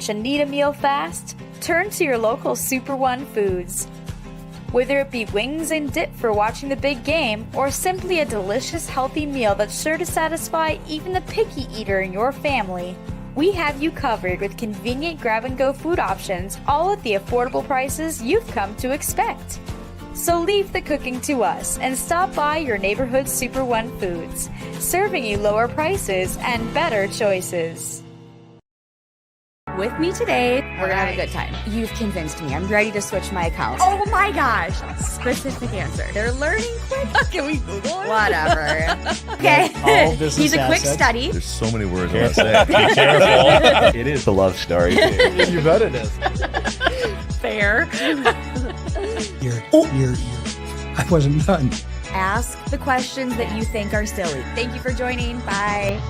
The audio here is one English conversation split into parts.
lunch and need a meal fast? Turn to your local Super One Foods. Whether it be wings and dip for watching the big game, or simply a delicious, healthy meal that's sure to satisfy even the picky eater in your family, we have you covered with convenient grab-and-go food options, all at the affordable prices you've come to expect. So leave the cooking to us and stop by your neighborhood Super One Foods, serving you lower prices and better choices. With me today, we're gonna have a good time. You've convinced me. I'm ready to switch my account. Oh my gosh! Specific answer. They're learning quick. Can we Google it? Whatever. Okay. He's a quick study. There's so many words I want to say. Be careful. It is a love story. You bet it is. Fair. Here. I wasn't done. Ask the questions that you think are silly. Thank you for joining. Bye.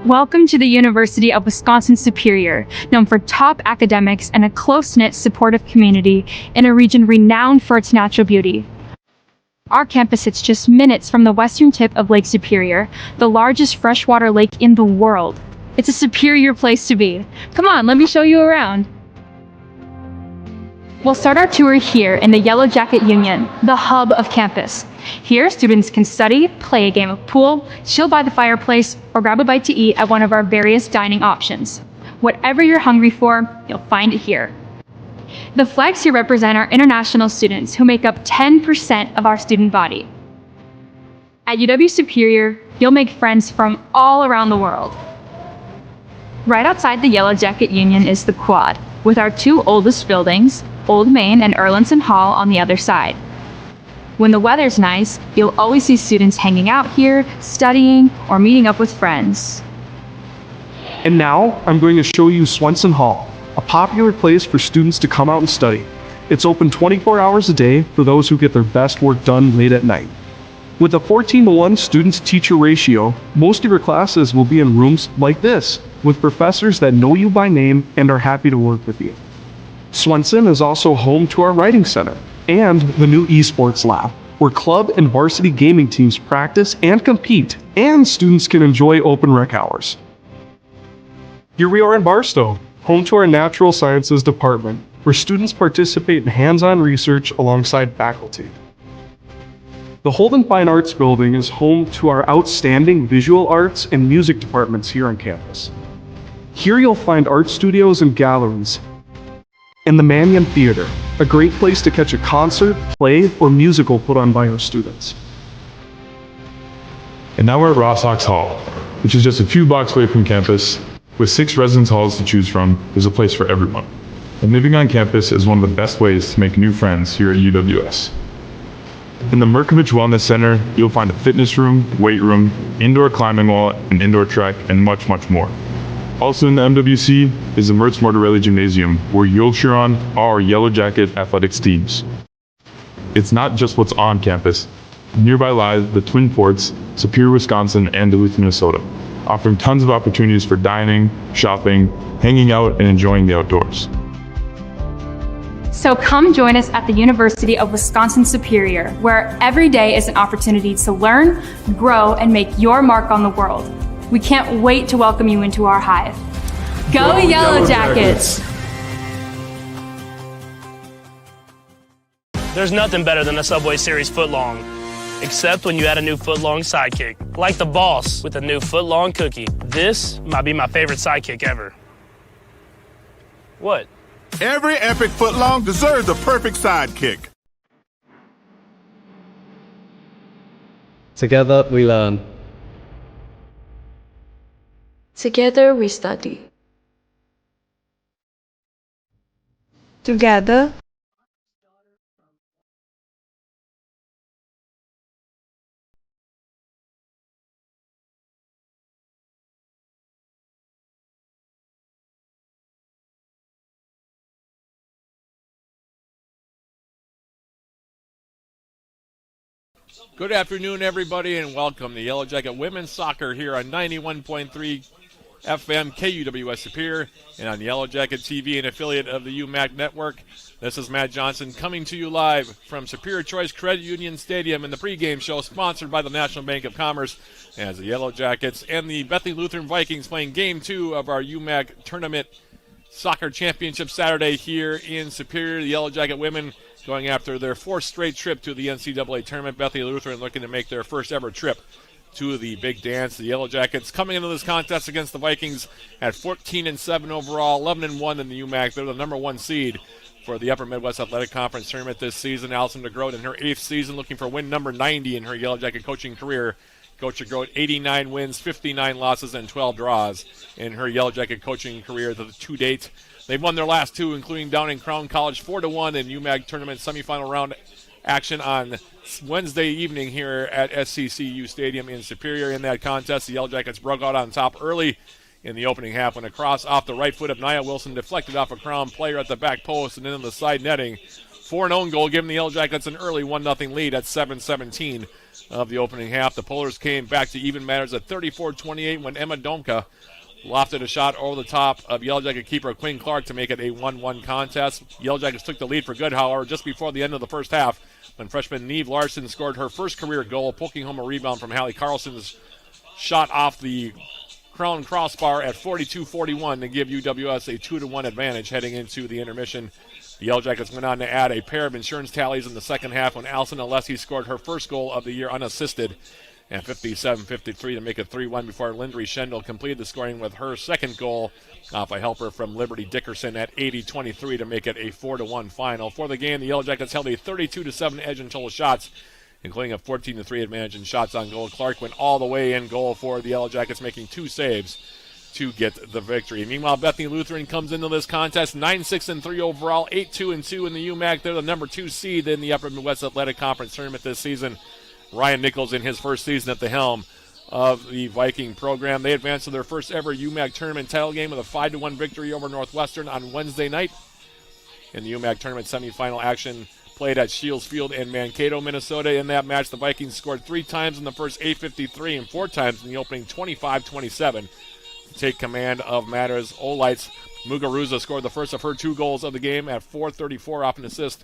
Welcome to the University of Wisconsin-Superior, known for top academics and a close-knit, supportive community in a region renowned for its natural beauty. Our campus sits just minutes from the western tip of Lake Superior, the largest freshwater lake in the world. It's a superior place to be. Come on, let me show you around. We'll start our tour here in the Yellow Jacket Union, the hub of campus. Here, students can study, play a game of pool, chill by the fireplace, or grab a bite to eat at one of our various dining options. Whatever you're hungry for, you'll find it here. The flags here represent our international students who make up 10% of our student body. At UW-Superior, you'll make friends from all around the world. Right outside the Yellow Jacket Union is the Quad, with our two oldest buildings, Old Main and Erlandson Hall, on the other side. When the weather's nice, you'll always see students hanging out here, studying, or meeting up with friends. And now, I'm going to show you Swenson Hall, a popular place for students to come out and study. It's open 24 hours a day for those who get their best work done late at night. With a 14-to-1 student-to-teacher ratio, most of your classes will be in rooms like this, with professors that know you by name and are happy to work with you. Swenson is also home to our Writing Center and the new esports lab, where club and varsity gaming teams practice and compete, and students can enjoy open rec hours. Here we are in Barstow, home to our natural sciences department, where students participate in hands-on research alongside faculty. The Holden Fine Arts Building is home to our outstanding visual arts and music departments here on campus. Here you'll find art studios and galleries, and the Mannion Theater, a great place to catch a concert, play, or musical put on by our students. And now we're at Ross Hawks Hall, which is just a few blocks away from campus. With 6 residence halls to choose from, there's a place for everyone. And living on campus is one of the best ways to make new friends here at UWS. In the Merkovich Wellness Center, you'll find a fitness room, weight room, indoor climbing wall, an indoor track, and much, much more. Also in the MWC is the Mertz Mortarelli Gymnasium, where you'll cheer on our Yellow Jacket athletics teams. It's not just what's on campus. Nearby lies the Twin Forts, Superior, Wisconsin, and Duluth, Minnesota, offering tons of opportunities for dining, shopping, hanging out, and enjoying the outdoors. So come join us at the University of Wisconsin-Superior, where every day is an opportunity to learn, grow, and make your mark on the world. We can't wait to welcome you into our hive. Go Yellow Jackets! There's nothing better than a Subway Series footlong, except when you add a new footlong sidekick, like the Boss with a new footlong cookie. This might be my favorite sidekick ever. What? Every epic footlong deserves a perfect sidekick. Together we learn. Together we study. Together Good afternoon, everybody, and welcome to Yellow Jacket Women's Soccer here on 91.3 FM, KUWS Superior, and on Yellow Jacket TV, an affiliate of the UMAC network. This is Matt Johnson coming to you live from Superior Choice Credit Union Stadium in the pregame show sponsored by the National Bank of Commerce as the Yellow Jackets and the Bethany Lutheran Vikings playing Game 2 of our UMAC Tournament Soccer Championship Saturday here in Superior. The Yellow Jacket women going after their 4th straight trip to the NCAA tournament. Bethany Lutheran looking to make their first ever trip to the big dance. The Yellow Jackets coming into this contest against the Vikings at 14-7 overall, 11-1 in the UMAC. They're the number 1 seed for the Upper Midwest Athletic Conference tournament this season. Allison DeGroat in her 8th season looking for win number 90 in her Yellow Jacket coaching career. Coach DeGroat, 89 wins, 59 losses, and 12 draws in her Yellow Jacket coaching career to date. They've won their last 2, including down in Crown College 4-1 in UMAC tournament semifinal round action on Wednesday evening here at SCCU Stadium in Superior. In that contest, the Yellow Jackets broke out on top early in the opening half when a cross off the right foot of Nia Wilson deflected off a Crown player at the back post and into the side netting for an own goal, giving the Yellow Jackets an early 1-0 lead at 7:17 of the opening half. The Polars came back to even matters at 34-28 when Emma Domka lofted a shot over the top of Yellow Jacket keeper Quinn Clark to make it a 1-1 contest. Yellow Jackets took the lead for good, however, just before the end of the first half when freshman Neve Larson scored her first career goal, poking home a rebound from Hallie Carlson's shot off the Crown crossbar at 42-41 to give UWS a 2-1 advantage heading into the intermission. The Yellow Jackets went on to add a pair of insurance tallies in the second half when Allison Alessi scored her first goal of the year unassisted at 57-53 to make it 3-1 before Lindry Schendel completed the scoring with her second goal off a helper from Liberty Dickerson at 80-23 to make it a 4-1 final. For the game, the Yellow Jackets held a 32-7 edge in total shots, including a 14-3 advantage in shots on goal. Clark went all the way in goal for the Yellow Jackets, making 2 saves to get the victory. Meanwhile, Bethany Lutheran comes into this contest 9-6-3 overall, 8-2-2 in the UMAC. They're the number 2 seed in the Upper Midwest Athletic Conference tournament this season. Ryan Nichols in his first season at the helm of the Viking program. They advanced to their first ever UMAC tournament title game with a 5-1 victory over Northwestern on Wednesday night. In the UMAC tournament semifinal action played at Shields Field in Mankato, Minnesota. In that match, the Vikings scored 3 times in the first 8:53 and 4 times in the opening 25-27. To take command of matters, Olight's Muguruza scored the first of her 2 goals of the game at 4:34 off an assist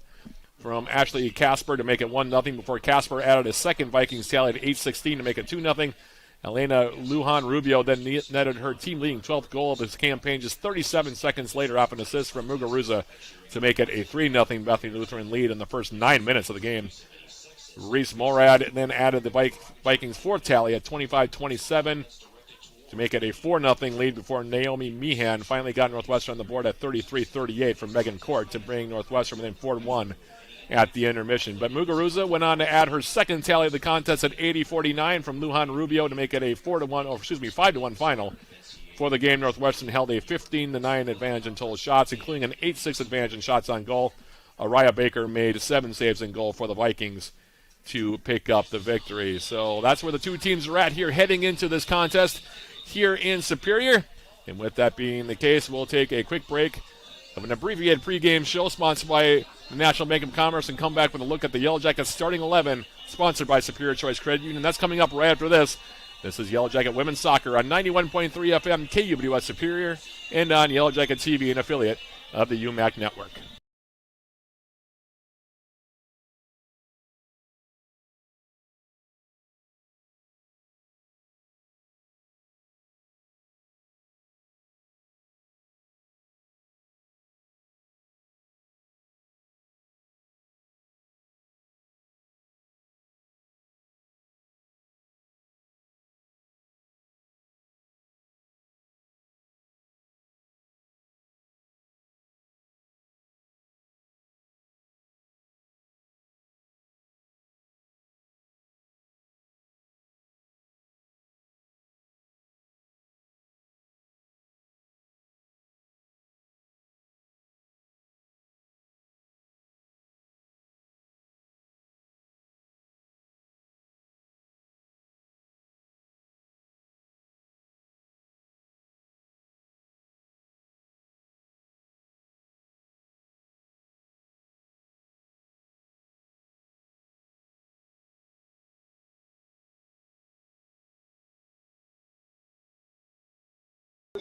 from Ashley Casper to make it 1-0 before Casper added a second Vikings tally at 8:16 to make it 2-0. Elena Lujan Rubio then netted her team-leading 12th goal of his campaign just 37 seconds later off an assist from Muguruza to make it a 3-0 Bethany Lutheran lead in the first 9 minutes of the game. Reese Morad then added the Vikings' 4th tally at 25-27 to make it a 4-0 lead before Naomi Meehan finally got Northwestern on the board at 33-38 from Megan Court to bring Northwestern within 4-1 at the intermission. But Muguruza went on to add her second tally of the contest at 80-49 from Lujan Rubio to make it a 5-1 final. For the game, Northwestern held a 15-9 advantage in total shots, including an 8-6 advantage in shots on goal. Araya Baker made 7 saves in goal for the Vikings to pick up the victory. So that's where the 2 teams are at here heading into this contest here in Superior. And with that being the case, we'll take a quick break of an abbreviated pregame show sponsored by the National Bank of Commerce and come back with a look at the Yellow Jackets starting 11 sponsored by Superior Choice Credit Union. That's coming up right after this. This is Yellow Jacket Women's Soccer on 91.3 FM KUWS Superior and on Yellow Jacket TV, an affiliate of the UMAC Network.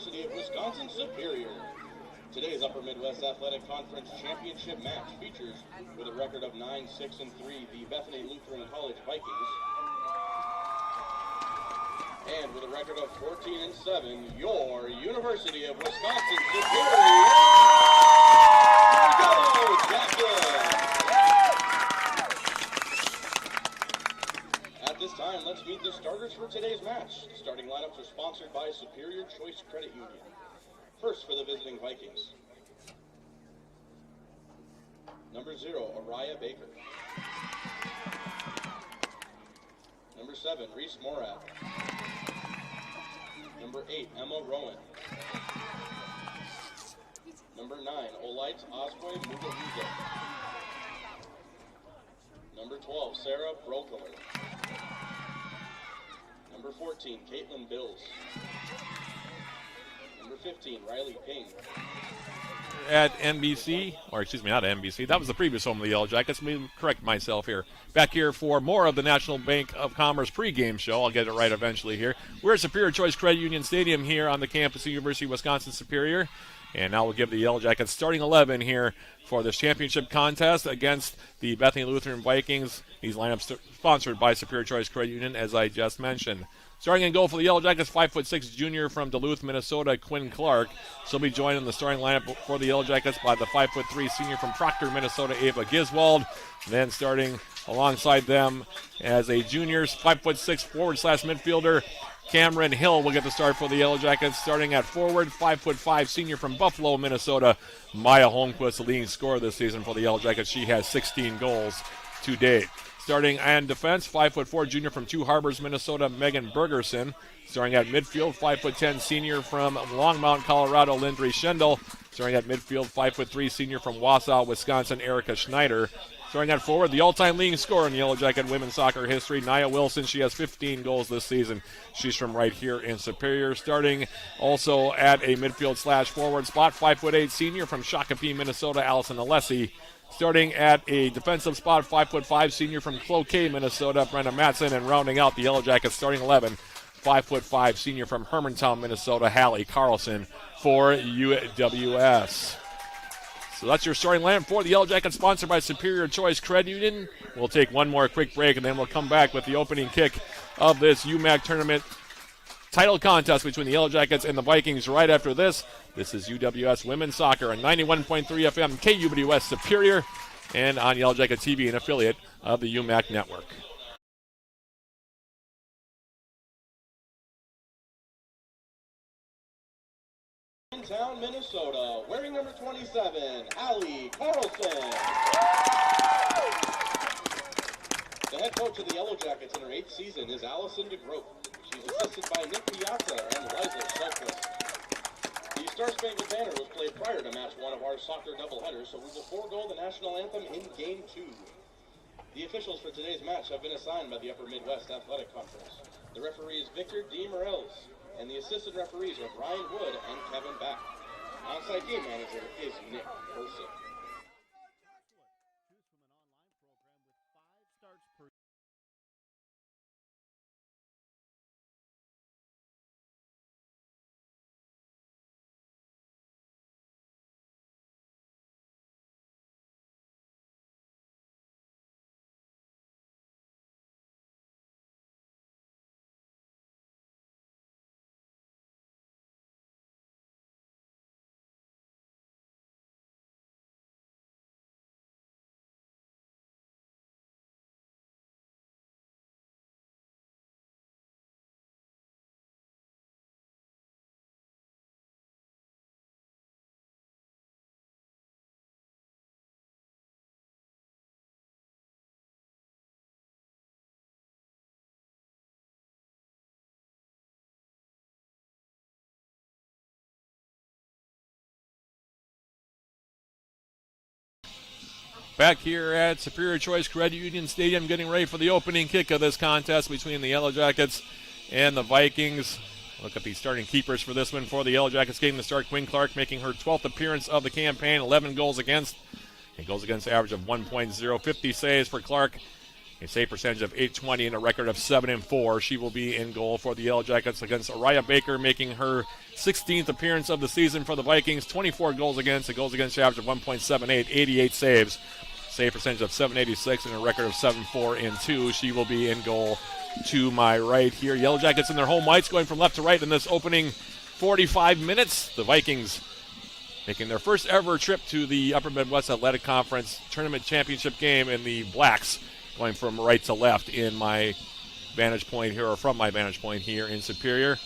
University of Wisconsin Superior. Today's Upper Midwest Athletic Conference Championship match features, with a record of 9-6-3, the Bethany Lutheran College Vikings, and with a record of 14-7, your University of Wisconsin Superior Yellow Jackets. At this time, let's meet the starters for today's match. The starting lineups are sponsored by Superior Choice Credit Union. First for the visiting Vikings. Number 0, Araya Baker. Number 7, Reese Morat. Number 8, Emma Rowan. Number 9, Olites Osboy Mugahuza. Number 12, Sarah Brokeler. Number 14, Caitlin Bills. Number 15, Riley Ping. At NBC, or excuse me, not at NBC. That was the previous home of the Yellow Jackets. Let me correct myself here. Back here for more of the National Bank of Commerce pregame show. I'll get it right eventually here. We're at Superior Choice Credit Union Stadium here on the campus of the University of Wisconsin Superior. And now we'll give the Yellow Jackets starting 11 here for this championship contest against the Bethany Lutheran Vikings. These lineups sponsored by Superior Choice Credit Union, as I just mentioned. Starting in goal for the Yellow Jackets, 5'6" junior from Duluth, Minnesota, Quinn Clark. She'll be joined in the starting lineup for the Yellow Jackets by the 5'3" senior from Proctor, Minnesota, Ava Giswald. Then starting alongside them as a junior, 5'6" forward/midfielder, Cameron Hill will get the start for the Yellow Jackets. Starting at forward, 5'5" senior from Buffalo, Minnesota, Maya Holmquist, the leading scorer this season for the Yellow Jackets. She has 16 goals to date. Starting on defense, 5'4" junior from Two Harbors, Minnesota, Megan Bergerson. Starting at midfield, 5'10" senior from Longmont, Colorado, Lindry Schendel. Starting at midfield, 5'3" senior from Wausau, Wisconsin, Erica Schneider. Starting at forward, the all-time leading scorer in Yellow Jacket women's soccer history, Nia Wilson. She has 15 goals this season. She's from right here in Superior. Starting also at a midfield/forward spot, 5'8" senior from Shakopee, Minnesota, Allison Alessi. Starting at a defensive spot, 5'5" senior from Cloquet, Minnesota, Brenda Matson. And rounding out the Yellow Jackets starting 11, 5'5" senior from Hermantown, Minnesota, Hallie Carlson for UWS. So that's your starting lineup for the Yellow Jackets, sponsored by Superior Choice Credit Union. We'll take one more quick break, and then we'll come back with the opening kick of this UMAC tournament title contest between the Yellow Jackets and the Vikings right after this. This is UWS Women's Soccer on 91.3 FM KUWS Superior and on Yellow Jacket TV, an affiliate of the UMAC Network. In town, Minnesota, wearing number 27, Hallie Carlson. The head coach of the Yellow Jackets in her 8th season is Allison DeGroat. She's assisted by Nick Piazza and Liza Selquist. The Star Spangled Banner was played prior to match 1 of our soccer doubleheaders, so we will forego the national anthem in Game 2. The officials for today's match have been assigned by the Upper Midwest Athletic Conference. The referee is Victor D. Morales, and the assistant referees are Brian Wood and Kevin Back. Onside game manager is Nick Persick. Back here at Superior Choice Credit Union Stadium, getting ready for the opening kick of this contest between the Yellow Jackets and the Vikings. Look at the starting keepers for this one for the Yellow Jackets getting the start. Quinn Clark making her 12th appearance of the campaign, 11 goals against. And goals against average of 1.0, 50 saves for Clark. A save percentage of .820 and a record of 7-4. She will be in goal for the Yellow Jackets against Araya Baker, making her 16th appearance of the season for the Vikings. 24 goals against, a goals against average of 1.78, 88 saves. Save percentage of .786 and a record of 7-4-2. She will be in goal to my right here. Yellow Jackets in their home whites going from left to right in this opening 45 minutes. The Vikings making their first ever trip to the Upper Midwest Athletic Conference Tournament Championship game, and the Blacks going from right to left in my vantage point here, or from my vantage point here in Superior.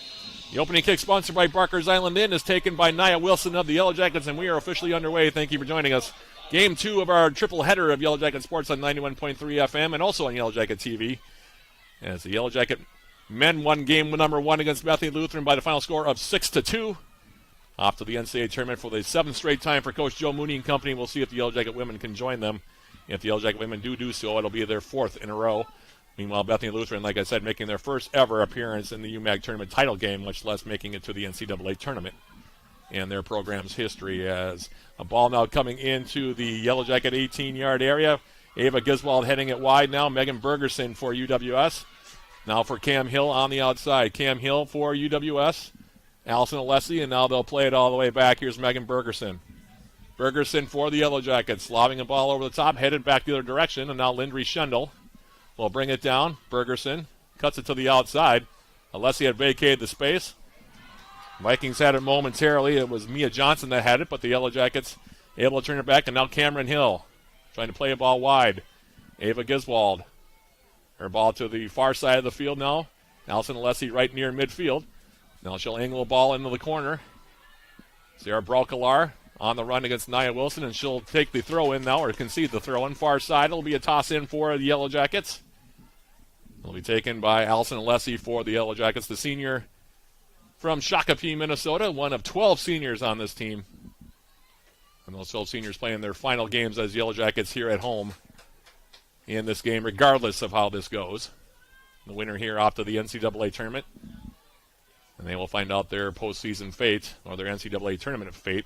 The opening kick, sponsored by Barker's Island Inn, is taken by Nia Wilson of the Yellow Jackets, and we are officially underway. Thank you for joining us. Game 2 of our triple header of Yellow Jacket Sports on 91.3 FM and also on Yellow Jacket TV. As the Yellow Jacket men won game number 1 against Bethany Lutheran by the final score of 6-2. Off to the NCAA tournament for the 7th straight time for Coach Joe Mooney and company. We'll see if the Yellow Jacket women can join them. If the Yellow Jacket women do so, it'll be their 4th in a row. Meanwhile, Bethany Lutheran, like I said, making their first ever appearance in the UMAC tournament title game, much less making it to the NCAA tournament in their program's history. As a ball now coming into the Yellow Jacket 18-yard area. Ava Giswald heading it wide now. Megan Bergerson for UWS. Now for Cam Hill on the outside. Cam Hill for UWS. Allison Alessi, and now they'll play it all the way back. Here's Megan Bergerson. Bergerson for the Yellow Jackets, lobbing a ball over the top, headed back the other direction, and now Lindry Schendel will bring it down. Bergerson cuts it to the outside. Alessi had vacated the space. Vikings had it momentarily. It was Mia Johnson that had it, but the Yellow Jackets able to turn it back, and now Cameron Hill trying to play a ball wide. Ava Giswald. Her ball to the far side of the field now. Allison Alessi right near midfield. Now she'll angle a ball into the corner. Sarah Bralkalar on the run against Nia Wilson, and she'll take the throw in now, or concede the throw in. Far side, it'll be a toss in for the Yellow Jackets. It'll be taken by Allison Alessi for the Yellow Jackets, the senior from Shakopee, Minnesota, one of 12 seniors on this team. And those 12 seniors playing their final games as Yellow Jackets here at home in this game, regardless of how this goes. The winner here off to the NCAA tournament. And they will find out their postseason fate, or their NCAA tournament fate,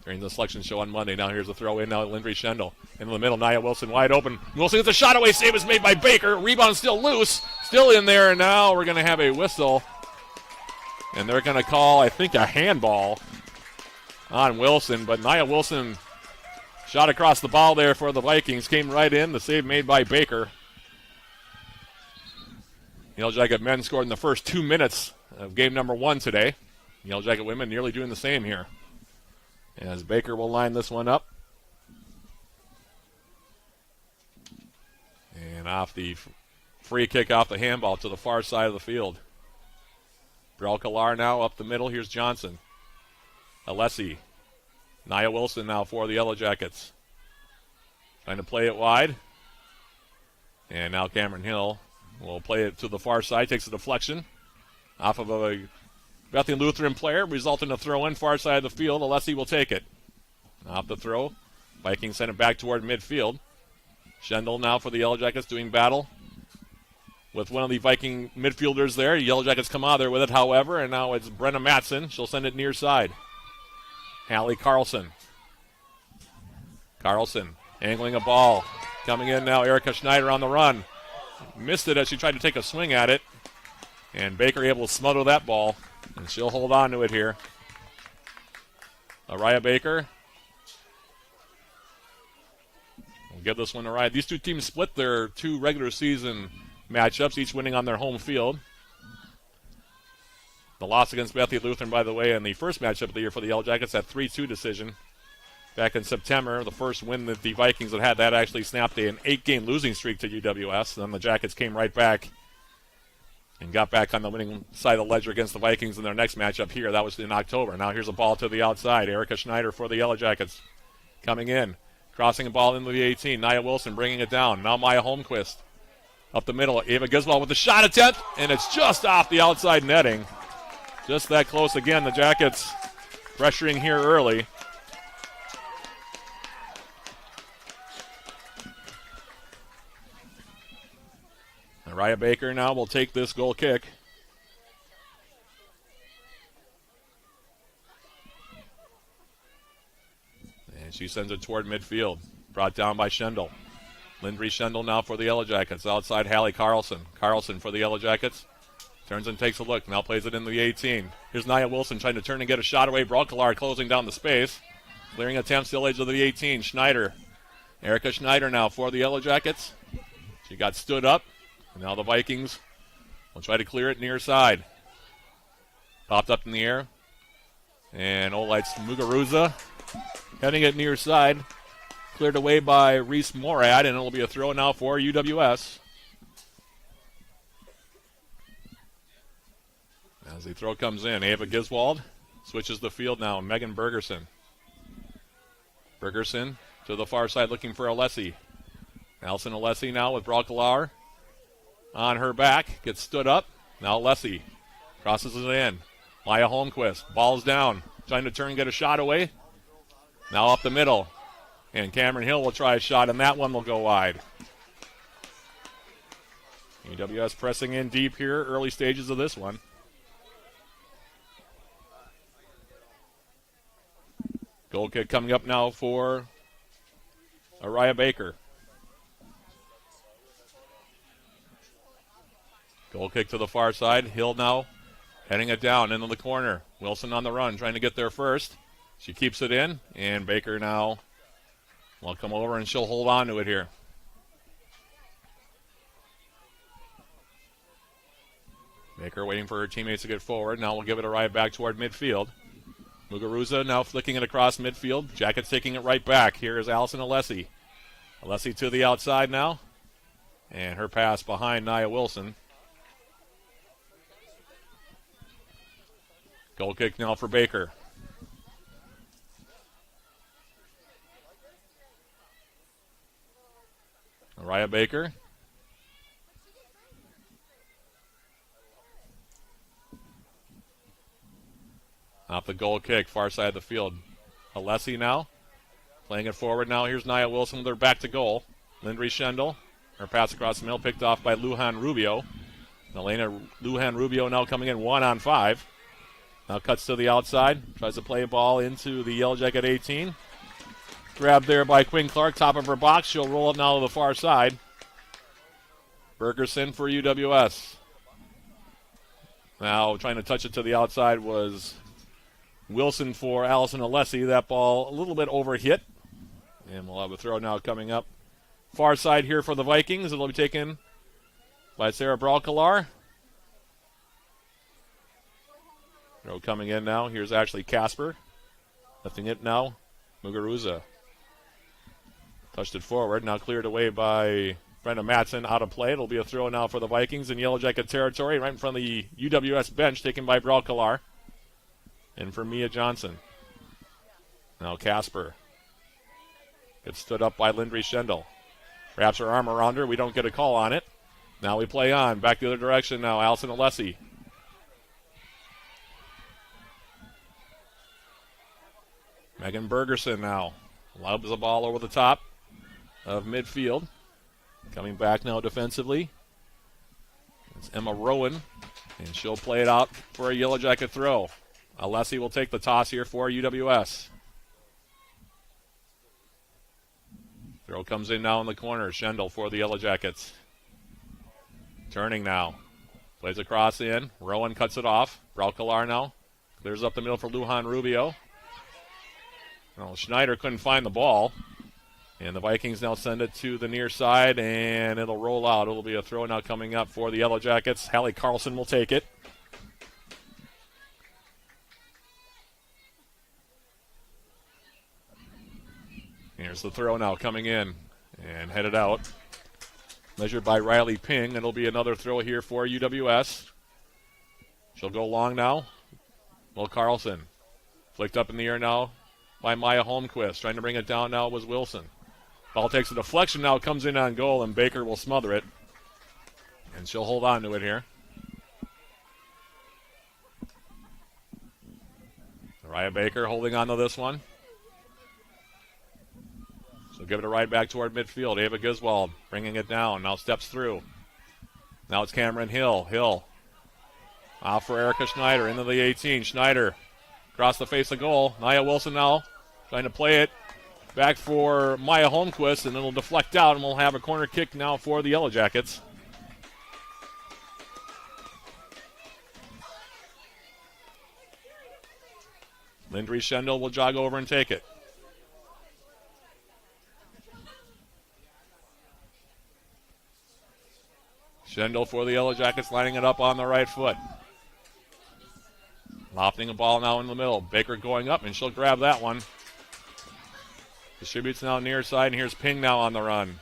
during the selection show on Monday. Now here's the throw in now. Lindry Schendel into the middle. Nia Wilson wide open. Wilson gets a shot away. Save is made by Baker. Rebound still loose. Still in there. And now we're going to have a whistle. And they're going to call, I think, a handball on Wilson. But Nia Wilson shot across the bow there for the Vikings. Came right in. The save made by Baker. Yellow Jacket men scored in the first 2 minutes of game number 1 today. Yellow Jacket women nearly doing the same here. As Baker will line this one up. And off the free kick off the handball to the far side of the field. Bralkalar now up the middle. Here's Johnson. Alessi. Nia Wilson now for the Yellow Jackets. Trying to play it wide. And now Cameron Hill will play it to the far side. Takes a deflection off of a Bethany Lutheran player, resulting in a throw in far side of the field. Alessi will take it. Off the throw. Vikings send it back toward midfield. Schendel now for the Yellow Jackets doing battle with one of the Viking midfielders there. Yellow Jackets come out there with it, however, and now it's Brenna Matson. She'll send it near side. Hallie Carlson. Carlson angling a ball. Coming in now, Erica Schneider on the run. Missed it as she tried to take a swing at it. And Baker able to smother that ball. And she'll hold on to it here. Araya Baker. We'll give this one a ride. These two teams split their 2 regular season matchups, each winning on their home field. The loss against Bethany Lutheran, by the way, in the first matchup of the year for the Yellow Jackets, that 3-2 decision back in September. The first win that the Vikings had that actually snapped an 8-game losing streak to UWS. Then the Jackets came right back and got back on the winning side of the ledger against the Vikings in their next matchup here. That was in October. Now here's a ball to the outside. Erica Schneider for the Yellow Jackets coming in. Crossing a ball into the 18. Nia Wilson bringing it down. Now Maya Holmquist up the middle. Ava Giswald with the shot attempt, and it's just off the outside netting. Just that close again. The Jackets pressuring here early. Araya Baker now will take this goal kick. And she sends it toward midfield. Brought down by Schendel. Lindry Schendel now for the Yellow Jackets. Outside, Hallie Carlson. Carlson for the Yellow Jackets. Turns and takes a look. Now plays it into the 18. Here's Nia Wilson trying to turn and get a shot away. Bralkalar closing down the space. Clearing attempts, still edge of the 18. Schneider. Erica Schneider now for the Yellow Jackets. She got stood up. And now the Vikings will try to clear it near side. Popped up in the air. And Olites Muguruza heading it near side. Cleared away by Reese Morad, and it'll be a throw now for UWS. As the throw comes in, Ava Giswald switches the field now. Megan Bergerson. Bergerson to the far side looking for Alessi. Allison Alessi now with Bralkalar on her back. Gets stood up. Now Alessi crosses it in. Maya Holmquist. Ball's down. Trying to turn and get a shot away. Now up the middle. And Cameron Hill will try a shot, and that one will go wide. UWS pressing in deep here, early stages of this one. Goal kick coming up now for Araya Baker. Goal kick to the far side. Hill now heading it down into the corner. Wilson on the run, trying to get there first. She keeps it in, and Baker now will come over, and she'll hold on to it here. Baker waiting for her teammates to get forward. Now we'll give it a ride back toward midfield. Muguruza now flicking it across midfield. Jackets taking it right back. Here is Allison Alessi. Alessi to the outside now. And her pass behind Nia Wilson. Goal kick now for Baker. Araya Baker. Off the goal kick, far side of the field. Alessi now. Playing it forward now. Here's Nia Wilson with her back to goal. Lindry Schendel. Her pass across the middle picked off by Lujan Rubio. Elena Lujan Rubio now coming in 1-on-5. Now cuts to the outside. Tries to play a ball into the Yellow Jacket 18. Grabbed there by Quinn Clark, top of her box. She'll roll it now to the far side. Bergerson for UWS. Now trying to touch it to the outside was Wilson for Allison Alessi. That ball a little bit overhit. And we'll have a throw now coming up. Far side here for the Vikings. It'll be taken by Sarah Bralkalar. Throw coming in now. Here's Ashley Casper. Lifting it now. Muguruza. Touched it forward. Now cleared away by Brenda Matson. Out of play. It'll be a throw now for the Vikings in Yellow Jacket territory. Right in front of the UWS bench. Taken by Bralkalar. And for Mia Johnson. Now Casper. Gets stood up by Lindry Schendel. Wraps her arm around her. We don't get a call on it. Now we play on. Back the other direction now. Allison Alessi. Megan Bergerson now. Lobs the ball over the top of midfield. Coming back now defensively. It's Emma Rowan. And she'll play it out for a Yellow Jacket throw. Alessi will take the toss here for UWS. Throw comes in now in the corner. Schendel for the Yellow Jackets. Turning now. Plays across in. Rowan cuts it off. Bralkalar now. Clears up the middle for Lujan Rubio. Well, Schneider couldn't find the ball. And the Vikings now send it to the near side, and it'll roll out. It'll be a throw now coming up for the Yellow Jackets. Hallie Carlson will take it. Here's the throw now coming in and headed out. Measured by Riley Ping. It'll be another throw here for UWS. She'll go long now. Will Carlson. Flicked up in the air now by Maya Holmquist. Trying to bring it down now was Wilson. Ball takes a deflection now, comes in on goal, and Baker will smother it. And she'll hold on to it here. Araya Baker holding on to this one. So give it a ride back toward midfield. Ava Giswald bringing it down. Now steps through. Now it's Cameron Hill. Hill off for Erica Schneider into the 18. Schneider across the face of goal. Nia Wilson now trying to play it back for Maya Holmquist, and it'll deflect out, and we'll have a corner kick now for the Yellow Jackets. Lindry Schendel will jog over and take it. Schendel for the Yellow Jackets, lining it up on the right foot. Lofting a ball now in the middle. Baker going up, and she'll grab that one. Distributes now near side, and here's Ping now on the run.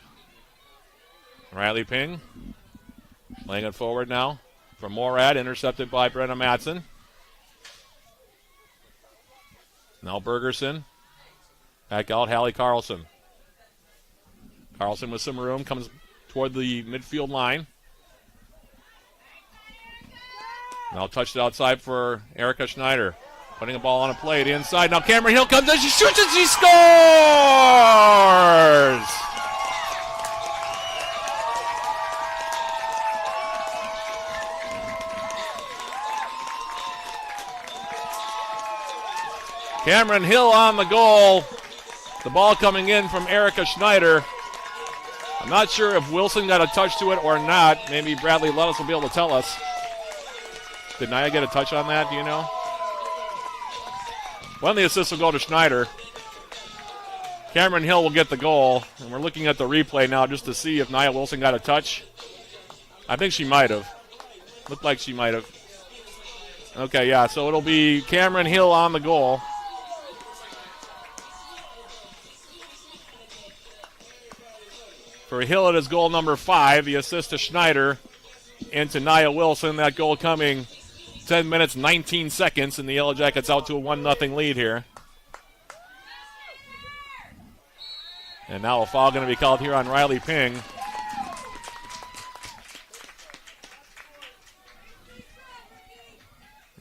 Riley Ping laying it forward now for Morad, intercepted by Brenna Matson. Now Bergerson. Back out, Hallie Carlson. Carlson with some room, comes toward the midfield line. Now touched it outside for Erica Schneider. Putting a ball on a plate inside. Now Cameron Hill comes in, she shoots and she scores! Cameron Hill on the goal. The ball coming in from Erica Schneider. I'm not sure if Wilson got a touch to it or not. Maybe Bradley Lettuce will be able to tell us. Did Nia get a touch on that? Do you know? One of the assists will go to Schneider. Cameron Hill will get the goal. And we're looking at the replay now just to see if Nia Wilson got a touch. I think she might have. Looked like she might have. Okay, yeah, so it'll be Cameron Hill on the goal. For Hill, it is goal number 5. The assist to Schneider and to Nia Wilson. That goal coming 10 minutes, 19 seconds, and the Yellow Jackets out to a 1-0 lead here. And now a foul going to be called here on Riley Ping.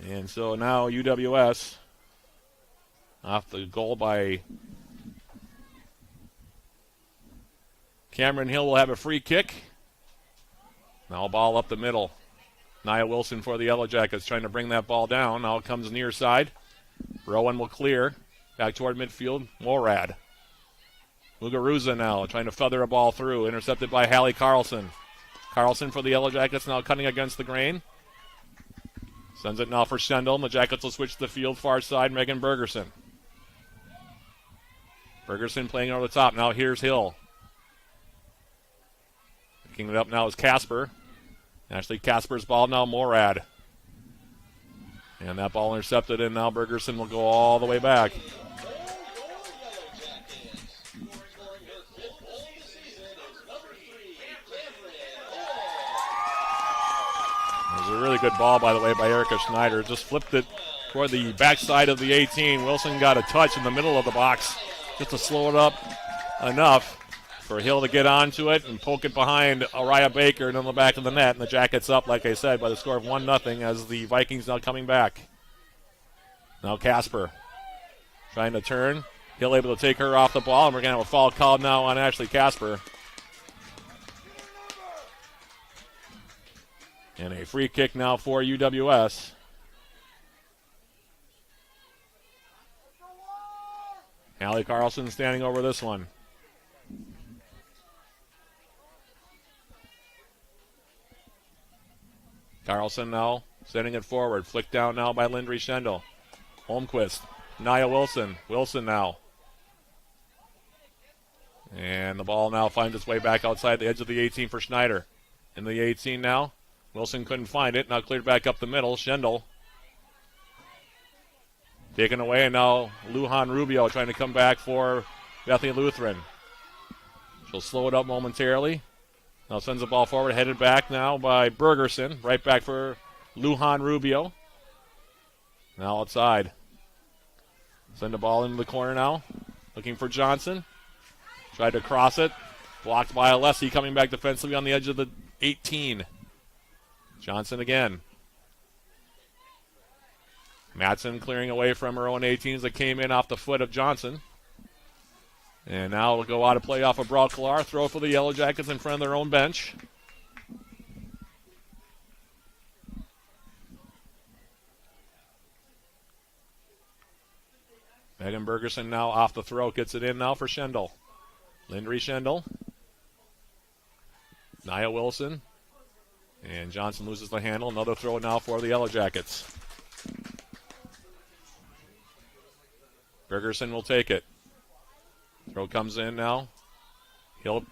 And so now UWS off the goal by Cameron Hill will have a free kick. Now a ball up the middle. Nia Wilson for the Yellow Jackets trying to bring that ball down. Now it comes near side. Rowan will clear. Back toward midfield. Morad. Muguruza now trying to feather a ball through. Intercepted by Hallie Carlson. Carlson for the Yellow Jackets now cutting against the grain. Sends it now for Schendel. And the Jackets will switch to the field far side. Megan Bergerson. Bergerson playing over the top. Now here's Hill. Picking it up now is Casper. Ashley Casper's ball now, Morad. And that ball intercepted, and now Bergerson will go all the way back. It was a really good ball, by the way, by Erica Schneider. Just flipped it toward the backside of the 18. Wilson got a touch in the middle of the box just to slow it up enough for Hill to get onto it and poke it behind Araya Baker and on the back of the net. And the Jackets up, like I said, by the score of 1-0 as the Vikings now coming back. Now Casper trying to turn. Hill able to take her off the ball, and we're going to have a foul called now on Ashley Casper. And a free kick now for UWS. Hallie Carlson standing over this one. Carlson now sending it forward. Flicked down now by Lindry Schendel. Holmquist. Nia Wilson. Wilson now. And the ball now finds its way back outside the edge of the 18 for Schneider. In the 18 now. Wilson couldn't find it. Now cleared back up the middle. Schendel. Taken away, and now Lujan Rubio trying to come back for Bethany Lutheran. She'll slow it up momentarily. Now sends the ball forward, headed back now by Bergerson. Right back for Lujan Rubio. Now outside. Send the ball into the corner now. Looking for Johnson. Tried to cross it. Blocked by Alessi, coming back defensively on the edge of the 18. Johnson again. Matson clearing away from her own 18s that came in off the foot of Johnson. And now it'll go out of play off of Brocklar. Throw for the Yellow Jackets in front of their own bench. Megan Bergerson now off the throw, gets it in now for Schendel. Lindry Schendel. Nia Wilson. And Johnson loses the handle. Another throw now for the Yellow Jackets. Bergerson will take it. Throw comes in now. Hill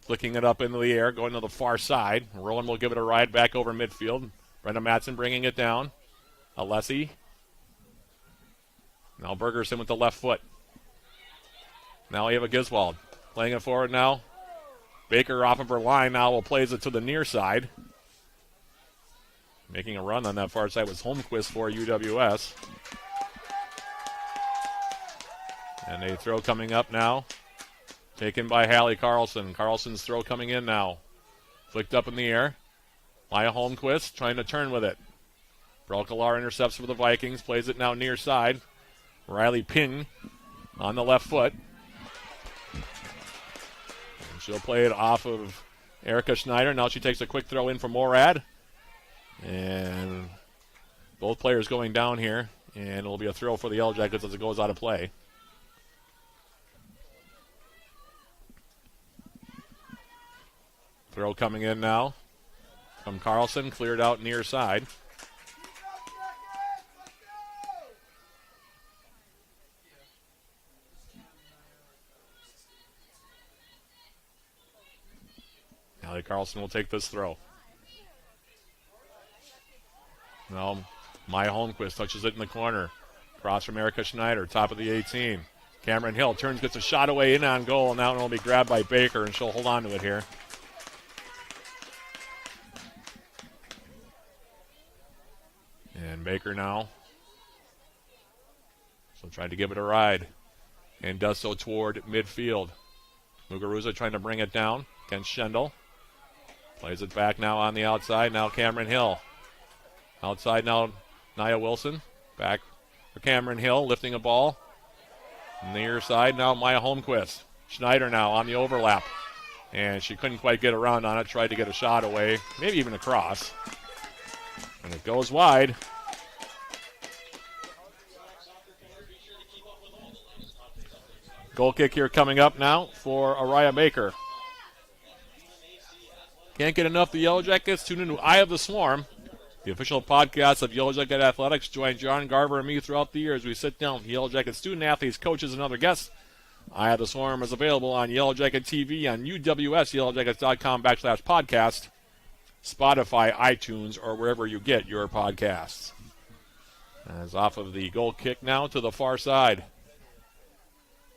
flicking it up into the air, going to the far side. Rowan will give it a ride back over midfield. Brenda Matson bringing it down. Alessi. Now Bergerson with the left foot. Now Ava Giswald playing it forward now. Baker off of her line now will plays it to the near side. Making a run on that far side was Holmquist for UWS. And a throw coming up now. Taken by Hallie Carlson. Carlson's throw coming in now. Flicked up in the air. Maya Holmquist trying to turn with it. Brelkalar intercepts for the Vikings. Plays it now near side. Riley Ping on the left foot. And she'll play it off of Erica Schneider. Now she takes a quick throw in for Morad. And both players going down here. And it'll be a throw for the Yellow Jackets as it goes out of play. Throw coming in now from Carlson, cleared out near side. Allie Carlson will take this throw. Now Maya Holmquist touches it in the corner. Cross from Erica Schneider, top of the 18. Cameron Hill turns, gets a shot away in on goal. Now it will be grabbed by Baker, and she'll hold on to it here. And Baker now. So tried to give it a ride. And does so toward midfield. Muguruza trying to bring it down against Schendel. Plays it back now on the outside. Now Cameron Hill. Outside now Nia Wilson. Back for Cameron Hill, lifting a ball. Near side now Maya Holmquist. Schneider now on the overlap. And she couldn't quite get around on it. Tried to get a shot away. Maybe even a cross. And it goes wide. Goal kick here coming up now for Araya Baker. Can't get enough of the Yellow Jackets. Tune into Eye of the Swarm, the official podcast of Yellow Jacket Athletics. Join John Garver and me throughout the year as we sit down with Yellow Jacket student athletes, coaches, and other guests. Eye of the Swarm is available on Yellow Jacket TV on UWS, yellowjackets.com/podcast, Spotify, iTunes, or wherever you get your podcasts. As off of the goal kick now to the far side.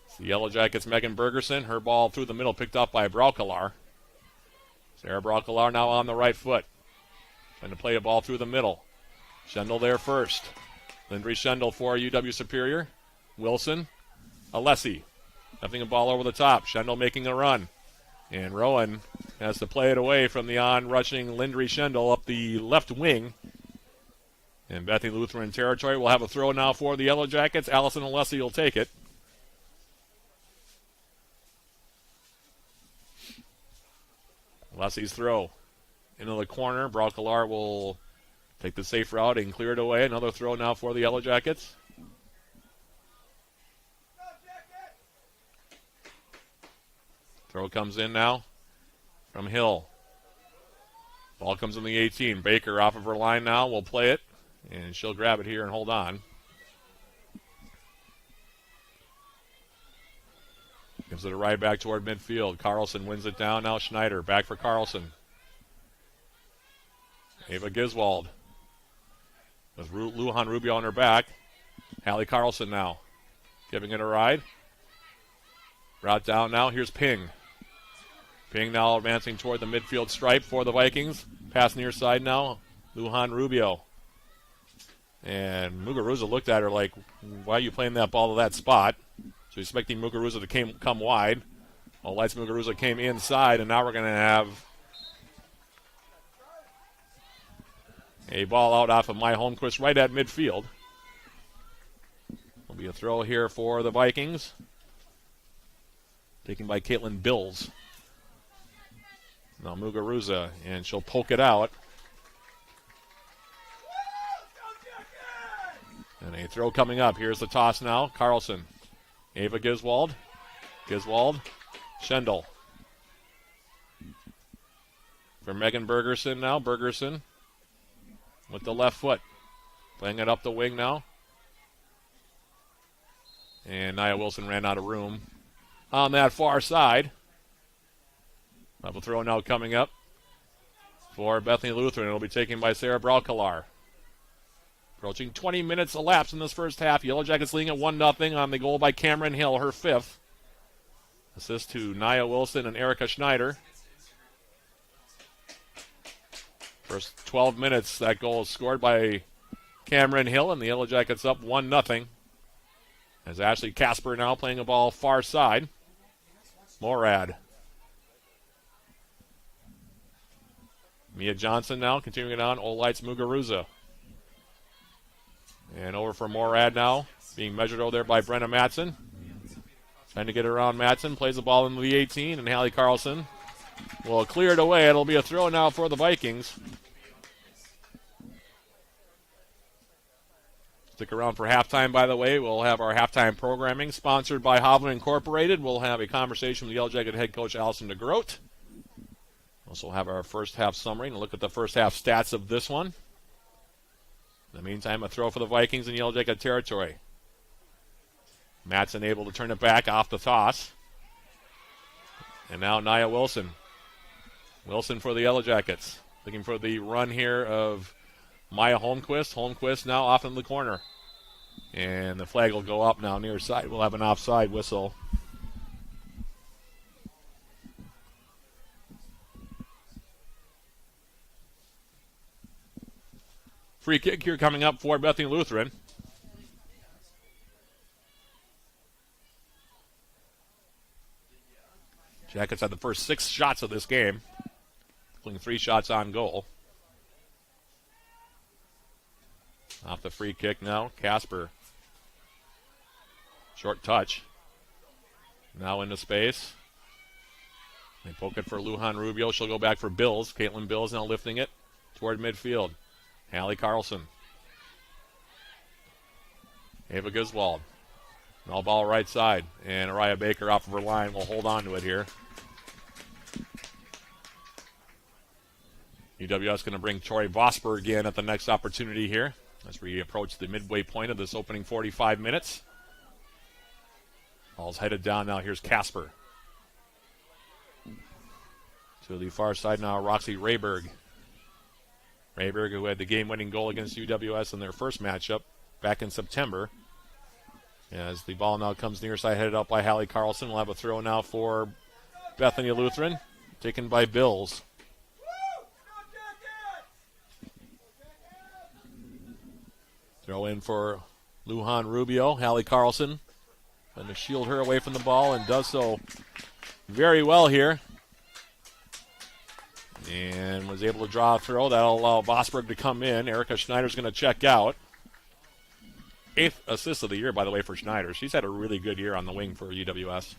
It's the Yellow Jackets' Megan Bergerson. Her ball through the middle picked up by Braukelar. Sarah Braukelar now on the right foot. Trying to play a ball through the middle. Schendel there first. Lindry Schendel for UW Superior. Wilson. Alessi. Lifting a ball over the top. Schendel making a run. And Rowan has to play it away from the on-rushing Lindry Schendel up the left wing. And Bethany Lutheran territory will have a throw now for the Yellow Jackets. Allison Alessi will take it. Alessi's throw into the corner. Braukelar will take the safe route and clear it away. Another throw now for the Yellow Jackets. Throw comes in now from Hill. Ball comes in the 18. Baker off of her line now. Will play it. And she'll grab it here and hold on. Gives it a ride back toward midfield. Carlson wins it down. Now Schneider. Back for Carlson. Ava Giswald. With Lujan Rubio on her back. Hallie Carlson now. Giving it a ride. Route down now. Here's Ping. Ping now advancing toward the midfield stripe for the Vikings. Pass near side now. Lujan Rubio. And Muguruza looked at her like, why are you playing that ball to that spot? So expecting Muguruza to come wide. All lights Muguruza came inside, and now we're going to have a ball out off of Maya Holmquist right at midfield. Will be a throw here for the Vikings. Taken by Caitlin Bills. Now Muguruza, and she'll poke it out. And a throw coming up. Here's the toss now. Carlson. Ava Giswald. Schendel. For Megan Bergerson now. Bergerson with the left foot. Playing it up the wing now. And Nia Wilson ran out of room on that far side. Level throw now coming up for Bethany Lutheran. It'll be taken by Sarah Braukelar. Approaching 20 minutes elapsed in this first half. Yellow Jackets leading at 1-0 on the goal by Cameron Hill, her 5th. Assist to Nia Wilson and Erica Schneider. First 12 minutes, that goal is scored by Cameron Hill, and the Yellow Jackets up 1-0. As Ashley Casper now playing a ball far side. Morad. Mia Johnson now continuing it on. Olites Muguruza. And over for Morad now. Being measured over there by Brenna Matson. Trying to get around Matson. Plays the ball into the 18. And Hallie Carlson will clear it away. It'll be a throw now for the Vikings. Stick around for halftime, by the way. We'll have our halftime programming sponsored by Hovland Incorporated. We'll have a conversation with Yellow Jacket head coach Allison DeGroat. Also have our first half summary and look at the first half stats of this one. In the meantime, a throw for the Vikings in Yellow Jacket territory. Matson able to turn it back off the toss. And now Nia Wilson. Wilson for the Yellow Jackets. Looking for the run here of Maya Holmquist. Holmquist now off in the corner. And the flag will go up now near side. We'll have an offside whistle. Free kick here coming up for Bethany Lutheran. Jackets had the first 6 shots of this game, including 3 shots on goal. Off the free kick now, Casper. Short touch. Now into space. They poke it for Lujan Rubio. She'll go back for Bills. Caitlin Bills now lifting it toward midfield. Hallie Carlson. Ava Giswald. All ball right side. And Araya Baker off of her line will hold on to it here. UWS going to bring Tori Vosberg in at the next opportunity here as we approach the midway point of this opening 45 minutes. Ball's headed down now. Here's Casper. To the far side now, Roxy Rayberg. Rayberg, who had the game-winning goal against UWS in their first matchup back in September. As the ball now comes near side, headed up by Hallie Carlson. We'll have a throw now for Bethany Lutheran, taken by Bills. Throw in for Lujan Rubio. Hallie Carlson trying to shield her away from the ball and does so very well here. And was able to draw a throw. That'll allow Vosberg to come in. Erica Schneider's going to check out. 8th assist of the year, by the way, for Schneider. She's had a really good year on the wing for UWS.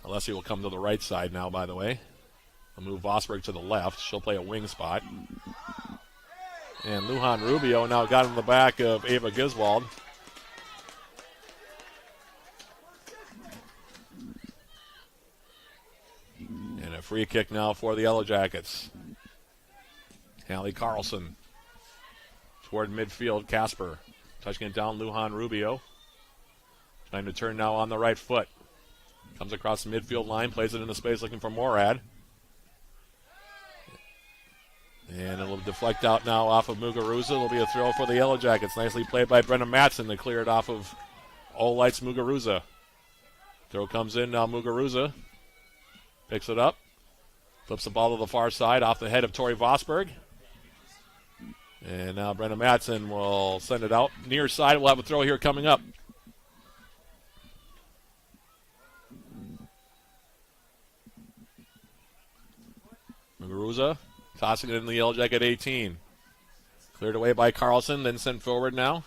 Alessi will come to the right side now, by the way. We'll move Vosberg to the left. She'll play a wing spot. And Lujan Rubio now got in the back of Ava Giswald. And a free kick now for the Yellow Jackets. Hallie Carlson toward midfield. Casper touching it down. Lujan Rubio trying to turn now on the right foot. Comes across the midfield line, plays it into space looking for Morad. And it'll deflect out now off of Muguruza. It'll be a throw for the Yellow Jackets. Nicely played by Brenna Matson to clear it off of Olites Muguruza. Throw comes in now. Muguruza picks it up. Flips the ball to the far side off the head of Tori Vosberg. And now Brenna Matson will send it out. Near side, we'll have a throw here coming up. Muguruza tossing it in the Yellow Jacket 18. Cleared away by Carlson, then sent forward now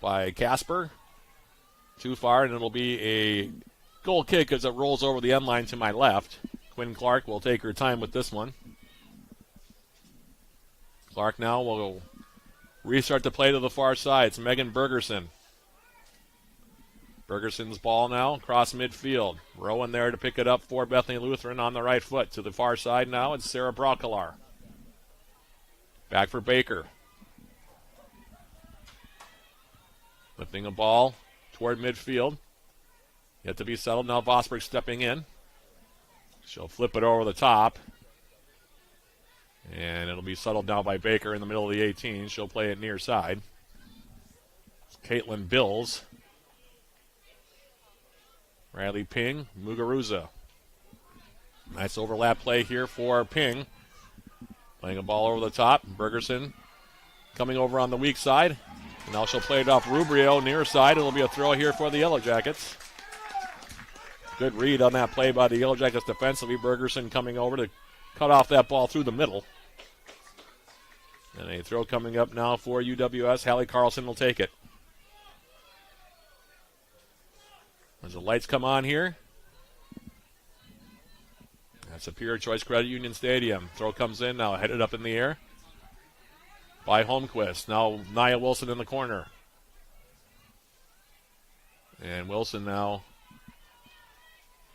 by Casper. Too far, and it'll be a goal kick as it rolls over the end line to my left. Quinn Clark will take her time with this one. Clark now will restart the play to the far side. It's Megan Bergerson. Bergerson's ball now across midfield. Rowan there to pick it up for Bethany Lutheran on the right foot. To the far side now, it's Sarah Brockelar. Back for Baker. Lifting a ball toward midfield. Yet to be settled. Now Vosberg stepping in. She'll flip it over the top. And it'll be settled now by Baker in the middle of the 18. She'll play it near side. It's Caitlin Bills. Riley Ping, Muguruza. Nice overlap play here for Ping. Playing a ball over the top. Bergerson coming over on the weak side. And now she'll play it off Rubio near side. It'll be a throw here for the Yellow Jackets. Good read on that play by the Yellow Jackets defensively. Bergerson coming over to cut off that ball through the middle. And a throw coming up now for UWS. Hallie Carlson will take it. As the lights come on here. That's Superior Choice Credit Union Stadium. Throw comes in now, headed up in the air by Holmquist. Now Nia Wilson in the corner. And Wilson now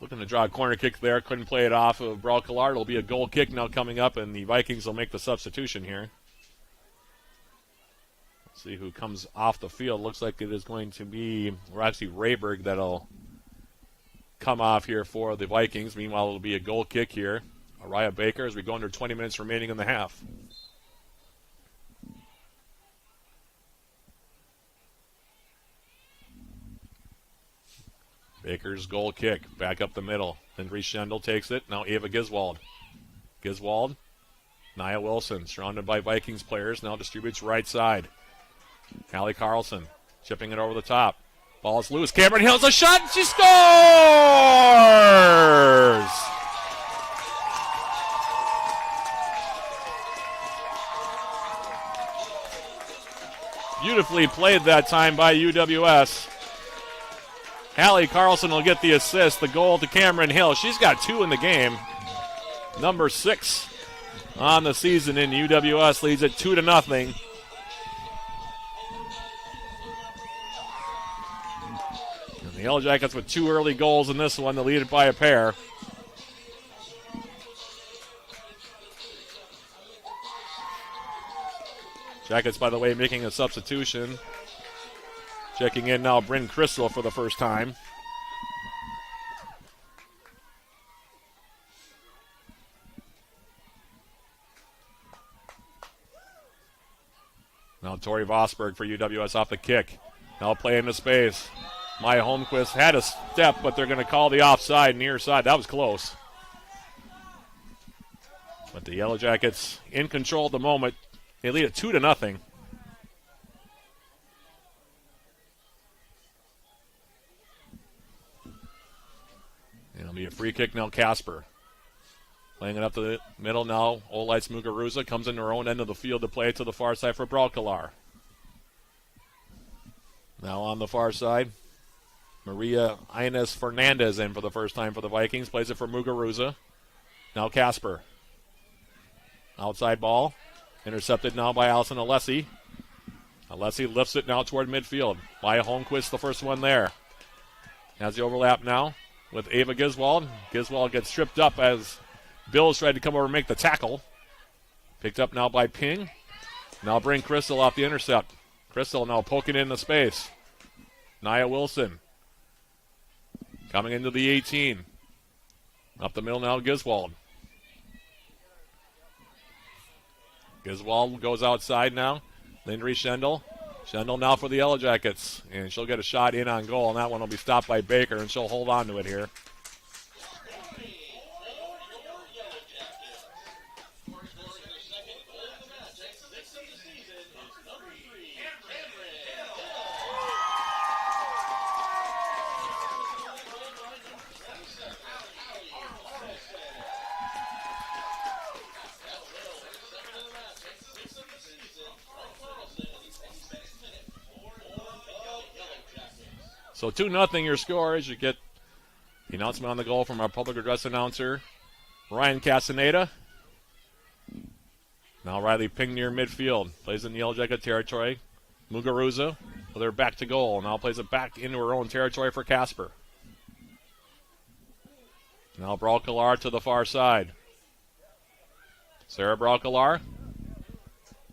looking to draw a corner kick there. Couldn't play it off of Brockelar. It'll be a goal kick now coming up, and the Vikings will make the substitution here. Let's see who comes off the field. Looks like it is going to be, or actually Rayberg that'll come off here for the Vikings. Meanwhile, it'll be a goal kick here. Araya Baker as we go under 20 minutes remaining in the half. Baker's goal kick, back up the middle. Then Reese Schendel takes it. Now Ava Giswald. Giswald, Nia Wilson, surrounded by Vikings players, now distributes right side. Hallie Carlson chipping it over the top. Ball is loose. Cameron Hill's a shot, and she scores! Beautifully played that time by UWS. Hallie Carlson will get the assist, the goal to Cameron Hill. She's got 2 in the game. Number 6 on the season in UWS leads it 2-0. And the Yellow Jackets with 2 early goals in this one. They lead it by a pair. Jackets, by the way, making a substitution. Checking in now, Bryn Crystal for the first time. Now Tori Vosberg for UWS off the kick. Now play into space. Maya Holmquist had a step, but they're going to call the offside near side. That was close. But the Yellow Jackets in control at the moment. They lead it 2-0. It'll be a free kick now, Casper. Playing it up to the middle now. Olites Muguruza comes into her own end of the field to play it to the far side for Brockelar. Now on the far side, Maria Inez Fernandez in for the first time for the Vikings. Plays it for Muguruza. Now Casper. Outside ball. Intercepted now by Allison Alessi. Alessi lifts it now toward midfield. Maya Holmquist, the first one there. Has the overlap now with Ava Giswald. Giswald gets tripped up as Bills tried to come over and make the tackle. Picked up now by Ping. Now bring Crystal off the intercept. Crystal now poking in the space. Nia Wilson coming into the 18. Up the middle now, Giswald. Giswald goes outside now. Lindry Schendel. Schendel now for the Yellow Jackets. And she'll get a shot in on goal, and that one will be stopped by Baker, and she'll hold on to it here. So 2-0 your score as you get the announcement on the goal from our public address announcer, Ryan Castaneda. Now Riley Ping near midfield. Plays in the Yellow Jacket territory. Muguruza with her back to goal. Now plays it back into her own territory for Casper. Now Braukelar to the far side. Sarah Braukelar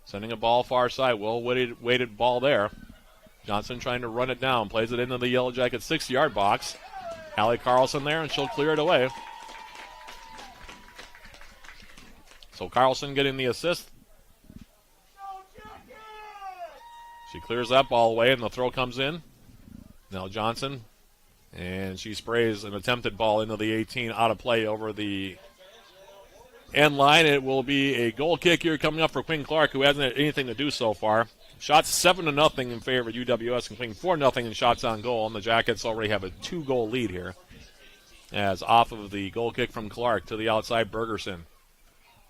sending a ball far side. Well-weighted ball there. Johnson trying to run it down. Plays it into the Yellow Jacket 6-yard box. Allie Carlson there, and she'll clear it away. So Carlson getting the assist. She clears that ball away, and the throw comes in. Now Johnson, and she sprays an attempted ball into the 18 out of play over the end line. It will be a goal kick here coming up for Quinn Clark, who hasn't had anything to do so far. Shots 7-0 in favor of UWS, including 4-0 in shots on goal, and the Jackets already have a 2-goal lead here. As off of the goal kick from Clark to the outside, Bergerson.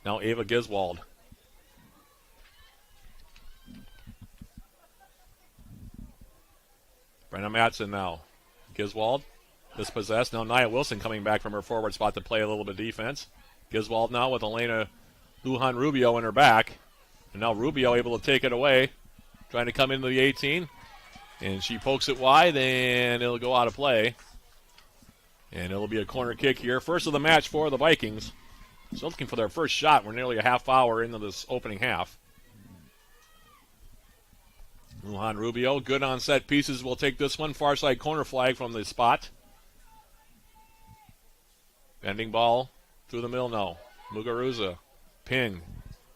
Now Ava Giswald. Brenna Matson now. Giswald dispossessed. Now Nia Wilson coming back from her forward spot to play a little bit of defense. Giswald now with Elena Lujan Rubio in her back. And now Rubio able to take it away. Trying to come into the 18. And she pokes it wide, and it'll go out of play. And it'll be a corner kick here. First of the match for the Vikings. Still looking for their first shot. We're nearly a half hour into this opening half. Lujan Rubio, good on set pieces, will take this one. Far side corner flag from the spot. Bending ball through the middle now. Muguruza, ping.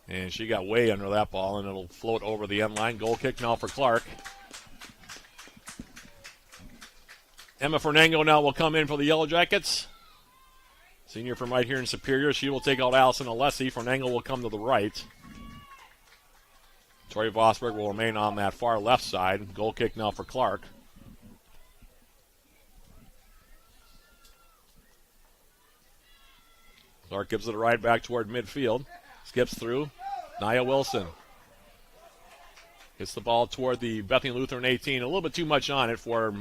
And she got way under that ball, and it'll float over the end line. Goal kick now for Clark. Emma Fernango now will come in for the Yellow Jackets. Senior from right here in Superior. She will take out Allison Alessi. Fernango will come to the right. Tori Vosberg will remain on that far left side. Goal kick now for Clark. Clark gives it a ride back toward midfield. Skips through. Nia Wilson. Gets the ball toward the Bethany Lutheran 18. A little bit too much on it for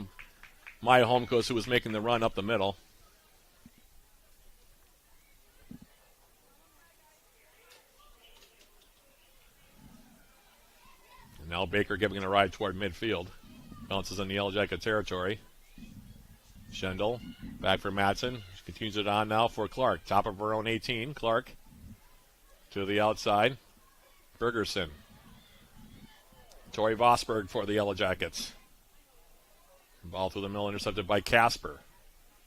Maya Holmquist, who was making the run up the middle. And now Baker giving it a ride toward midfield. Bounces in the Yellow Jacket territory. Schendel back for Madsen. She continues it on now for Clark. Top of her own 18. Clark to the outside. Bergerson. Tori Vosberg for the Yellow Jackets. Ball through the middle, intercepted by Casper.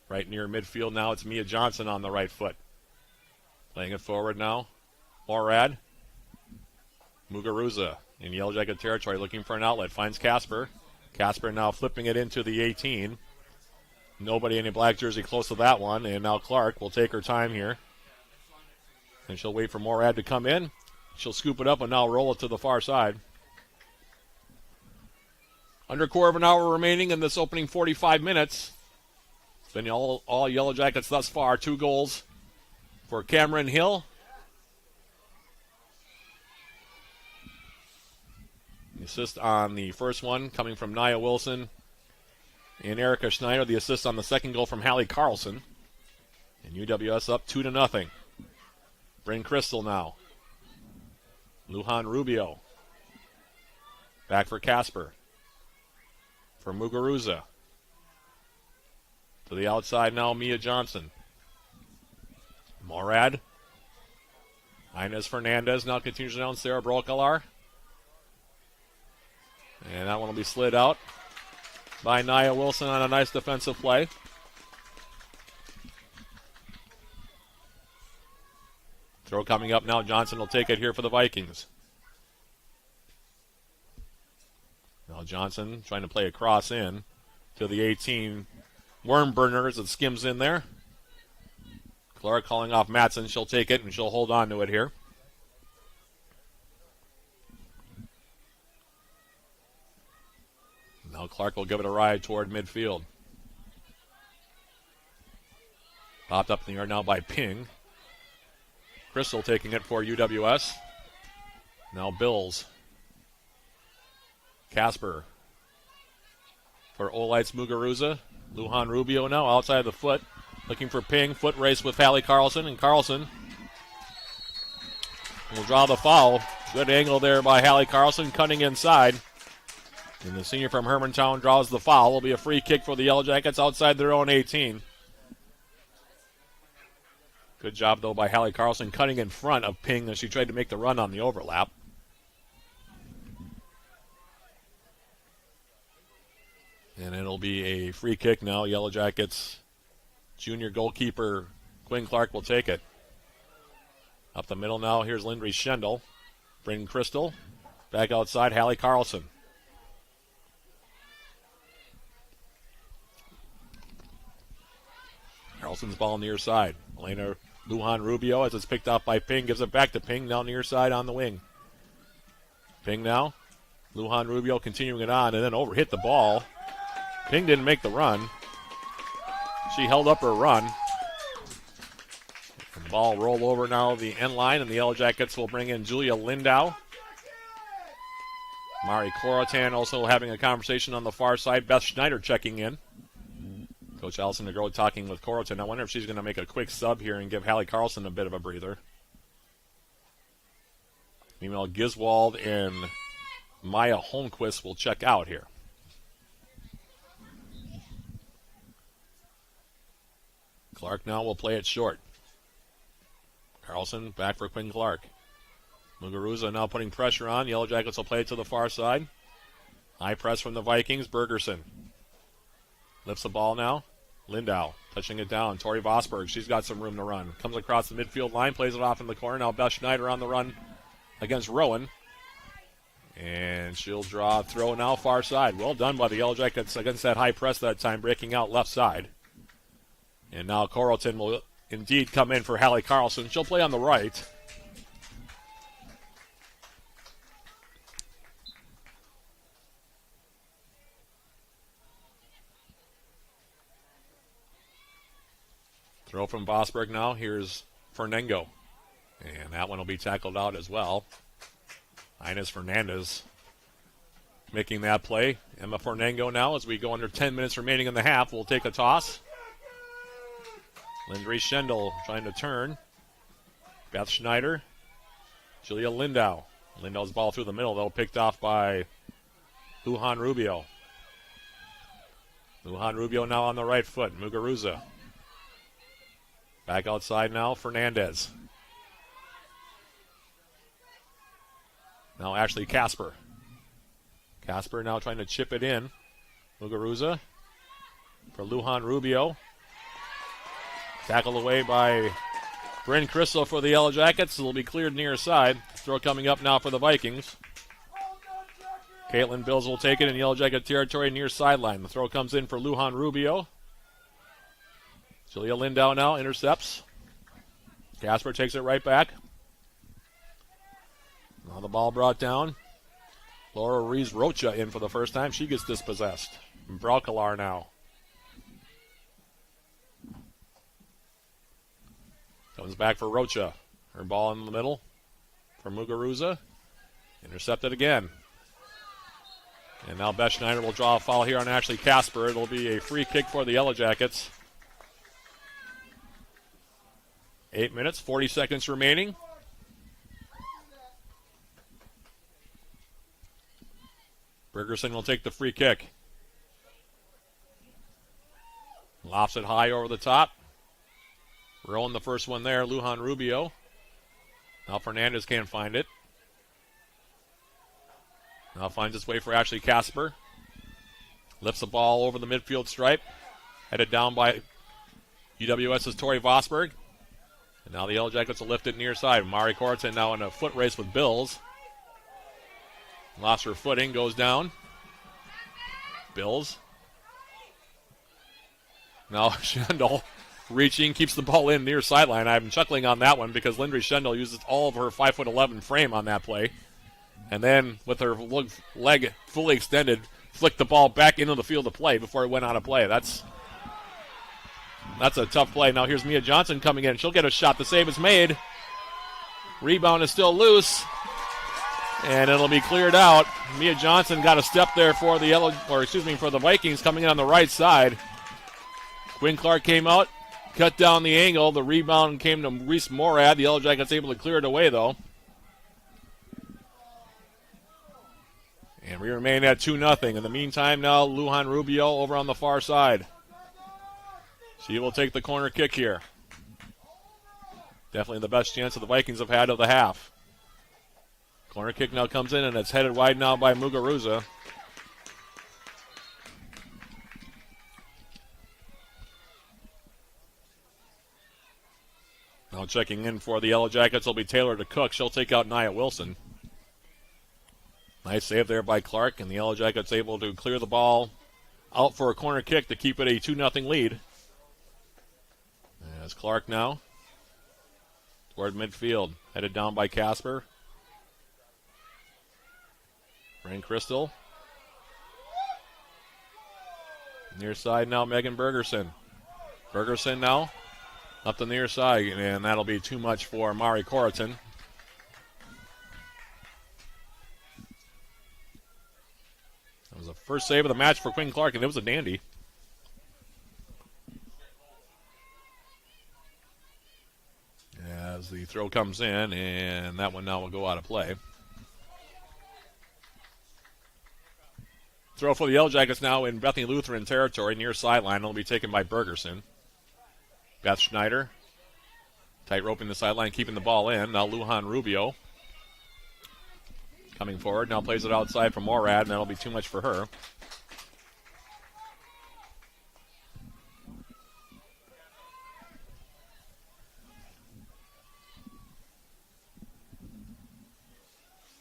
Right near midfield now, it's Mia Johnson on the right foot. Playing it forward now. Morad. Muguruza in Yellow Jacket territory looking for an outlet. Finds Casper. Casper now flipping it into the 18. Nobody in a black jersey close to that one. And now Clark will take her time here. And she'll wait for Morad to come in. She'll scoop it up and now roll it to the far side. Under a quarter of an hour remaining in this opening 45 minutes. It's been all Yellow Jackets thus far. 2 goals for Cameron Hill. The assist on the first one coming from Nia Wilson and Erica Schneider. The assist on the second goal from Hallie Carlson. And UWS up 2-0. Bryn Crystal now. Lujan Rubio. Back for Casper. For Muguruza. To the outside now, Mia Johnson. Morad. Inez Fernandez now continues down Sarah Brokalar. And that one will be slid out by Nia Wilson on a nice defensive play. Throw coming up now. Johnson will take it here for the Vikings. Now Johnson trying to play a cross in to the 18. Wormburner as it skims in there. Clark calling off Matson. She'll take it and she'll hold on to it here. Now Clark will give it a ride toward midfield. Popped up in the air now by Ping. Crystal taking it for UWS. Now Bills. Casper for Olites Muguruza. Lujan Rubio now outside the foot. Looking for Ping. Foot race with Hallie Carlson. And Carlson will draw the foul. Good angle there by Hallie Carlson, cutting inside. And the senior from Hermantown draws the foul. Will be a free kick for the Yellow Jackets outside their own 18. Good job, though, by Hallie Carlson cutting in front of Ping as she tried to make the run on the overlap. And it'll be a free kick now. Yellow Jackets junior goalkeeper Quinn Clark will take it. Up the middle now, here's Lindry Schendel. Bryn Crystal. Back outside, Hallie Carlson. Carlson's ball near side. Elena Lujan Rubio, as it's picked up by Ping, gives it back to Ping, now near side on the wing. Ping now. Lujan Rubio continuing it on, and then overhit the ball. Ping didn't make the run. She held up her run. The ball roll over now the end line, and the Yellow Jackets will bring in Julia Lindau. Mari Corotan also having a conversation on the far side. Beth Schneider checking in. Coach Allison DeGroat talking with Corotan. I wonder if she's going to make a quick sub here and give Hallie Carlson a bit of a breather. Meanwhile, Giswald and Maya Holmquist will check out here. Clark now will play it short. Carlson back for Quinn Clark. Muguruza now putting pressure on. Yellow Jackets will play it to the far side. High press from the Vikings. Bergerson lifts the ball now. Lindau touching it down. Tori Vosberg, she's got some room to run. Comes across the midfield line, plays it off in the corner. Now Beth Schneider on the run against Rowan. And she'll draw a throw now far side. Well done by the Yellow Jackets against that high press that time, breaking out left side. And now Corotan will indeed come in for Hallie Carlson. She'll play on the right. Throw from Vosberg now. Here's Fernengo. And that one will be tackled out as well. Ines Fernandez making that play. Emma Fernengo now, as we go under 10 minutes remaining in the half, will take a toss. Lindry Schendel trying to turn. Beth Schneider. Julia Lindau. Lindau's ball through the middle, though, picked off by Lujan Rubio. Lujan Rubio now on the right foot. Muguruza. Back outside now, Fernandez. Now Ashley Casper. Casper now trying to chip it in. Muguruza for Lujan Rubio. Tackled away by Bryn Crystal for the Yellow Jackets. It'll be cleared near side. Throw coming up now for the Vikings. Caitlin Bills will take it in Yellow Jacket territory near sideline. The throw comes in for Lujan Rubio. Julia Lindau now intercepts. Casper takes it right back. Now the ball brought down. Laura Rees Rocha in for the first time. She gets dispossessed. Braukelar now. Comes back for Rocha. Her ball in the middle for Muguruza. Intercepted again. And now Beth Schneider will draw a foul here on Ashley Casper. It'll be a free kick for the Yellow Jackets. 8 minutes, 40 seconds remaining. Bergerson will take the free kick. Lofts it high over the top. Rolling the first one there, Lujan Rubio. Now Fernandez can't find it. Now finds its way for Ashley Casper. Lifts the ball over the midfield stripe. Headed down by UWS's Tori Vosberg. And now the Yellow Jackets will lift it near side. Mari Corotan now in a foot race with Bills. Lost her footing, goes down. Bills. Now Schendel reaching, keeps the ball in near sideline. I'm chuckling on that one because Lindry Schendel uses all of her 5'11" frame on that play. And then with her leg fully extended, flicked the ball back into the field of play before it went out of play. That's a tough play. Now here's Mia Johnson coming in. She'll get a shot. The save is made. Rebound is still loose. And it'll be cleared out. Mia Johnson got a step there for for the Vikings coming in on the right side. Quinn Clark came out, cut down the angle. The rebound came to Reese Morad. The Yellow Jackets able to clear it away, though. And we remain at 2-0. In the meantime, now Lujan Rubio over on the far side. She will take the corner kick here. Definitely the best chance that the Vikings have had of the half. Corner kick now comes in, and it's headed wide now by Muguruza. Now checking in for the Yellow Jackets will be Taylor to Cook. She'll take out Nia Wilson. Nice save there by Clark, and the Yellow Jackets able to clear the ball out for a corner kick to keep it a 2-0 lead. As Clark now toward midfield, headed down by Casper. Rain Crystal. Near side now, Megan Bergerson. Bergerson now up the near side, and that'll be too much for Mari Corriton. That was the first save of the match for Quinn Clark, and it was a dandy. As the throw comes in, and that one now will go out of play. Throw for the Yellow Jackets now in Bethany Lutheran territory, near sideline. It'll be taken by Bergerson. Beth Schneider, tight roping the sideline, keeping the ball in. Now Lujan Rubio coming forward. Now plays it outside for Morad, and that'll be too much for her.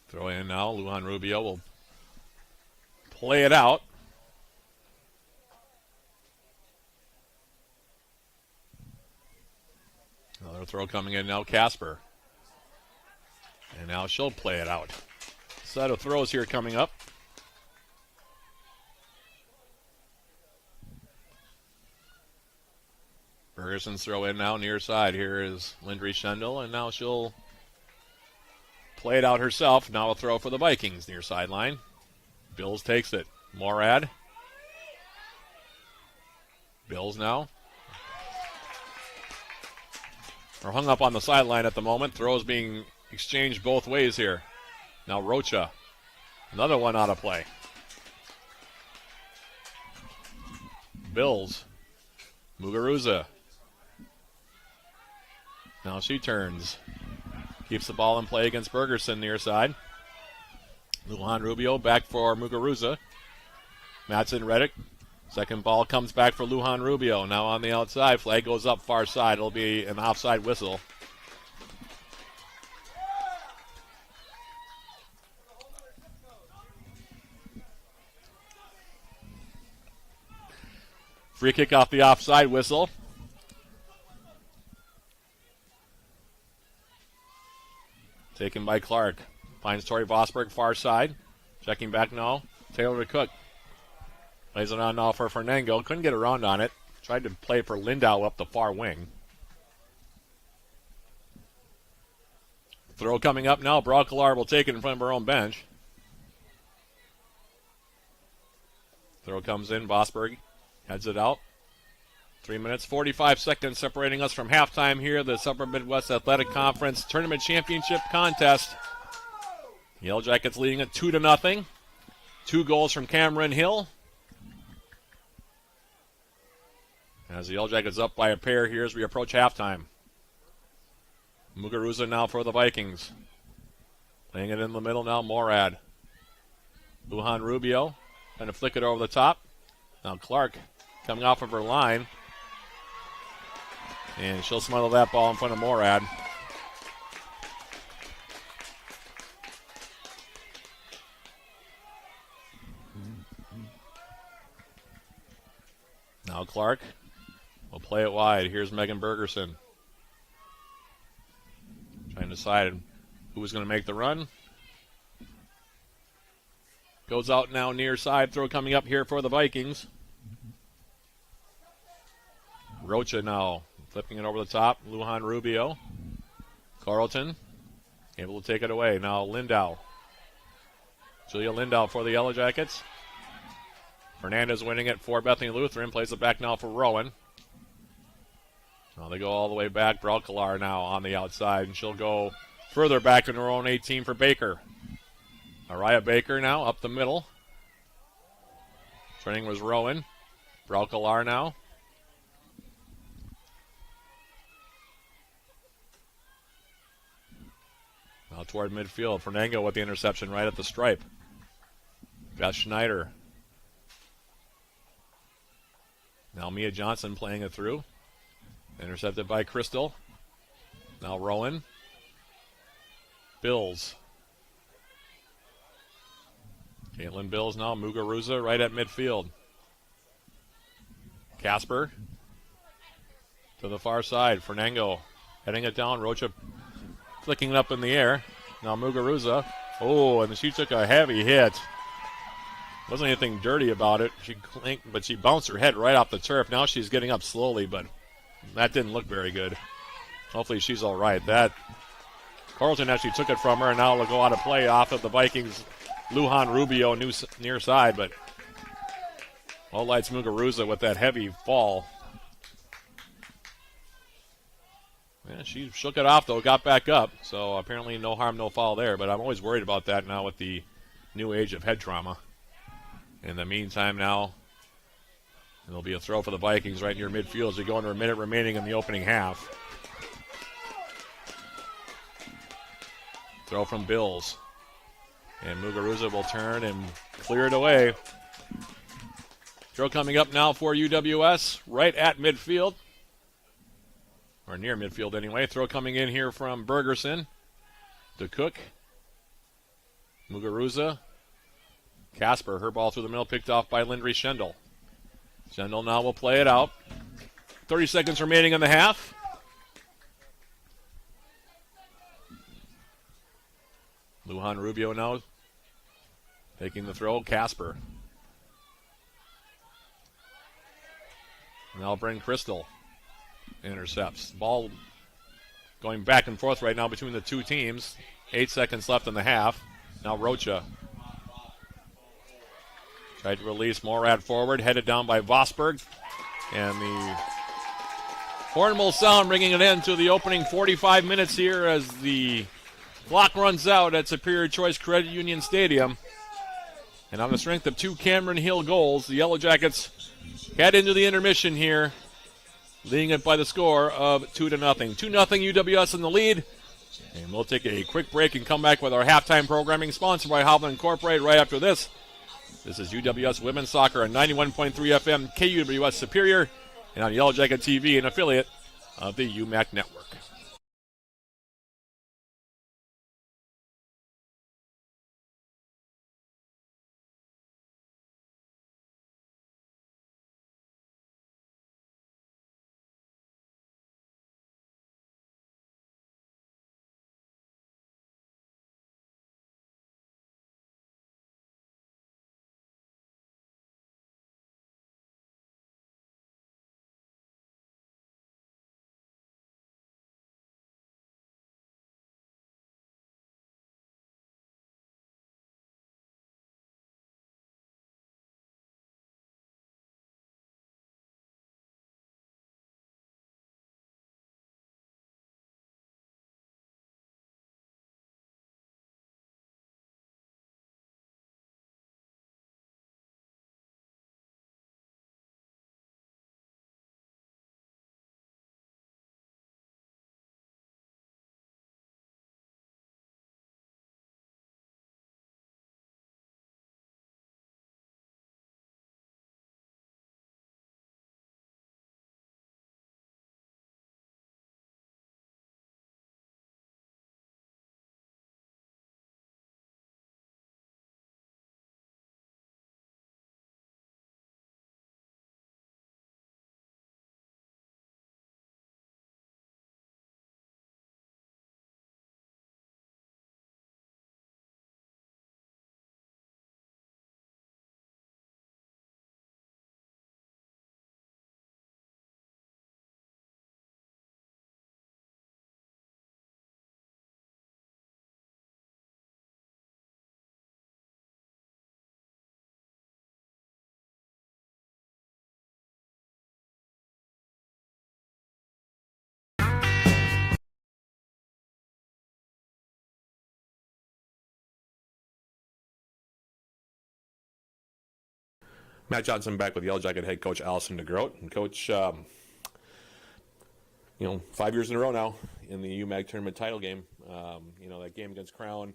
Throw in now. Lujan Rubio will play it out. Another throw coming in now. Casper. And now she'll play it out. Set of throws here coming up. Ferguson's throw in now near side. Here is Lindry Schendel, and now she'll play it out herself. Now a throw for the Vikings near sideline. Bills takes it. Morad. Bills now. Are hung up on the sideline at the moment. Throws being exchanged both ways here. Now Rocha. Another one out of play. Bills. Muguruza. Now she turns. Keeps the ball in play against Bergerson near side. Lujan Rubio back for Muguruza. Matson Reddick. Second ball comes back for Lujan Rubio. Now on the outside. Flag goes up far side. It'll be an offside whistle. Free kick off the offside whistle. Taken by Clark. Finds Tori Vosberg far side. Checking back now. Taylor to Cook. Plays it on now for Fernango. Couldn't get around on it. Tried to play for Lindau up the far wing. Throw coming up now. Braukelar will take it in front of her own bench. Throw comes in. Vosberg heads it out. 3 minutes, 45 seconds separating us from halftime here. The Upper Midwest Athletic Conference Tournament Championship Contest. Yellow Jackets leading it 2-0. 2 goals from Cameron Hill. As the Yellow Jackets up by a pair here as we approach halftime. Muguruza now for the Vikings. Playing it in the middle now, Morad. Lujan Rubio trying to flick it over the top. Now Clark coming off of her line. And she'll smother that ball in front of Morad. Now Clark will play it wide. Here's Megan Bergerson. Trying to decide who was going to make the run. Goes out now near side. Throw coming up here for the Vikings. Rocha now flipping it over the top. Lujan Rubio. Carlton able to take it away. Now Lindau. Julia Lindau for the Yellow Jackets. Fernandez winning it for Bethany Lutheran. Plays it back now for Rowan. Now they go all the way back. Braukelar now on the outside. And she'll go further back in her own 18 for Baker. Mariah Baker now up the middle. Turning was Rowan. Braukelar now. Now toward midfield. Fernango with the interception right at the stripe. Beth Schneider. Now Mia Johnson playing it through. Intercepted by Crystal. Now Rowan. Bills. Caitlin Bills now. Muguruza right at midfield. Casper to the far side. Fernango heading it down. Rocha flicking it up in the air. Now Muguruza. Oh, and she took a heavy hit. Wasn't anything dirty about it. She clinked, but she bounced her head right off the turf. Now she's getting up slowly, but that didn't look very good. Hopefully she's all right. That Carlton actually took it from her, and now will go out of play off of the Vikings. Lujan Rubio near side, but all lights Muguruza with that heavy fall. Yeah, she shook it off, though, got back up. So apparently no harm, no foul there. But I'm always worried about that now with the new age of head trauma. In the meantime now, it'll be a throw for the Vikings right near midfield as we go under a minute remaining in the opening half. Throw from Bills. And Muguruza will turn and clear it away. Throw coming up now for UWS right at midfield. Or near midfield anyway. Throw coming in here from Bergerson to Cook. Muguruza. Casper, her ball through the middle, picked off by Lindry Schendel. Schendel now will play it out. 30 seconds remaining in the half. Lujan Rubio now taking the throw. Casper. Now bring Crystal. Intercepts. Ball going back and forth right now between the two teams. 8 seconds left in the half. Now Rocha. Tried to release Morad forward. Headed down by Vosberg. And the horn will sound, bringing it in to the opening 45 minutes here as the clock runs out at Superior Choice Credit Union Stadium. And on the strength of 2 Cameron Hill goals, the Yellow Jackets head into the intermission here, leading it by the score of 2-0. 2-0 UWS in the lead. And we'll take a quick break and come back with our halftime programming, sponsored by Hovland Incorporated right after this. This is UWS Women's Soccer on 91.3 FM KUWS Superior and on Yellow Jacket TV, an affiliate of the UMAC Network. Matt Johnson back with Yellow Jacket head coach Allison DeGroat. And Coach, 5 years in a row now in the UMAC tournament title game. That game against Crown,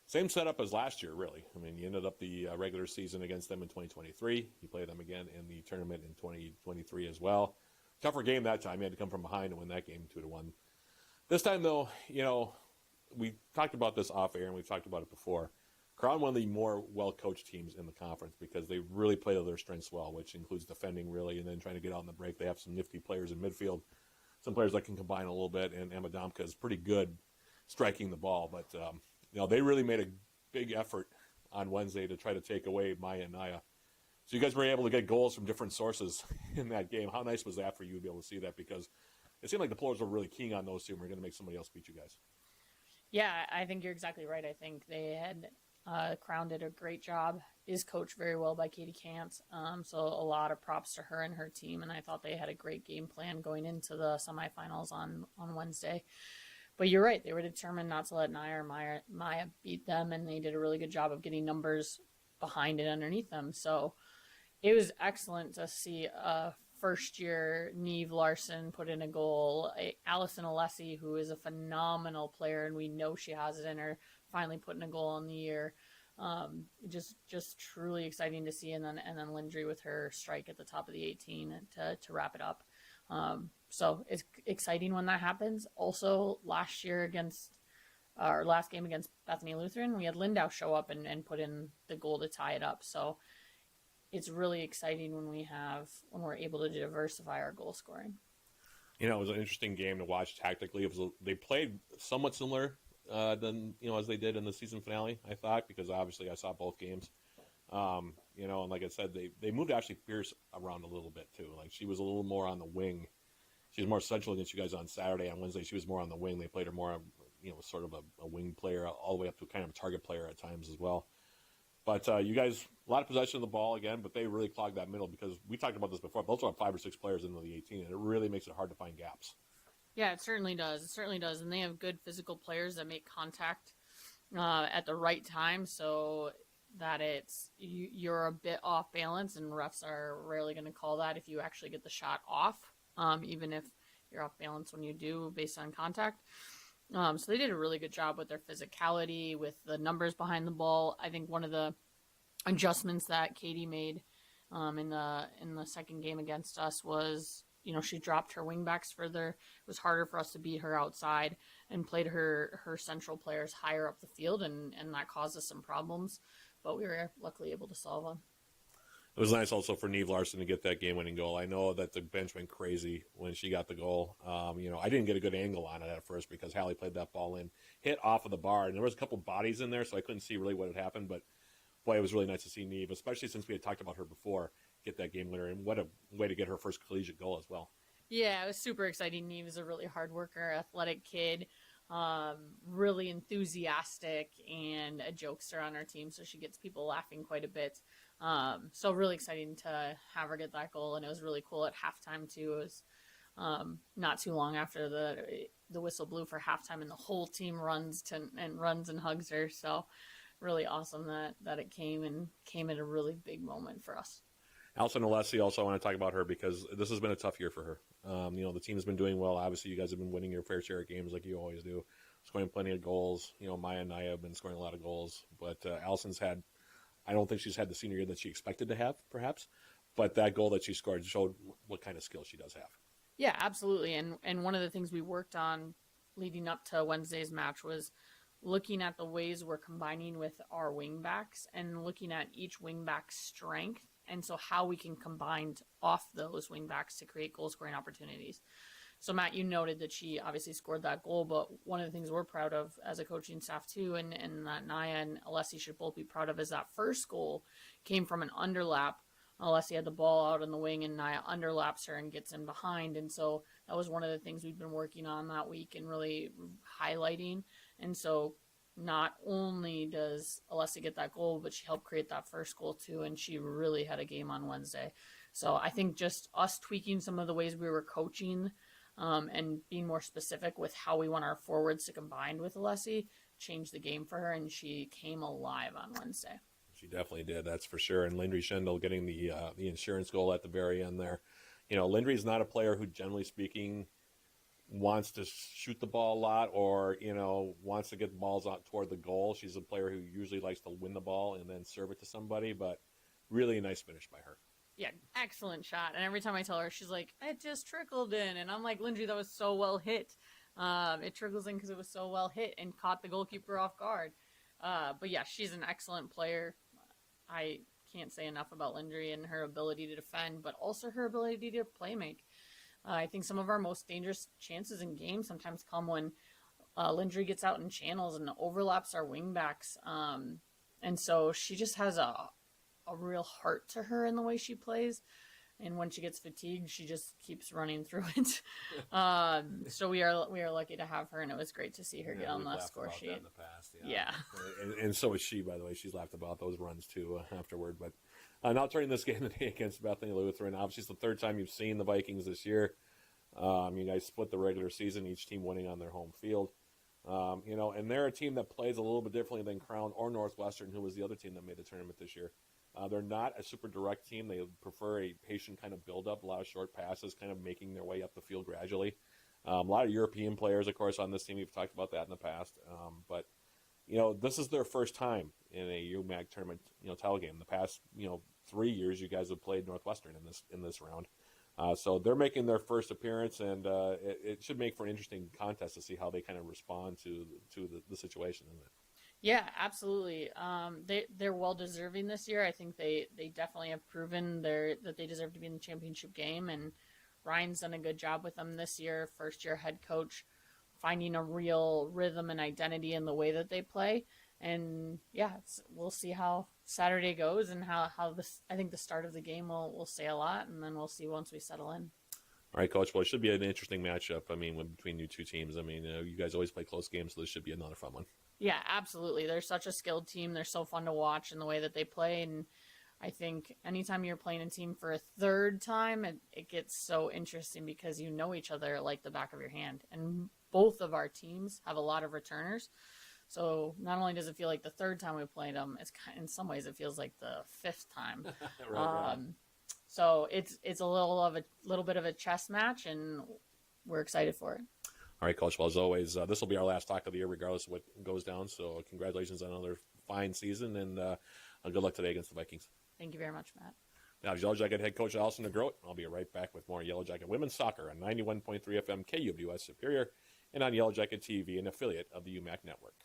same setup as last year, really. I mean, you ended up the regular season against them in 2023. You play them again in the tournament in 2023 as well. Tougher game that time. You had to come from behind and win that game 2-1. This time, though, we talked about this off air and we've talked about it before. Crown, one of the more well-coached teams in the conference because they really play to their strengths well, which includes defending really and then trying to get out in the break. They have some nifty players in midfield, some players that can combine a little bit, and Emma Domka is pretty good striking the ball. But, they really made a big effort on Wednesday to try to take away Maya and Naya. So you guys were able to get goals from different sources in that game. How nice was that for you to be able to see that? Because it seemed like the players were really keen on those two and were going to make somebody else beat you guys. Yeah, I think you're exactly right. I think they had Crown did a great job, is coached very well by Katie Kant. So a lot of props to her and her team, and I thought they had a great game plan going into the semifinals on Wednesday. But you're right, they were determined not to let Naya or Maya beat them, and they did a really good job of getting numbers behind and underneath them. So it was excellent to see first-year Neve Larson put in a goal. Allison Alessi, who is a phenomenal player, and we know she has it in her, finally putting a goal in the year. Just truly exciting to see. And then Lindry with her strike at the top of the 18 to wrap it up. So it's exciting when that happens. Also, last year against our last game against Bethany Lutheran, we had Lindau show up and put in the goal to tie it up. So it's really exciting when we're able to diversify our goal scoring. It was an interesting game to watch tactically. They played somewhat similar than as they did in the season finale, I thought, because obviously I saw both games. And like I said, they moved Ashley Pierce around a little bit too. Like she was a little more on the wing. She was more central against you guys on Saturday. On Wednesday, she was more on the wing. They played her more, sort of a wing player all the way up to kind of a target player at times as well. But you guys, a lot of possession of the ball again, but they really clogged that middle because we talked about this before. Both are 5 or 6 players into the 18, and it really makes it hard to find gaps. Yeah, it certainly does. It certainly does. And they have good physical players that make contact at the right time so that you're a bit off balance, and refs are rarely going to call that if you actually get the shot off, even if you're off balance when you do based on contact. So they did a really good job with their physicality, with the numbers behind the ball. I think one of the adjustments that Katie made in the second game against us was, she dropped her wingbacks further. It was harder for us to beat her outside and played her central players higher up the field, and that caused us some problems. But we were luckily able to solve them. It was nice also for Neve Larson to get that game-winning goal. I know that the bench went crazy when she got the goal. I didn't get a good angle on it at first because Hallie played that ball in, hit off of the bar, and there was a couple bodies in there, so I couldn't see really what had happened. But, boy, it was really nice to see Neve, especially since we had talked about her before, get that game winner, and what a way to get her first collegiate goal as well. Yeah, it was super exciting. Neve is a really hard worker, athletic kid, really enthusiastic, and a jokester on our team, so she gets people laughing quite a bit. So really exciting to have her get that goal, and it was really cool at halftime too. It was not too long after the whistle blew for halftime, and the whole team runs and hugs her. So really awesome that it came at a really big moment for us. Allison Alessi, also I want to talk about her because this has been a tough year for her. The team's been doing well. Obviously, you guys have been winning your fair share of games like you always do, scoring plenty of goals. Maya and Naya have been scoring a lot of goals, but Allison's I don't think she's had the senior year that she expected to have, perhaps, but that goal that she scored showed what kind of skill she does have. Yeah, absolutely. And one of the things we worked on leading up to Wednesday's match was looking at the ways we're combining with our wingbacks and looking at each wingback's strength, and so how we can combine off those wingbacks to create goal-scoring opportunities. So, Matt, you noted that she obviously scored that goal, but one of the things we're proud of as a coaching staff too, and that Naya and Alessi should both be proud of, is that first goal came from an underlap. Alessi had the ball out on the wing, and Naya underlaps her and gets in behind. And so that was one of the things we've been working on that week and really highlighting. And so not only does Alessi get that goal, but she helped create that first goal too, and she really had a game on Wednesday. So I think just us tweaking some of the ways we were coaching and being more specific with how we want our forwards to combine with Alessi changed the game for her, and she came alive on Wednesday. She definitely did, that's for sure. And Lindry Schendel getting the insurance goal at the very end there. You know, Lindry's not a player who, generally speaking, wants to shoot the ball a lot or, you know, wants to get the balls out toward the goal. She's a player who usually likes to win the ball and then serve it to somebody, but really a nice finish by her. Yeah, excellent shot. And every time I tell her, she's like, it just trickled in. And I'm like, Lindry, that was so well hit. It trickles in because it was so well hit and caught the goalkeeper off guard. But yeah, she's an excellent player. I can't say enough about Lindry and her ability to defend, but also her ability to play make. I think some of our most dangerous chances in games sometimes come when Lindry gets out in channels and overlaps our wingbacks. And so she just has a real heart to her in the way she plays. And when she gets fatigued, she just keeps running through it. So we are lucky to have her, and it was great to see her get on the score sheet. In the past, yeah. And so is she, by the way. She's laughed about those runs too afterward. But now turning this game today against Bethany Lutheran, obviously it's the third time you've seen the Vikings this year. You guys split the regular season, each team winning on their home field. You know, and they're a team that plays a little bit differently than Crown or Northwestern, who was the other team that made the tournament this year. They're not a super direct team. They prefer a patient kind of build-up, a lot of short passes, kind of making their way up the field gradually. A lot of European players, of course, on this team. We've talked about that in the past. But, you know, this is their first time in a UMAC tournament, you know, title game. The past, you know, 3 years, you guys have played Northwestern in this round. So they're making their first appearance, and it should make for an interesting contest to see how they kind of respond to the situation, isn't it? Yeah, absolutely. They're well deserving this year. I think they definitely have proven that they deserve to be in the championship game, and Ryan's done a good job with them this year. First year head coach, finding a real rhythm and identity in the way that they play. And yeah, we'll see how Saturday goes and how this. I think the start of the game will say a lot, and then we'll see once we settle in. All right, Coach. Well, it should be an interesting matchup. I mean, between you two teams. I mean, you guys always play close games, so this should be another fun one. Yeah, absolutely. They're such a skilled team. They're so fun to watch in the way that they play. And I think anytime you're playing a team for a third time, it gets so interesting because you know each other like the back of your hand. And both of our teams have a lot of returners. So not only does it feel like the third time we played them, in some ways it feels like the fifth time. Right. So it's a little bit of a chess match, and we're excited for it. All right, Coach. Well, as always, this will be our last talk of the year, regardless of what goes down. So congratulations on another fine season, and good luck today against the Vikings. Thank you very much, Matt. Now, Yellow Jacket head coach Allison DeGroat. I'll be right back with more Yellow Jacket women's soccer on 91.3 FM KUWS Superior and on Yellow Jacket TV, an affiliate of the UMAC Network.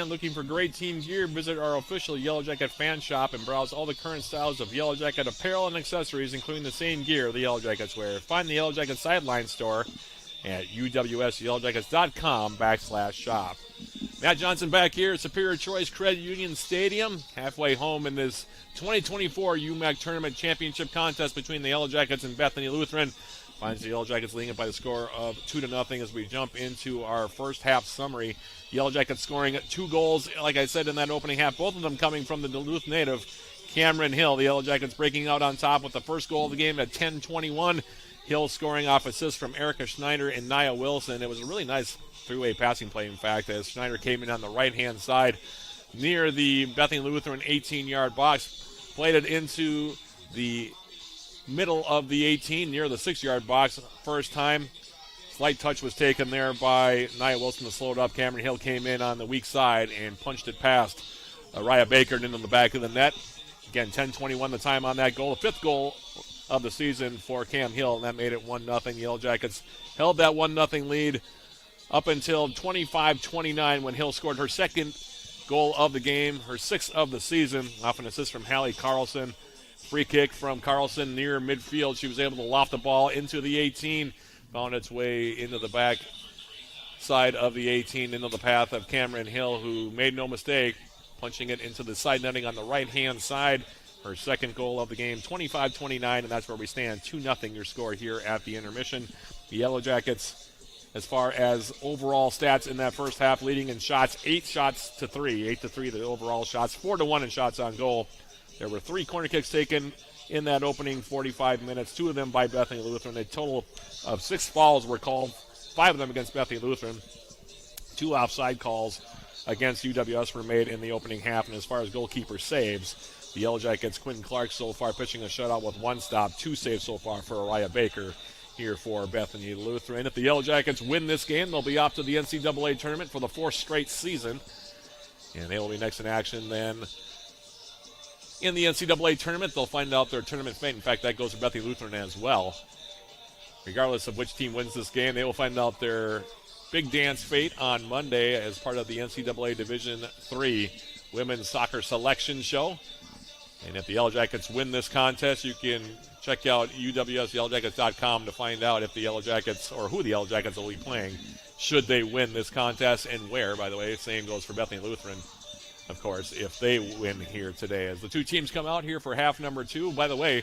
fan looking for great team gear, visit our official Yellow Jacket fan shop and browse all the current styles of Yellow Jacket apparel and accessories, including the same gear the Yellow Jackets wear. Find the Yellow Jacket sideline store at uwsyellowjackets.com/shop. Matt Johnson back here at Superior Choice Credit Union Stadium, halfway home in this 2024 UMAC Tournament Championship contest between the Yellow Jackets and Bethany Lutheran. Finds the Yellow Jackets leading it by the score of 2-0 as we jump into our first half summary. Yellow Jackets scoring 2 goals, like I said, in that opening half, both of them coming from the Duluth native, Cameron Hill. The Yellow Jackets breaking out on top with the first goal of the game at 10:21. Hill scoring off assists from Erica Schneider and Nia Wilson. It was a really nice three-way passing play, in fact, as Schneider came in on the right-hand side near the Bethany Lutheran 18-yard box. Played it into the middle of the 18, near the 6-yard box. First time, slight touch was taken there by Nia Wilson to slow it up. Cameron Hill came in on the weak side and punched it past Raya Baker into the back of the net. Again, 10:21 the time on that goal. The 5th goal of the season for Cam Hill, and that made it 1-0. Yellow Jackets held that 1-0 lead up until 25-29 when Hill scored her 2nd goal of the game, her 6th of the season, off an assist from Hallie Carlson. Free kick from Carlson near midfield. She was able to loft the ball into the 18, found its way into the back side of the 18, into the path of Cameron Hill, who made no mistake, punching it into the side netting on the right-hand side. Her 2nd goal of the game, 25-29, and that's where we stand. 2-0 your score here at the intermission. The Yellow Jackets, as far as overall stats in that first half, leading in shots, 8 shots to 3. 8-3 the overall shots, 4-1 in shots on goal. There were 3 corner kicks taken in that opening 45 minutes, 2 of them by Bethany Lutheran. A total of 6 fouls were called, 5 of them against Bethany Lutheran. 2 offside calls against UWS were made in the opening half. And as far as goalkeeper saves, the Yellow Jackets, Quinn Clark so far pitching a shutout with 1 stop, 2 saves so far for Araya Baker here for Bethany Lutheran. If the Yellow Jackets win this game, they'll be off to the NCAA tournament for the 4th straight season. And they will be next in action then in the NCAA tournament. They'll find out their tournament fate. In fact, that goes for Bethany Lutheran as well. Regardless of which team wins this game, they will find out their big dance fate on Monday as part of the NCAA Division III Women's Soccer Selection Show. And if the Yellow Jackets win this contest, you can check out uwsyellowjackets.com to find out if the Yellow Jackets, or who the Yellow Jackets will be playing, should they win this contest, and where, by the way. Same goes for Bethany Lutheran, of course, if they win here today. As the 2 teams come out here for half number 2. By the way,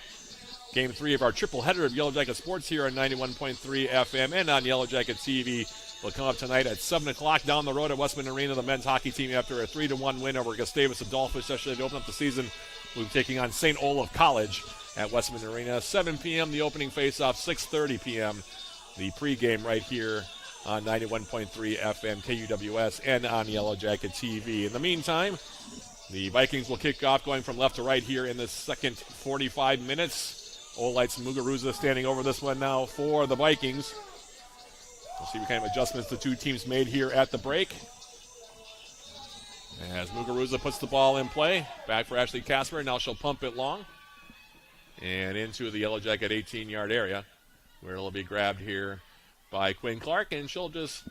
Game 3 of our triple header of Yellow Jacket Sports here on 91.3 FM and on Yellow Jacket TV will come up tonight at 7 o'clock down the road at Westman Arena. The men's hockey team, after a 3-1 win over Gustavus Adolphus yesterday to open up the season, will be taking on St. Olaf College at Westman Arena. 7 p.m. the opening face-off, 6:30 p.m. the pregame right here on 91.3 FM KUWS and on Yellow Jacket TV. In the meantime, the Vikings will kick off going from left to right here in the second 45 minutes. Olites Muguruza standing over this one now for the Vikings. We'll see what kind of adjustments the 2 teams made here at the break. As Muguruza puts the ball in play, back for Ashley Casper. Now she'll pump it long and into the Yellow Jacket 18-yard area, where it'll be grabbed here by Quinn Clark, and she'll just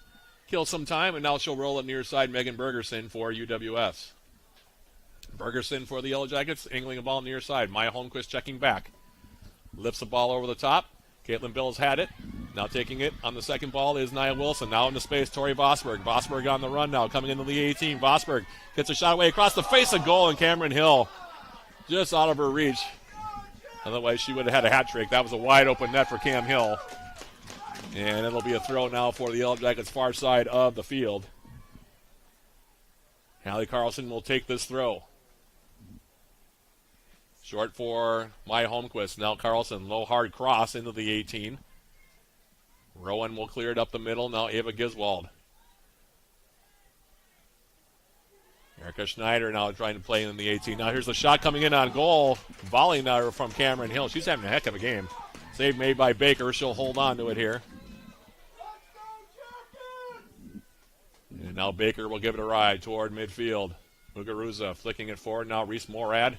kill some time, and now she'll roll it near side Megan Bergerson for UWS. Bergerson for the Yellow Jackets, angling a ball near side. Maya Holmquist checking back. Lifts the ball over the top. Caitlin Bills had it. Now taking it on the second ball is Nia Wilson. Now into space, Tori Vosberg. Vosberg on the run now, coming into the 18. Vosberg gets a shot away across the face, of goal, and Cameron Hill just out of her reach. Otherwise, she would have had a hat trick. That was a wide open net for Cam Hill. And it'll be a throw now for the Yellow Jackets far side of the field. Hallie Carlson will take this throw. Short for Maya Holmquist. Now Carlson, low hard cross into the 18. Rowan will clear it up the middle. Now Ava Giswald. Erica Schneider now trying to play in the 18. Now here's the shot coming in on goal. Volley now from Cameron Hill. She's having a heck of a game. Save made by Baker. She'll hold on to it here. And now Baker will give it a ride toward midfield. Muguruza flicking it forward. Now Reese Morad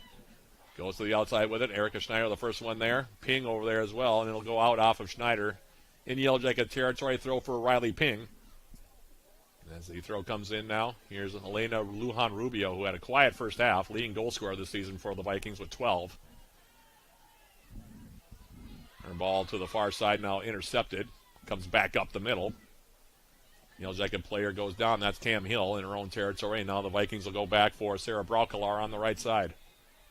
goes to the outside with it. Erica Schneider, the first one there. Ping over there as well, and it'll go out off of Schneider. In Yellow Jacket territory, throw for Riley Ping. As the throw comes in now, here's Elena Lujan Rubio, who had a quiet first half, leading goal scorer this season for the Vikings with 12. Her ball to the far side now intercepted. Comes back up the middle. Yellow Jacket player goes down. That's Cam Hill in her own territory. Now the Vikings will go back for Sarah Braukelar on the right side.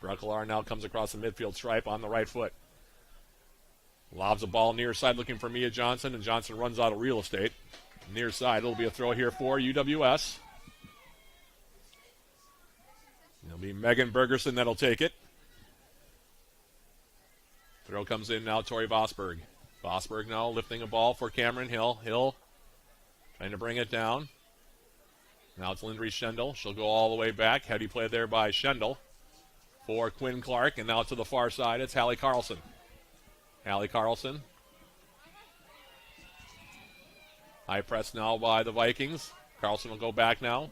Braukelar now comes across the midfield stripe on the right foot. Lobs a ball near side looking for Mia Johnson, and Johnson runs out of real estate. Near side, it'll be a throw here for UWS. It'll be Megan Bergerson that'll take it. Throw comes in now, Tori Vosberg. Vosberg now lifting a ball for Cameron Hill. Hill trying to bring it down. Now it's Lindry Schendel. She'll go all the way back. Heady play there by Schendel for Quinn Clark. And now to the far side, it's Hallie Carlson. Hallie Carlson. High press now by the Vikings. Carlson will go back now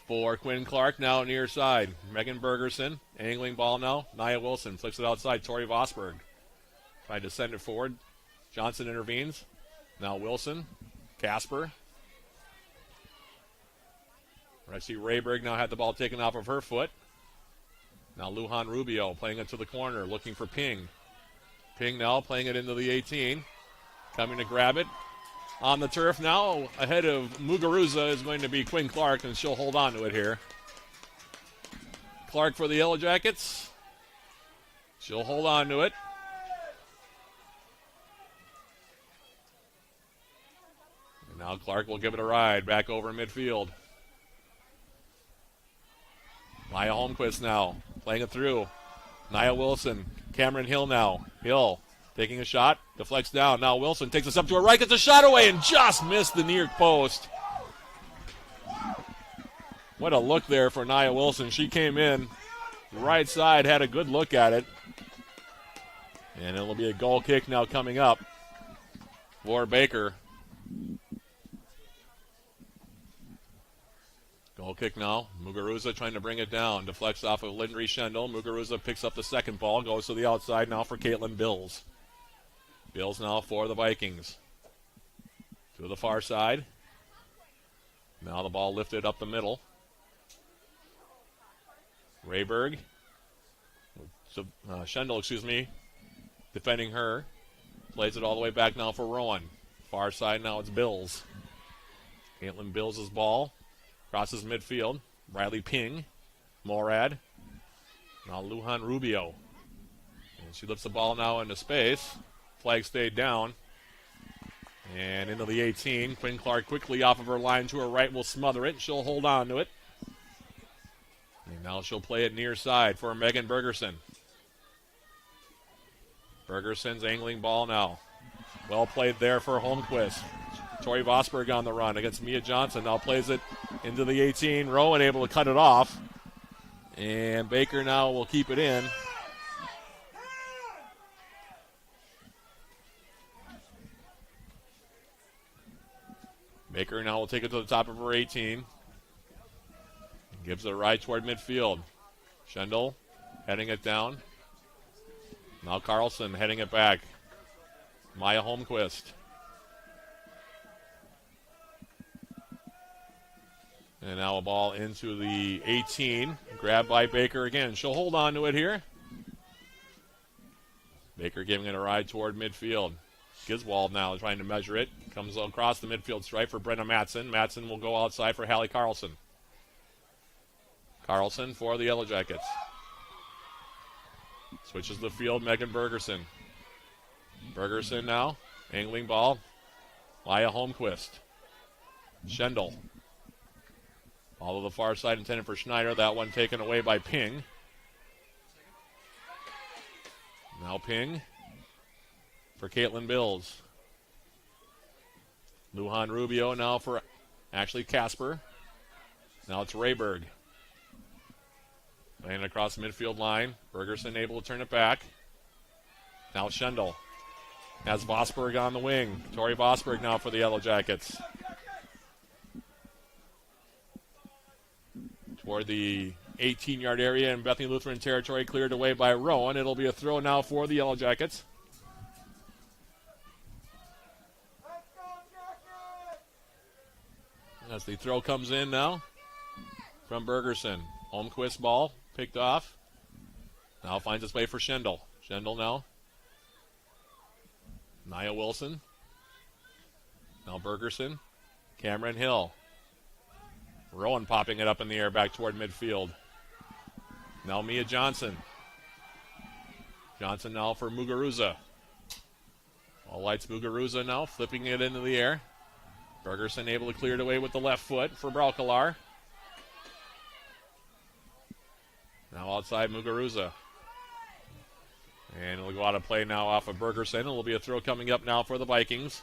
for Quinn Clark, now near side. Megan Bergerson, angling ball now. Nia Wilson flips it outside. Tori Vosberg tried to send it forward. Johnson intervenes. Now Wilson, Casper. I see Rayberg now had the ball taken off of her foot. Now Lujan Rubio playing it to the corner, looking for Ping. Ping now playing it into the 18. Coming to grab it. On the turf now, ahead of Muguruza is going to be Quinn Clark, and she'll hold on to it here. Clark for the Yellow Jackets. She'll hold on to it. And now Clark will give it a ride back over midfield. Maya Holmquist now playing it through. Nia Wilson, Cameron Hill now. Hill taking a shot, deflects down. Now Wilson takes us up to her right, gets a shot away, and just missed the near post. What a look there for Nia Wilson. She came in, right side, had a good look at it. And it'll be a goal kick now coming up for Baker. Goal kick now. Muguruza trying to bring it down. Deflects off of Lindry Schendel. Muguruza picks up the second ball. Goes to the outside now for Caitlin Bills. Bills now for the Vikings. To the far side. Now the ball lifted up the middle. Rayberg. Schendel, defending her. Plays it all the way back now for Rowan. Far side now it's Bills. Caitlin Bills' ball. Crosses midfield. Riley Ping. Morad. Now Lujan Rubio. And she lifts the ball now into space. Flag stayed down. And into the 18. Quinn Clark quickly off of her line to her right will smother it. She'll hold on to it. And now she'll play it near side for Megan Bergerson. Bergerson's angling ball now. Well played there for Holmquist. Tori Vosberg on the run against Mia Johnson. Now plays it into the 18. Rowan able to cut it off. And Baker now will keep it in. Baker now will take it to the top of her 18. Gives it a ride toward midfield. Schendel heading it down. Now Carlson heading it back. Maya Holmquist. And now a ball into the 18. Grabbed by Baker again. She'll hold on to it here. Baker giving it a ride toward midfield. Giswald now trying to measure it. Comes across the midfield stripe for Brenna Matson. Matson will go outside for Hallie Carlson. Carlson for the Yellow Jackets. Switches the field, Megan Bergerson. Bergerson now, angling ball. Maya Holmquist. Schendel. All to the far side intended for Schneider. That one taken away by Ping. Now Ping for Caitlin Bills. Lujan Rubio now for Ashley Casper. Now it's Rayberg. Playing across the midfield line. Bergerson able to turn it back. Now Schendel has Vosberg on the wing. Tori Vosberg now for the Yellow Jackets. Toward the 18-yard area in Bethany Lutheran territory, cleared away by Rowan. It'll be a throw now for the Yellow Jackets. As the throw comes in now from Bergerson. Holmquist ball picked off. Now finds its way for Schendel. Schendel now. Nia Wilson. Now Bergerson. Cameron Hill. Rowan popping it up in the air back toward midfield. Now Mia Johnson. Johnson now for Muguruza. All lights Muguruza now, flipping it into the air. Bergerson able to clear it away with the left foot for Braukelar. Now outside Muguruza. And it'll go out of play now off of Bergerson. It'll be a throw coming up now for the Vikings.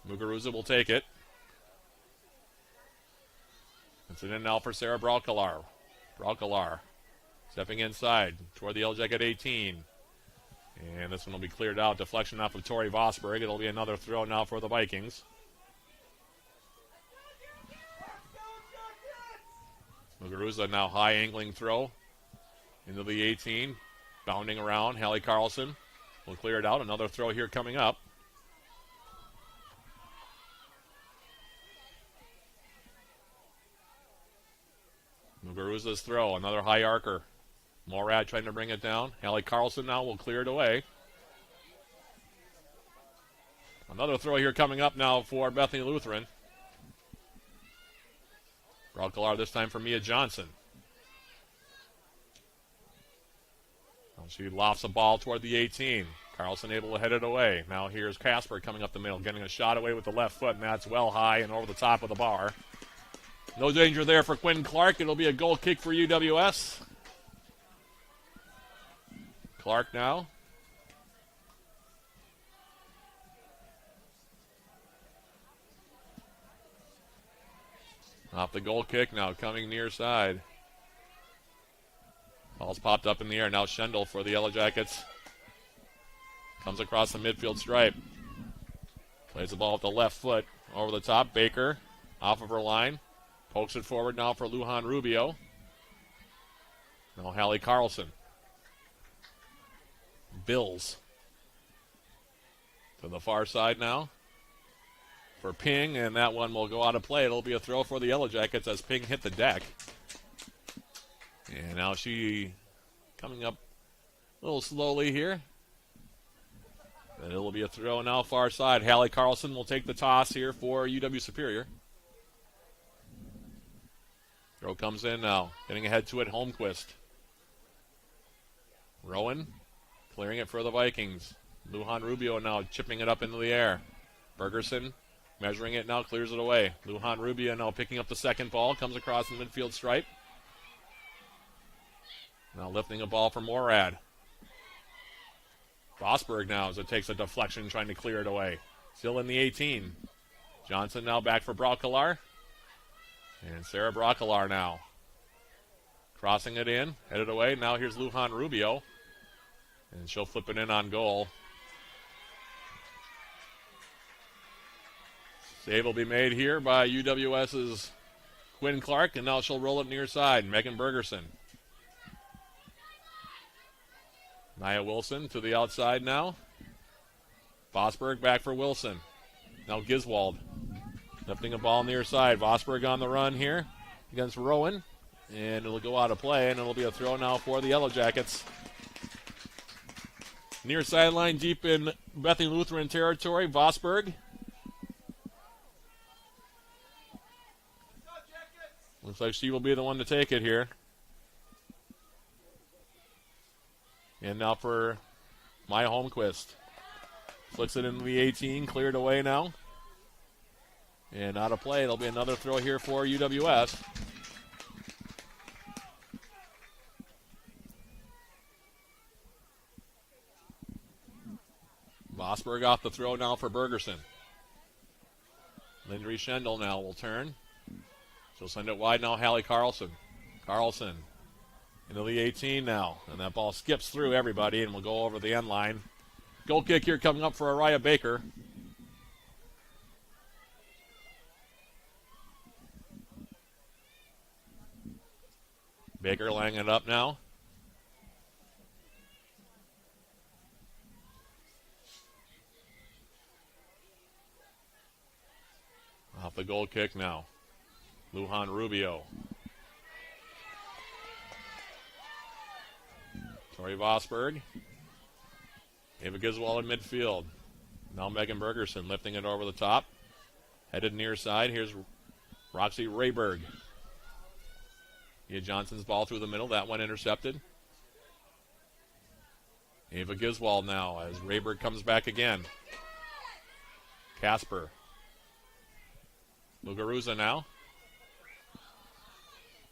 Muguruza will take it. It's in now for Sarah Braukelar. Braukelar stepping inside toward the Yellow Jacket 18. And this one will be cleared out. Deflection off of Tori Vosberg. It'll be another throw now for the Vikings. Muguruza now high angling throw into the 18. Bounding around. Hallie Carlson will clear it out. Another throw here coming up. Muguruza's throw. Another high arcer. Morad trying to bring it down. Hallie Carlson now will clear it away. Another throw here coming up now for Bethany Lutheran. Braukelar this time for Mia Johnson. She lofts a ball toward the 18. Carlson able to head it away. Now here's Casper coming up the middle, getting a shot away with the left foot, and that's well high and over the top of the bar. No danger there for Quinn Clark. It'll be a goal kick for UWS. Clark now. Off the goal kick now, coming near side. Ball's popped up in the air. Now Schendel for the Yellow Jackets. Comes across the midfield stripe. Plays the ball with the left foot over the top. Baker off of her line. Pokes it forward now for Lujan Rubio. Now Hallie Carlson. Bills. To the far side now for Ping, and that one will go out of play. It'll be a throw for the Yellow Jackets as Ping hit the deck. And now she coming up a little slowly here. And it'll be a throw now far side. Hallie Carlson will take the toss here for UW Superior. Throw comes in now. Getting ahead to it, Holmquist. Rowan clearing it for the Vikings. Lujan Rubio now chipping it up into the air. Bergerson measuring it now, clears it away. Lujan Rubio now picking up the second ball. Comes across the midfield stripe. Now lifting a ball for Morad. Vosberg now as it takes a deflection trying to clear it away. Still in the 18. Johnson now back for Braukelar. And Sarah Braukelar now. Crossing it in, headed away. Now here's Lujan Rubio. And she'll flip it in on goal. Save will be made here by UWS's Quinn Clark. And now she'll roll it near side. Megan Bergerson. Nia Wilson to the outside now. Vosberg back for Wilson. Now Giswald lifting a ball near side. Vosberg on the run here against Rowan. And it'll go out of play, and it'll be a throw now for the Yellow Jackets. Near sideline, deep in Bethany Lutheran territory, Vosberg. Looks like she will be the one to take it here. And now for Maya Holmquist. Flicks it into the 18, cleared away now. And out of play, it'll be another throw here for UWS. Vosberg off the throw now for Bergerson. Lindry Schendel now will turn. She'll send it wide now, Hallie Carlson. Carlson into the 18 now. And that ball skips through everybody and will go over the end line. Goal kick here coming up for Araya Baker. Baker laying it up now. Off the goal kick now. Lujan Rubio. Tori Vosberg. Ava Giswald in midfield. Now Megan Bergerson lifting it over the top. Headed near side. Here's Roxy Rayberg. Mia Johnson's ball through the middle. That one intercepted. Ava Giswald now as Rayberg comes back again. Casper. Muguruza now.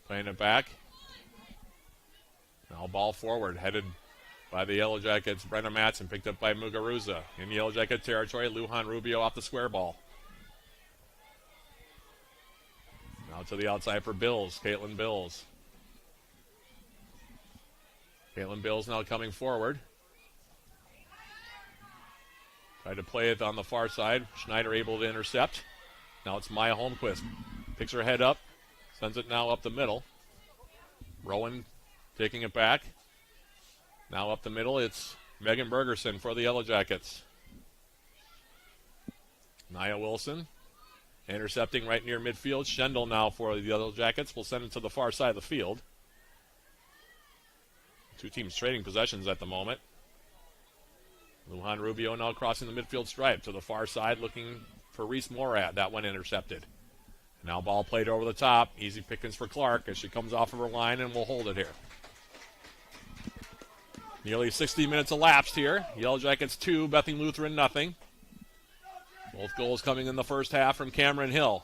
Playing it back. Now ball forward, headed by the Yellow Jackets. Brenna Matson picked up by Muguruza. In Yellow Jacket territory, Lujan Rubio off the square ball. Now to the outside for Bills, Caitlin Bills. Caitlin Bills now coming forward. Tried to play it on the far side. Schneider able to intercept. Now it's Maya Holmquist. Picks her head up. Sends it now up the middle. Rowan taking it back. Now up the middle, it's Megan Bergerson for the Yellow Jackets. Nia Wilson intercepting right near midfield. Schendel now for the Yellow Jackets. Will send it to the far side of the field. Two teams trading possessions at the moment. Lujan Rubio now crossing the midfield stripe to the far side looking for Reese Morad. That one intercepted. Now ball played over the top. Easy pickings for Clark as she comes off of her line and will hold it here. Nearly 60 minutes elapsed here. Yellow Jackets 2, Bethany Lutheran nothing. Both goals coming in the first half from Cameron Hill.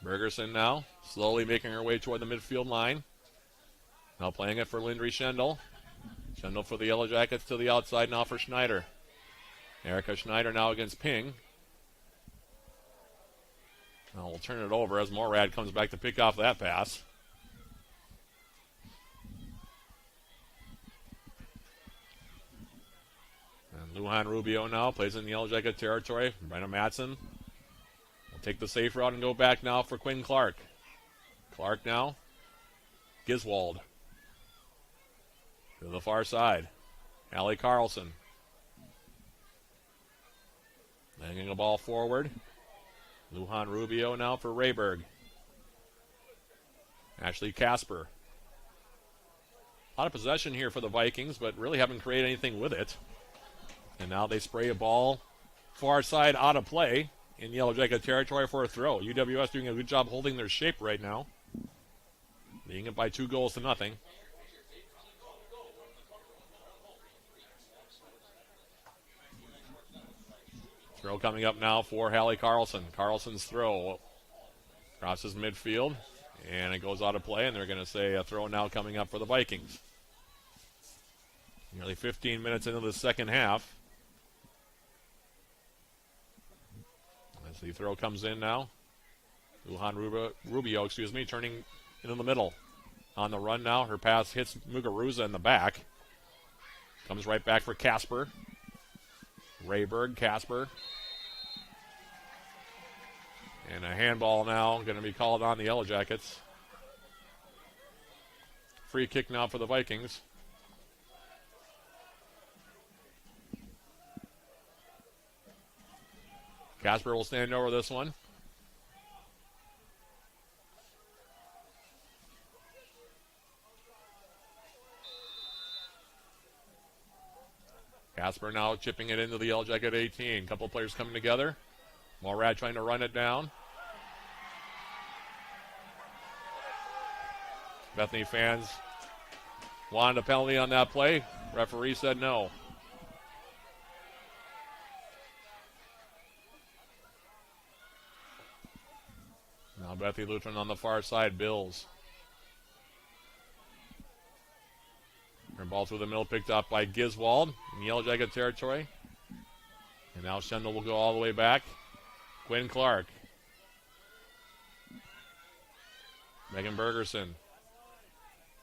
Bergerson now slowly making her way toward the midfield line. Now playing it for Lindry Schendel. Schendel for the Yellow Jackets to the outside now for Schneider. Erica Schneider now against Ping. Now we'll turn it over as Morad comes back to pick off that pass. And Lujan Rubio now plays in the Yellow Jacket territory. Brenna Matson will take the safe route and go back now for Quinn Clark. Clark now. Giswald. To the far side. Allie Carlson. Hanging the ball forward. Lujan Rubio now for Rayberg. Ashley Casper. A lot of possession here for the Vikings, but really haven't created anything with it. And now they spray a ball far side out of play in Yellow Jacket territory for a throw. UWS doing a good job holding their shape right now. Leading it by 2-0. Throw coming up now for Hallie Carlson. Carlson's throw crosses midfield, and it goes out of play, and they're going to say a throw now coming up for the Vikings. Nearly 15 minutes into the second half. As the throw comes in now. Lujan Rubio, turning into the middle. On the run now, her pass hits Muguruza in the back. Comes right back for Casper. Rayberg, Casper. And a handball now going to be called on the Yellow Jackets. Free kick now for the Vikings. Casper will stand over this one. Casper now chipping it into the Yellow Jacket 18. Couple players coming together. Morad trying to run it down. Bethany fans wanted a penalty on that play. Referee said no. Now Bethany Lutheran on the far side. Bills. Her ball through the middle picked up by Giswald in Yellow Jacket territory. And now Schendel will go all the way back. Quinn Clark. Megan Bergerson.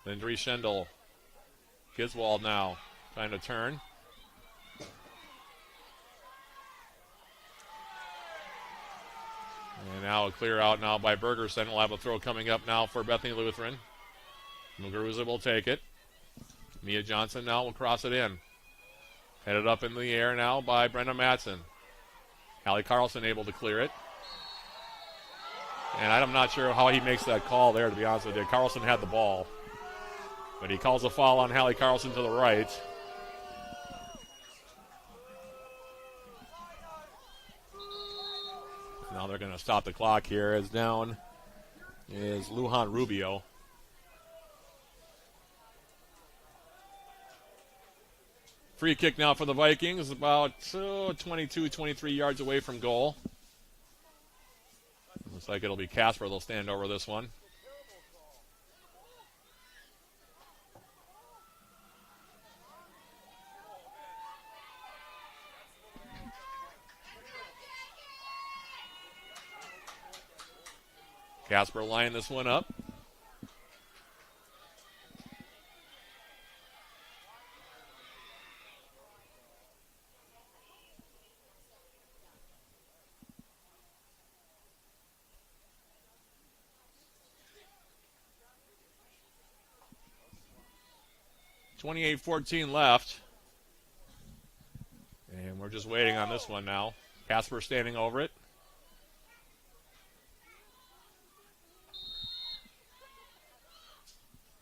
Lindry Schendel. Giswald now trying to turn. And now a clear out now by Bergerson. We'll have a throw coming up now for Bethany Lutheran. Muguruza will take it. Mia Johnson now will cross it in. Headed up in the air now by Brenda Matson. Hallie Carlson able to clear it. And I'm not sure how he makes that call there, to be honest with you. Carlson had the ball. But he calls a foul on Hallie Carlson to the right. Now they're going to stop the clock here. As down is Lujan Rubio. Free kick now for the Vikings, about 22, 23 yards away from goal. Looks like it'll be Casper. They'll stand over this one. Casper lining this one up. .28-14 left. And we're just waiting on this one now. Casper standing over it.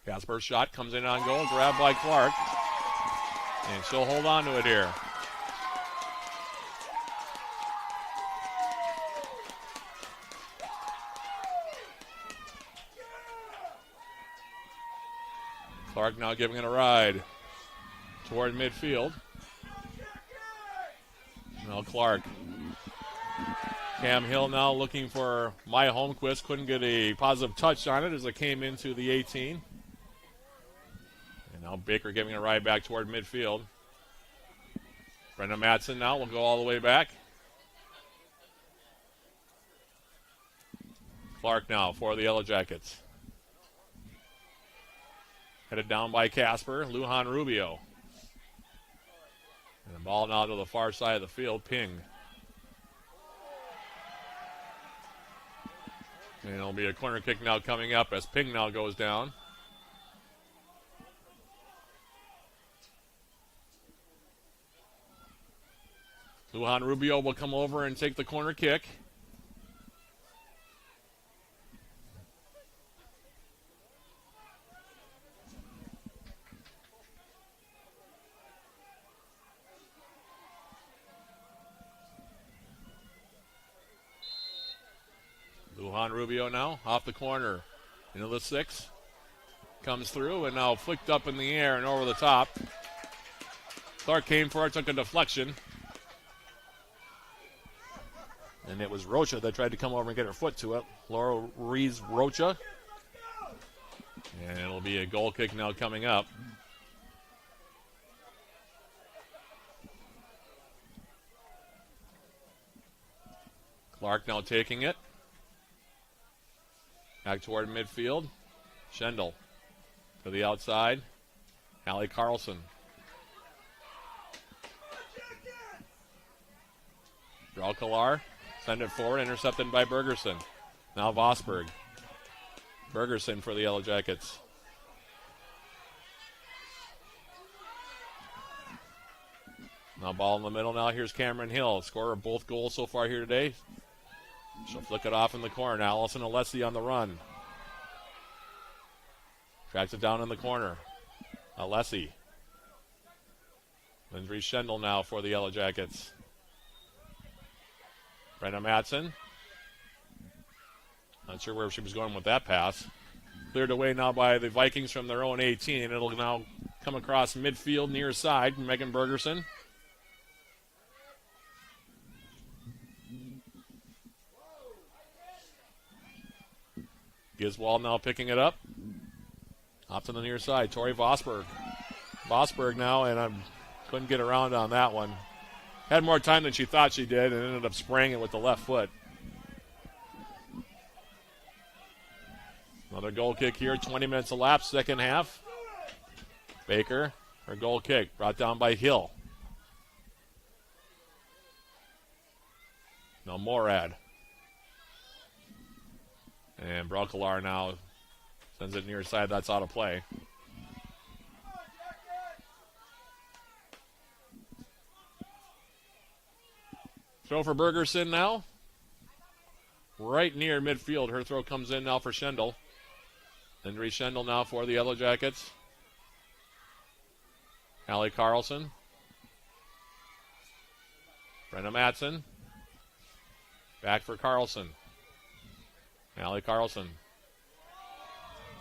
Casper's shot comes in on goal, grabbed by Clark. And she'll hold on to it here. Clark now giving it a ride toward midfield. Now Clark. Cam Hill now looking for Maya Holmquist. Couldn't get a positive touch on it as it came into the 18. And now Baker giving a ride back toward midfield. Brenda Matson now will go all the way back. Clark now for the Yellow Jackets. Headed down by Casper, Lujan Rubio. And the ball now to the far side of the field, Ping. And it'll be a corner kick now coming up as Ping now goes down. Lujan Rubio will come over and take the corner kick. Lujan Rubio now off the corner into the 6. Comes through and now flicked up in the air and over the top. Clark came for it, took a deflection. And it was Rocha that tried to come over and get her foot to it. Laura Rees Rocha. And it'll be a goal kick now coming up. Clark now taking it. Back toward midfield. Schendel to the outside. Hallie Carlson. Draukalar. Send it forward. Intercepted by Bergerson. Now Vosberg. Bergerson for the Yellow Jackets. Now ball in the middle. Now here's Cameron Hill. Scorer of both goals so far here today. She'll flick it off in the corner. Now Allison Alessi on the run. Tracks it down in the corner. Alessi. Lindsay Schendel now for the Yellow Jackets. Brenda Matson. Not sure where she was going with that pass. Cleared away now by the Vikings from their own 18. And it'll now come across midfield near side. Megan Bergerson. Giswald now picking it up. Off to the near side. Tori Vosberg. Vosberg now, and I couldn't get around on that one. Had more time than she thought she did and ended up spraying it with the left foot. Another goal kick here. 20 minutes elapsed, second half. Baker, her goal kick, brought down by Hill. Now Morad. And Braukalar now sends it near side. That's out of play. Throw for Bergerson now. Right near midfield. Her throw comes in now for Schendel. Lindry Schendel now for the Yellow Jackets. Hallie Carlson. Brenna Matson. Back for Carlson. Hallie Carlson.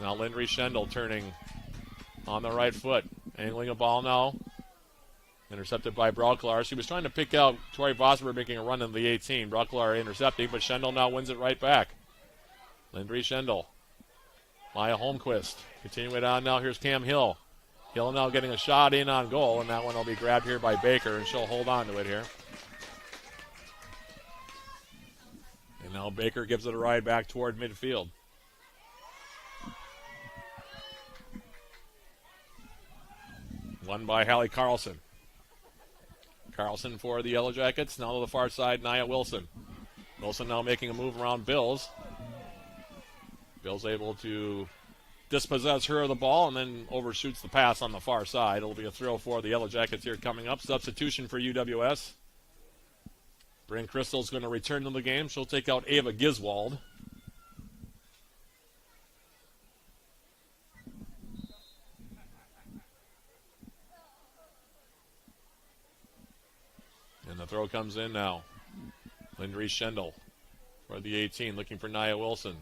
Now Lindry Schendel turning on the right foot. Angling a ball now. Intercepted by Brocklar. She was trying to pick out Tori Vosberg making a run in the 18. Brocklar intercepting, but Schendel now wins it right back. Lindry Schendel. Maya Holmquist. Continuing it on now. Here's Cam Hill. Hill now getting a shot in on goal, and that one will be grabbed here by Baker, and she'll hold on to it here. And now Baker gives it a ride back toward midfield. Won by Hallie Carlson. Carlson for the Yellow Jackets. Now to the far side, Nia Wilson. Wilson now making a move around Bills. Bills able to dispossess her of the ball and then overshoots the pass on the far side. It'll be a throw for the Yellow Jackets here coming up. Substitution for UWS. Bryn Crystal's going to return to the game. She'll take out Ava Giswald. And the throw comes in now. Lindry Schendel for the 18, looking for Nia Wilson.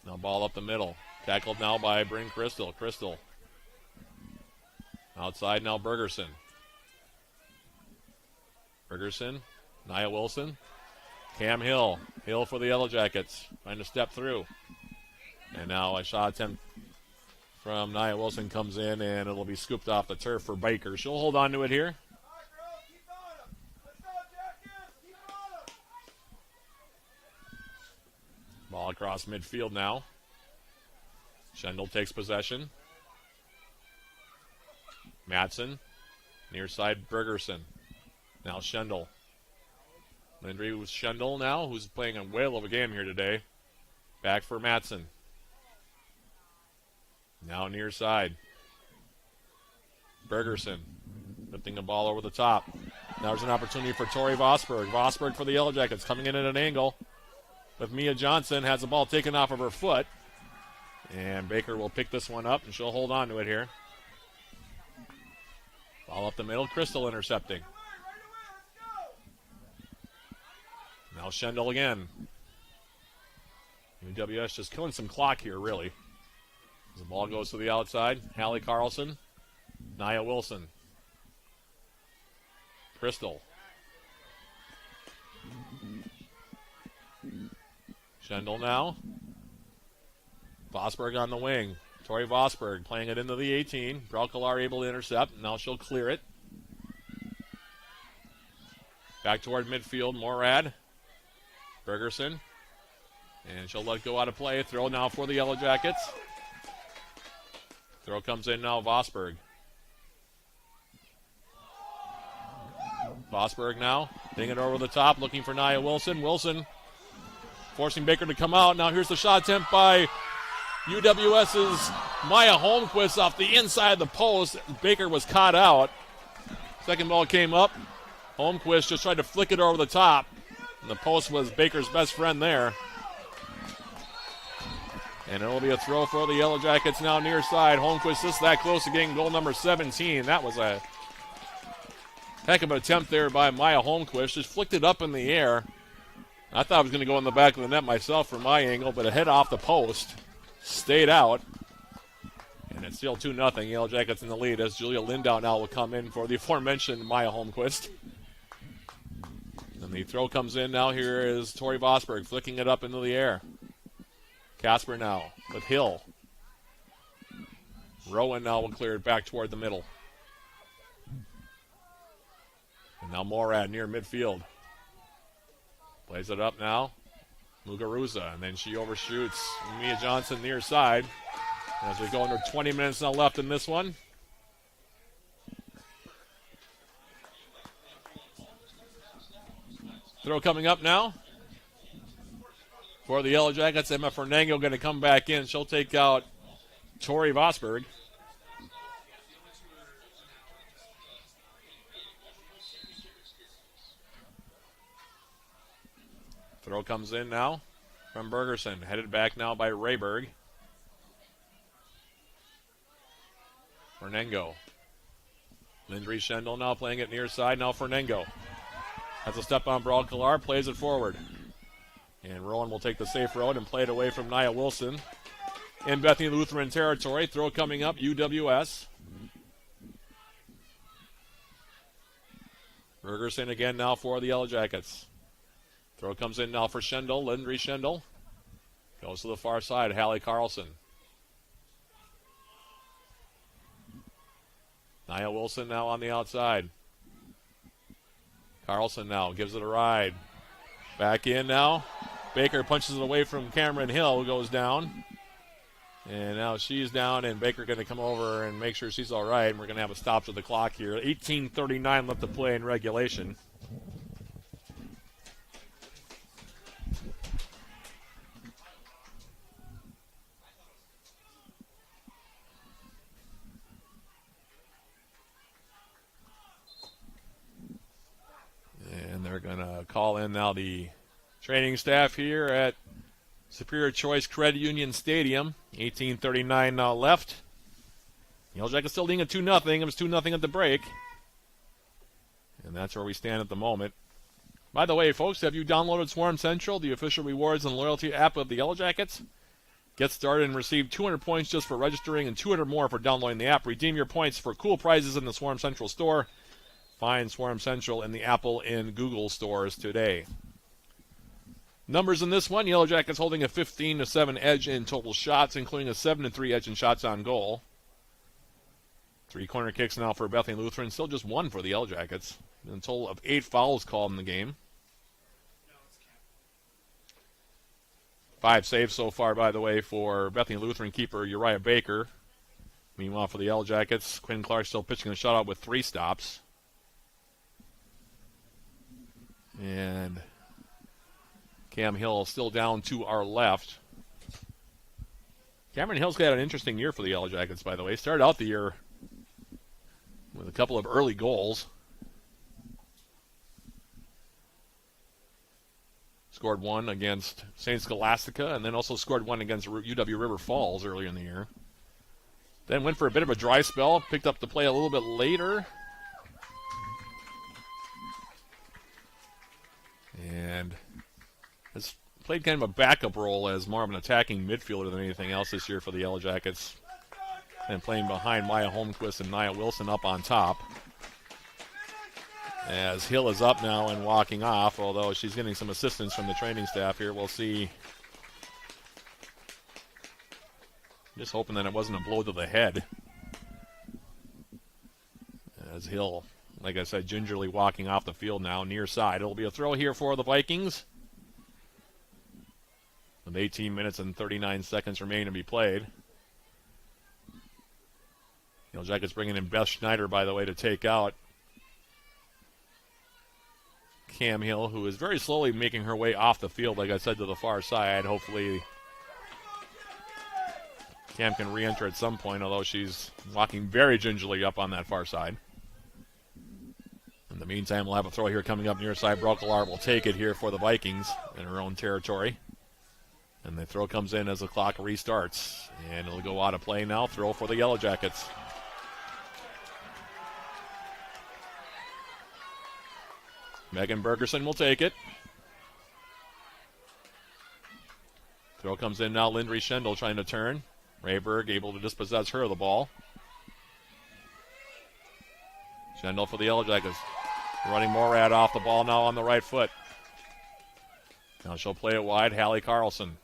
Now ball up the middle. Tackled now by Bryn Crystal. Crystal. Outside now Bergerson. Bergerson. Nia Wilson. Cam Hill. Hill for the Yellow Jackets. Trying to step through. And now a shot attempt from Nia Wilson comes in, and it'll be scooped off the turf for Baker. She'll hold on to it here. Ball across midfield now. Schendel takes possession. Matson. Near side Bergerson. Now Schendel. Lindry with Schendel now, who's playing a whale of a game here today. Back for Matson. Now near side. Bergerson lifting the ball over the top. Now there's an opportunity for Tori Vosberg. Vosberg for the Yellow Jackets coming in at an angle. With Mia Johnson has the ball taken off of her foot. And Baker will pick this one up and she'll hold on to it here. Ball up the middle. Crystal intercepting. Now Schendel again. UWS just killing some clock here, really. As the ball goes to the outside, Hallie Carlson, Nia Wilson, Crystal. Schendel now. Vosberg on the wing. Tori Vosberg playing it into the 18. Braukelar able to intercept. Now she'll clear it. Back toward midfield, Morad. Bergerson. And she'll let go out of play. Throw now for the Yellow Jackets. Throw comes in now, Vosberg. Vosberg now, hitting it over the top, looking for Nia Wilson. Wilson forcing Baker to come out. Now here's the shot attempt by UWS's Maya Holmquist off the inside of the post. Baker was caught out. Second ball came up. Holmquist just tried to flick it over the top. And the post was Baker's best friend there. And it'll be a throw for the Yellow Jackets now near side. Holmquist just that close to getting goal number 17. That was a heck of an attempt there by Maya Holmquist. Just flicked it up in the air. I thought it was going to go in the back of the net myself from my angle, but it hit off the post. Stayed out. And it's still 2-0. Yellow Jackets in the lead as Julia Lindow now will come in for the aforementioned Maya Holmquist. And the throw comes in now. Here is Tori Vosberg flicking it up into the air. Casper now with Hill. Rowan now will clear it back toward the middle. And now Morad near midfield. Plays it up now. Muguruza, and then she overshoots Mia Johnson near side. As we go under 20 minutes now left in this one. Throw coming up now. For the Yellow Jackets, Emma Fernango going to come back in. She'll take out Tori Vosberg. Throw comes in now from Bergerson. Headed back now by Rayberg. Fernengo. Lindry Schendel now playing it near side. Now Fernengo. Has a step on Brawl Kalar. Plays it forward. And Rowan will take the safe road and play it away from Nia Wilson. In Bethany Lutheran territory. Throw coming up. UWS. Bergerson again now for the Yellow Jackets. Throw comes in now for Schendel. Lindry Schendel. Goes to the far side. Hallie Carlson. Nia Wilson now on the outside. Carlson now gives it a ride. Back in now. Baker punches it away from Cameron Hill, who goes down. And now she's down, and Baker going to come over and make sure she's all right. And we're going to have a stop to the clock here. 18:39 left to play in regulation. And they're going to call in now the training staff here at Superior Choice Credit Union Stadium. 18:39 now left. Yellow Jackets still leading at 2-0. It was 2-0 at the break. And that's where we stand at the moment. By the way, folks, have you downloaded Swarm Central, the official rewards and loyalty app of the Yellow Jackets? Get started and receive 200 points just for registering and 200 more for downloading the app. Redeem your points for cool prizes in the Swarm Central store. Find Swarm Central in the Apple and Google stores today. Numbers in this one, Yellow Jackets holding a 15-7 edge in total shots, including a 7-3 edge in shots on goal. 3 corner kicks now for Bethany Lutheran, still just 1 for the Yellow Jackets. And a total of 8 fouls called in the game. 5 saves so far, by the way, for Bethany Lutheran keeper Uriah Baker. Meanwhile, for the Yellow Jackets, Quinn Clark still pitching a shutout with 3 stops. And Cam Hill still down to our left. Cameron Hill's got an interesting year for the Yellow Jackets, by the way. Started out the year with a couple of early goals. Scored 1 against St. Scholastica, and then also scored 1 against UW River Falls earlier in the year. Then went for a bit of a dry spell, picked up the play a little bit later. And has played kind of a backup role as more of an attacking midfielder than anything else this year for the Yellow Jackets. And playing behind Maya Holmquist and Nia Wilson up on top. As Hill is up now and walking off, although she's getting some assistance from the training staff here. We'll see. Just hoping that it wasn't a blow to the head. As Hill, like I said, gingerly walking off the field now, near side. It'll be a throw here for the Vikings. With 18 minutes and 39 seconds remaining to be played. Yellow Jackets bringing in Beth Schneider, by the way, to take out Cam Hill, who is very slowly making her way off the field, like I said, to the far side. Hopefully Cam can re-enter at some point, although she's walking very gingerly up on that far side. In the meantime, we'll have a throw here coming up near side. Brokelar will take it here for the Vikings in her own territory. And the throw comes in as the clock restarts. And it'll go out of play now. Throw for the Yellow Jackets. Megan Bergerson will take it. Throw comes in now. Lindry Schendel trying to turn. Rayberg able to dispossess her of the ball. Schendel for the Yellow Jackets. Running Morad off the ball now on the right foot. Now she'll play it wide. Hallie Carlson.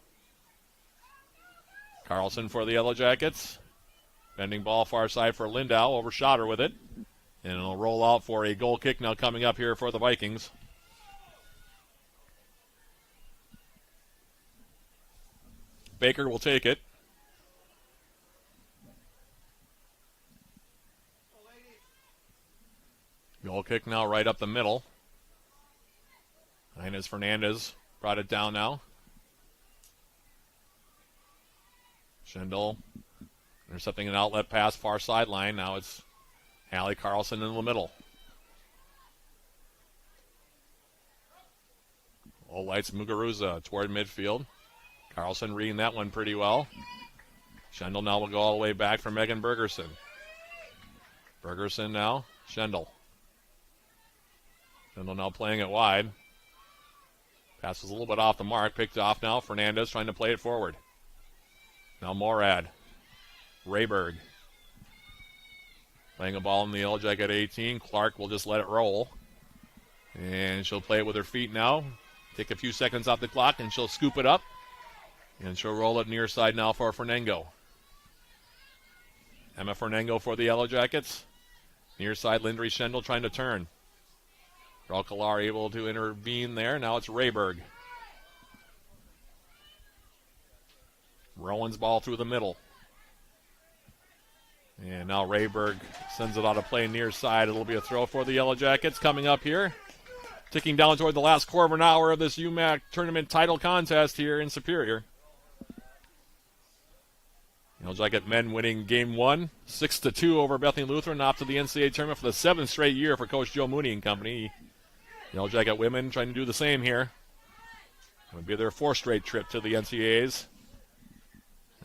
Carlson for the Yellow Jackets. Bending ball far side for Lindau. Overshot her with it. And it'll roll out for a goal kick now coming up here for the Vikings. Baker will take it. Goal kick now right up the middle. Inez Fernandez brought it down now. Schendel intercepting an outlet pass far sideline. Now it's Hallie Carlson in the middle. Olites Muguruza toward midfield. Carlson reading that one pretty well. Schendel now will go all the way back for Megan Bergerson. Bergerson now. Schendel. Schendel now playing it wide. Pass was a little bit off the mark. Picked off now. Fernandez trying to play it forward. Now Morad. Rayberg. Playing a ball in the Yellow Jacket 18. Clark will just let it roll. And she'll play it with her feet now. Take a few seconds off the clock and she'll scoop it up. And she'll roll it near side now for Fernango. Emma Fernango for the Yellow Jackets. Near side, Lindry Schendel trying to turn. Alcalar able to intervene there. Now it's Rayberg. Rowan's ball through the middle. And now Rayberg sends it out of play near side. It'll be a throw for the Yellow Jackets coming up here. Ticking down toward the last quarter of an hour of this UMAC tournament title contest here in Superior. Yellow Jacket men winning game 1, 6-2 over Bethany Lutheran, off to the NCAA tournament for the 7th straight year for Coach Joe Mooney and company. Yellow Jacket women trying to do the same here. It would be their 4th straight trip to the NCAAs.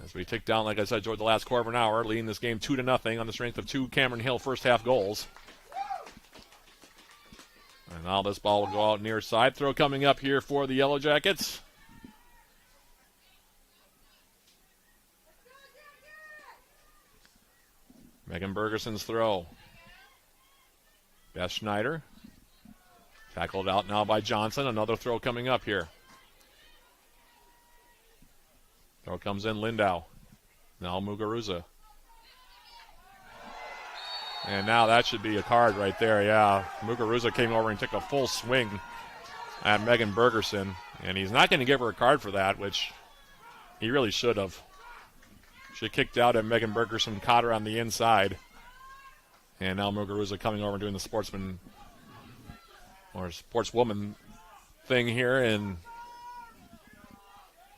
As we tick down, like I said, toward the last quarter of an hour, leading this game 2-0 on the strength of 2 Cameron Hill first half goals. And now this ball will go out near side. Throw coming up here for the Yellow Jackets. Megan Bergerson's throw. Beth Schneider. Tackled out now by Johnson. Another throw coming up here. Throw comes in Lindau. Now Muguruza. And now that should be a card right there, yeah. Muguruza came over and took a full swing at Megan Bergerson. And he's not going to give her a card for that, which he really should have. She kicked out at Megan Bergerson, caught her on the inside. And now Muguruza coming over and doing the sportsman or sportswoman thing here and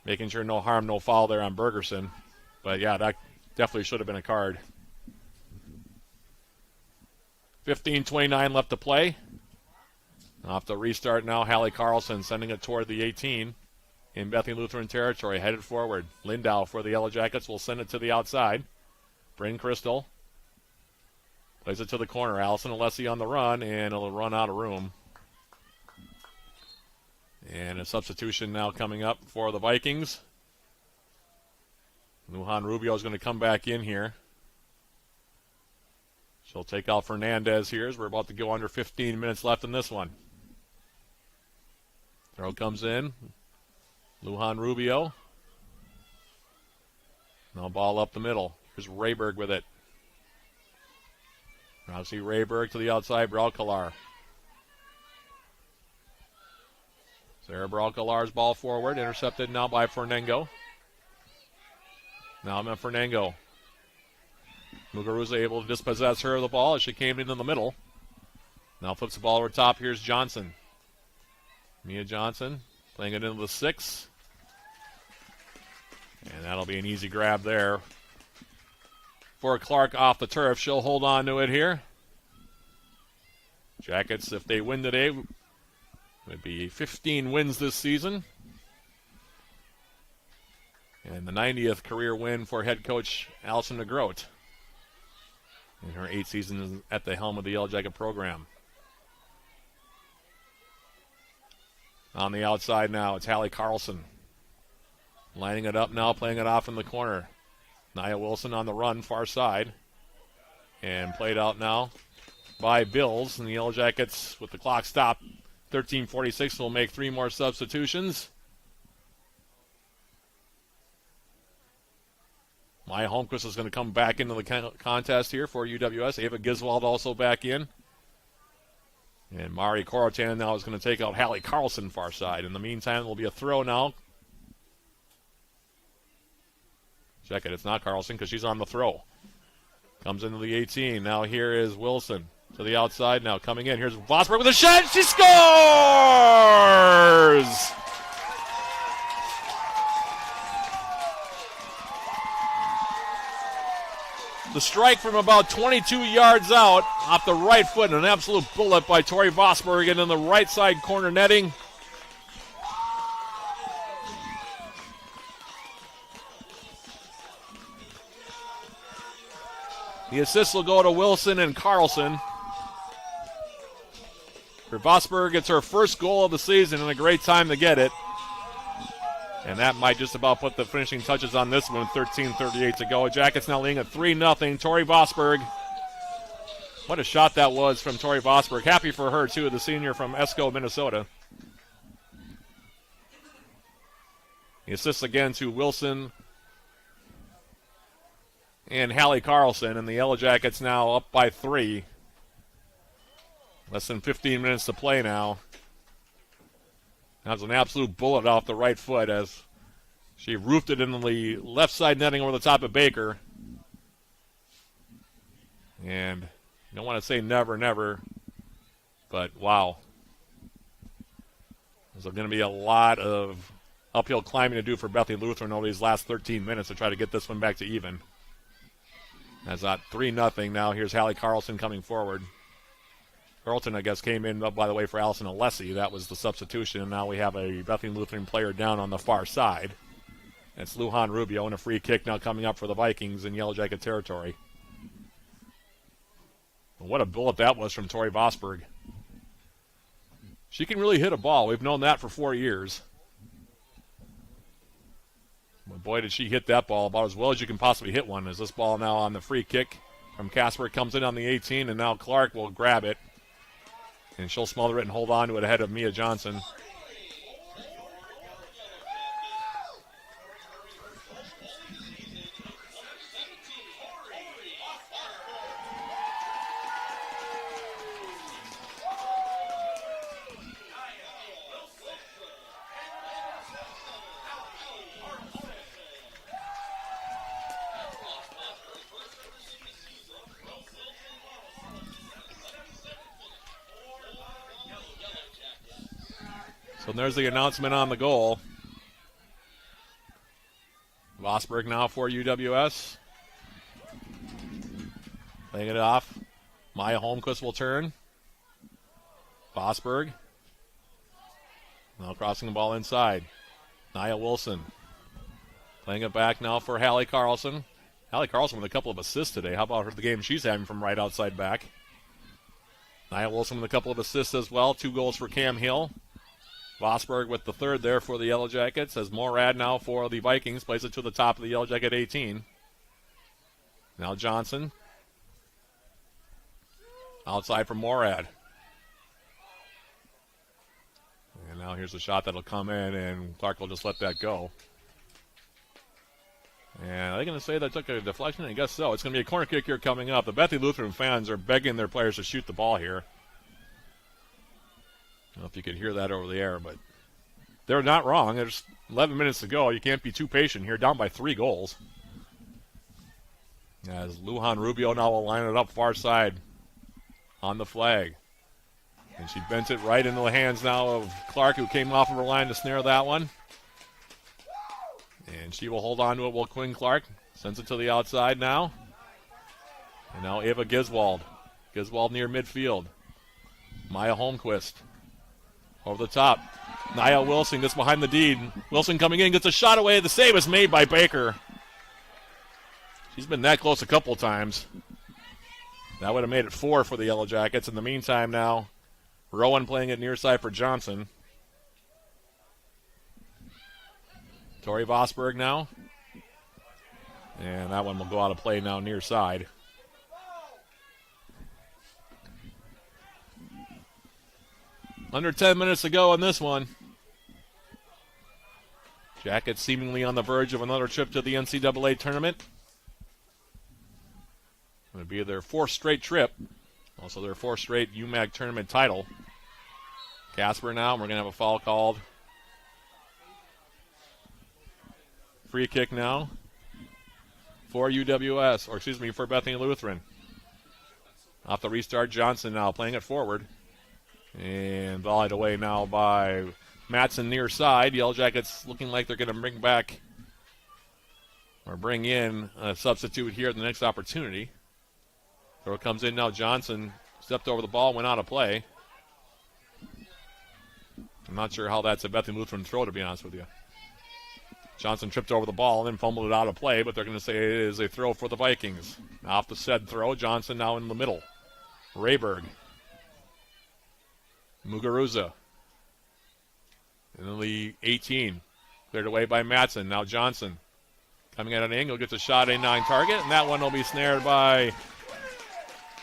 making sure no harm, no foul there on Bergerson. But yeah, that definitely should have been a card. 15:29 left to play. Off the restart now, Hallie Carlson sending it toward the 18 in Bethany Lutheran territory, headed forward. Lindau for the Yellow Jackets will send it to the outside. Bryn Crystal plays it to the corner. Allison Alessi on the run, and it'll run out of room. And a substitution now coming up for the Vikings. Lujan Rubio is going to come back in here. She'll take out Fernandez here as we're about to go under 15 minutes left in this one. Throw comes in. Lujan Rubio. Now ball up the middle. Here's Rayberg with it. Now see Rayberg to the outside. Braukelar. Sarah Braukelar's ball forward. Intercepted now by Fernango. Now Fernango. Muguruza able to dispossess her of the ball as she came into the middle. Now flips the ball over top. Here's Johnson. Mia Johnson playing it into the 6. And that'll be an easy grab there for Clark off the turf. She'll hold on to it here. Jackets, if they win today, would be 15 wins this season. And the 90th career win for head coach Allison DeGroat in her 8 seasons at the helm of the Yellow Jacket program. On the outside now, it's Hallie Carlson. Lining it up now, playing it off in the corner. Nia Wilson on the run, far side. And played out now by Bills. And the Yellow Jackets, with the clock stopped, 13:46, will make 3 more substitutions. Maya Holmquist is going to come back into the contest here for UWS. Ava Giswald also back in. And Mari Korotan now is going to take out Hallie Carlson far side. In the meantime, there will be a throw now. Check it, it's not Carlson because she's on the throw. Comes into the 18. Now here is Wilson to the outside. Now coming in. Here's Vosberg with a shot. She scores! The strike from about 22 yards out off the right foot, and an absolute bullet by Tori Vosberg in the right side corner netting. The assists will go to Wilson and Carlson. For Vosberg, it's her first goal of the season and a great time to get it. And that might just about put the finishing touches on this one. 13:38 to go. Jackets now leading at 3-0. Tori Vosberg. What a shot that was from Tori Vosberg. Happy for her, too, the senior from Esco, Minnesota. The assists again to Wilson and Hallie Carlson. And the Yellow Jackets now up by 3. Less than 15 minutes to play now. That was an absolute bullet off the right foot as she roofed it into the left side netting over the top of Baker. And I don't want to say never, never, but wow. There's going to be a lot of uphill climbing to do for Bethany Lutheran over these last 13 minutes to try to get this one back to even. That's not 3-0 now. Here's Hallie Carlson coming forward. Carlton, I guess, came in, by the way, for Allison Alessi. That was the substitution, and now we have a Bethany Lutheran player down on the far side. It's Lujan Rubio, and a free kick now coming up for the Vikings in Yellow Jacket territory. What a bullet that was from Tori Vosberg. She can really hit a ball. We've known that for 4 years. But boy, did she hit that ball about as well as you can possibly hit one. As this ball now on the free kick from Casper comes in on the 18, and now Clark will grab it. And she'll smother it and hold on to it ahead of Mia Johnson. So there's the announcement on the goal. Vosberg now for UWS. Playing it off. Maya Holmquist will turn. Vosberg. Now crossing the ball inside. Nia Wilson. Playing it back now for Hallie Carlson. Hallie Carlson with a couple of assists today. How about the game she's having from right outside back? Nia Wilson with a couple of assists as well. 2 goals for Cam Hill. Vosberg with the third there for the Yellow Jackets as Morad now for the Vikings plays it to the top of the Yellow Jacket 18. Now Johnson. Outside for Morad. And now here's a shot that'll come in, and Clark will just let that go. And are they going to say that took a deflection? I guess so. It's going to be a corner kick here coming up. The Bethany Lutheran fans are begging their players to shoot the ball here. I don't know if you could hear that over the air, but they're not wrong. There's 11 minutes to go. You can't be too patient here. Down by 3 goals. As Lujan Rubio now will line it up far side on the flag. And she bent it right into the hands now of Clark, who came off of her line to snare that one. And she will hold on to it. Will Quinn Clark sends it to the outside now. And now Ava Giswald. Giswald near midfield. Maya Holmquist. Over the top. Nia Wilson gets behind the deed. Wilson coming in, gets a shot away. The save is made by Baker. She's been that close a couple times. That would have made it 4 for the Yellow Jackets. In the meantime now, Rowan playing it near side for Johnson. Tori Vosberg now. And that one will go out of play now near side. Under 10 minutes to go in this one. Jackets seemingly on the verge of another trip to the NCAA tournament. It would be their 4th straight trip. Also their 4th straight UMAC tournament title. Casper now, and we're going to have a foul called. Free kick now for UWS, or excuse me, for Bethany Lutheran. Off the restart, Johnson now playing it forward. And volleyed away now by Matson near side. Yellow Jackets looking like they're going to bring in a substitute here at the next opportunity. Throw comes in now. Johnson stepped over the ball, went out of play. I'm not sure how that's a Bethany Lutheran throw, to be honest with you. Johnson tripped over the ball and then fumbled it out of play, but they're going to say it is a throw for the Vikings. Off the said throw, Johnson now in the middle. Rayberg. Muguruza. In the 18. Cleared away by Matson. Now Johnson coming at an angle, gets a shot in on target, and that one will be snared by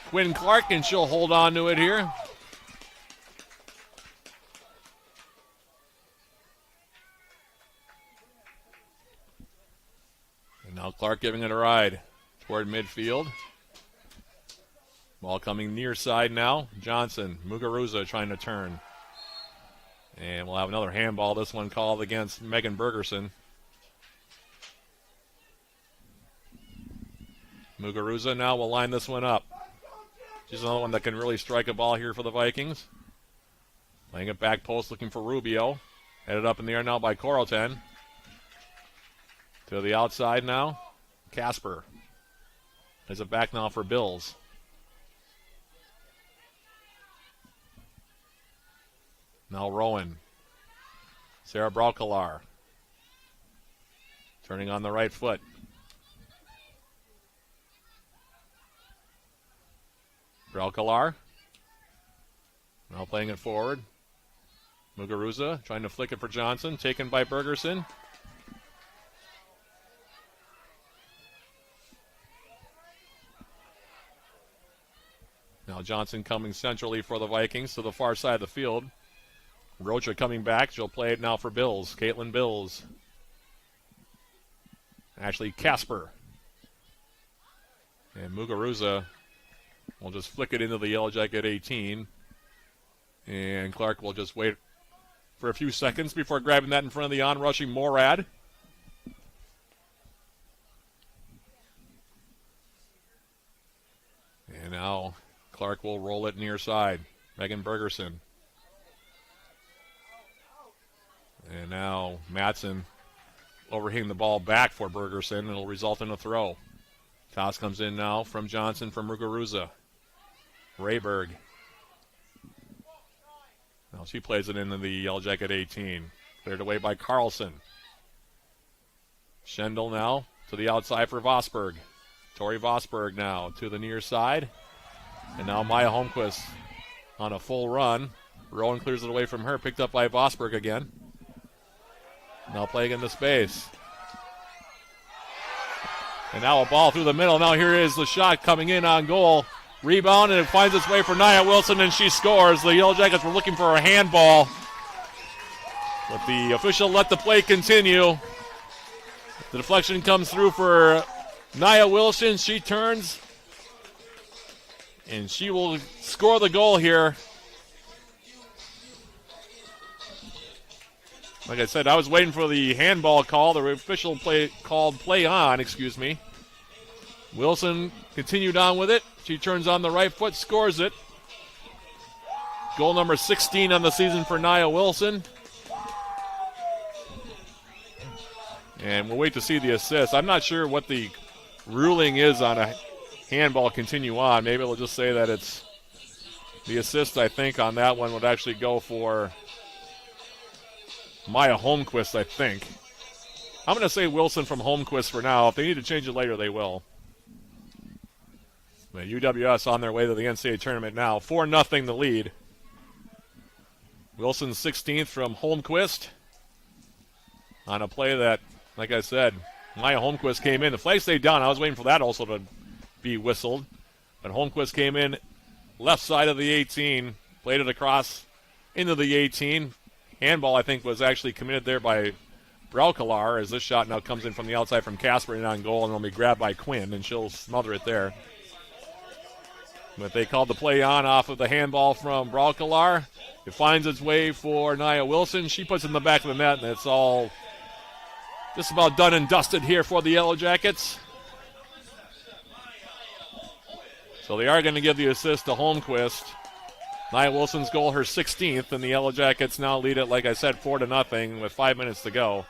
Quinn Clark, and she'll hold on to it here. And now Clark giving it a ride toward midfield. Ball coming near side now. Johnson, Muguruza trying to turn. And we'll have another handball, this one called against Megan Bergerson. Muguruza now will line this one up. She's another one that can really strike a ball here for the Vikings. Laying it back post, looking for Rubio. Headed up in the air now by Coralton. To the outside now, Casper. There's it back now for Bills. Now Rowan. Sarah Braukelar. Turning on the right foot. Braukelar. Now playing it forward. Muguruza trying to flick it for Johnson. Taken by Bergerson. Now Johnson coming centrally for the Vikings to the far side of the field. Rocha coming back. She'll play it now for Bills. Caitlin Bills. Ashley Casper. And Muguruza will just flick it into the Yellow Jacket 18. And Clark will just wait for a few seconds before grabbing that in front of the on-rushing Morad. And now Clark will roll it near side. Megan Bergerson. And now Matson overhitting the ball back for Bergerson. It'll result in a throw. Toss comes in now from Johnson from Muguruza. Rayberg. Now she plays it into the Yellow Jacket 18. Cleared away by Carlson. Schendel now to the outside for Vosberg. Tori Vosberg now to the near side. And now Maya Holmquist on a full run. Rowan clears it away from her. Picked up by Vosberg again. Now playing into space. And now a ball through the middle. Now here is the shot coming in on goal. Rebound, and it finds its way for Nia Wilson, and she scores. The Yellow Jackets were looking for a handball. But the official let the play continue. The deflection comes through for Nia Wilson. She turns, and she will score the goal here. Like I said, I was waiting for the handball call. The official called play on, excuse me. Wilson continued on with it. She turns on the right foot, scores it. Goal number 16 on the season for Nia Wilson. And we'll wait to see the assist. I'm not sure what the ruling is on a handball continue on. Maybe it'll just say that it's the assist, I think, on that one would actually go for Maya Holmquist, I think. I'm going to say Wilson from Holmquist for now. If they need to change it later, they will. The UWS on their way to the NCAA tournament now. 4-0 the lead. Wilson 16th from Holmquist. On a play that, like I said, Maya Holmquist came in. The flag stayed down. I was waiting for that also to be whistled. But Holmquist came in left side of the 18. Played it across into the 18. Handball, I think, was actually committed there by Braukelar, as this shot now comes in from the outside from Casper and on goal, and will be grabbed by Quinn, and she'll smother it there. But they called the play on off of the handball from Braukelar. It finds its way for Nia Wilson. She puts it in the back of the net, and it's all just about done and dusted here for the Yellow Jackets. So they are going to give the assist to Holmquist. Nia Wilson's goal, her 16th, and the Yellow Jackets now lead it, like I said, 4-0 with 5 minutes to go.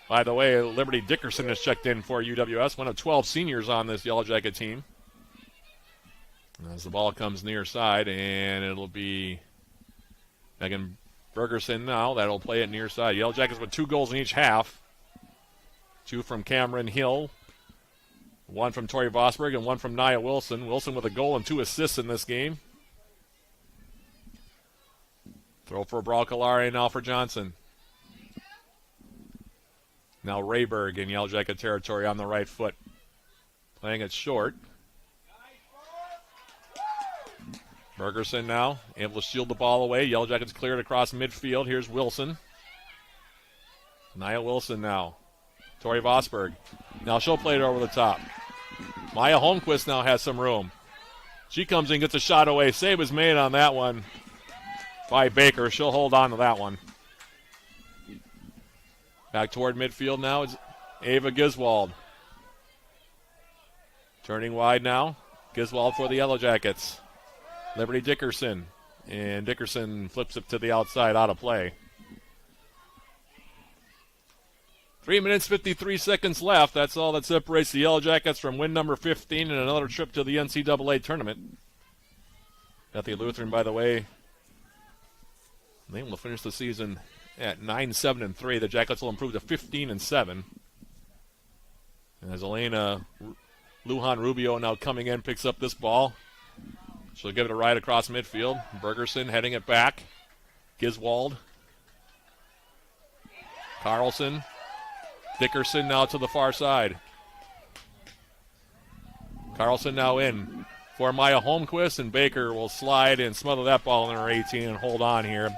By the way, Liberty Dickerson has checked in for UWS, one of 12 seniors on this Yellow Jacket team. As the ball comes near side, and it'll be Megan Bergerson now, that'll play it near side. Yellow Jackets with 2 goals in each half. 2 from Cameron Hill, 1 from Tori Vosberg, and 1 from Nia Wilson. Wilson with a goal and 2 assists in this game. Throw for Braukalare now for Johnson. Now Rayberg in Yellow Jacket territory on the right foot. Playing it short. Bergerson now able to shield the ball away. Yellow Jackets cleared across midfield. Here's Wilson. Nia Wilson now. Tori Vosberg. Now she'll play it over the top. Maya Holmquist now has some room. She comes in, gets a shot away. Save is made on that one by Baker. She'll hold on to that one. Back toward midfield now is Ava Giswald. Turning wide now. Giswald for the Yellow Jackets. Liberty Dickerson. And Dickerson flips it to the outside, out of play. 3 minutes, 53 seconds left. That's all that separates the Yellow Jackets from win number 15 and another trip to the NCAA tournament. Bethany Lutheran, by the way, they will finish the season at 9-7-3. The Jackets will improve to 15-7. And as Elena Lujan Rubio now coming in, picks up this ball. She'll give it a ride across midfield. Bergerson heading it back. Giswald. Carlson. Dickerson now to the far side. Carlson now in for Maya Holmquist, and Baker will slide and smother that ball in her 18 and hold on here.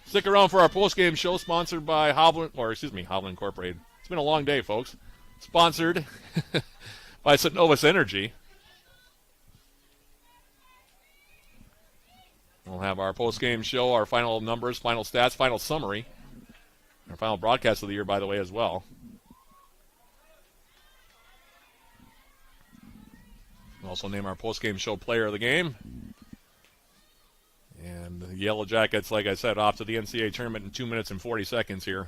Stick around for our postgame show, sponsored by Hovland Incorporated. It's been a long day, folks. Sponsored by Synovus Energy. We'll have our postgame show, our final numbers, final stats, final summary. Our final broadcast of the year, by the way, as well. We'll also name our postgame show player of the game. And the Yellow Jackets, like I said, off to the NCAA tournament in 2 minutes and 40 seconds here.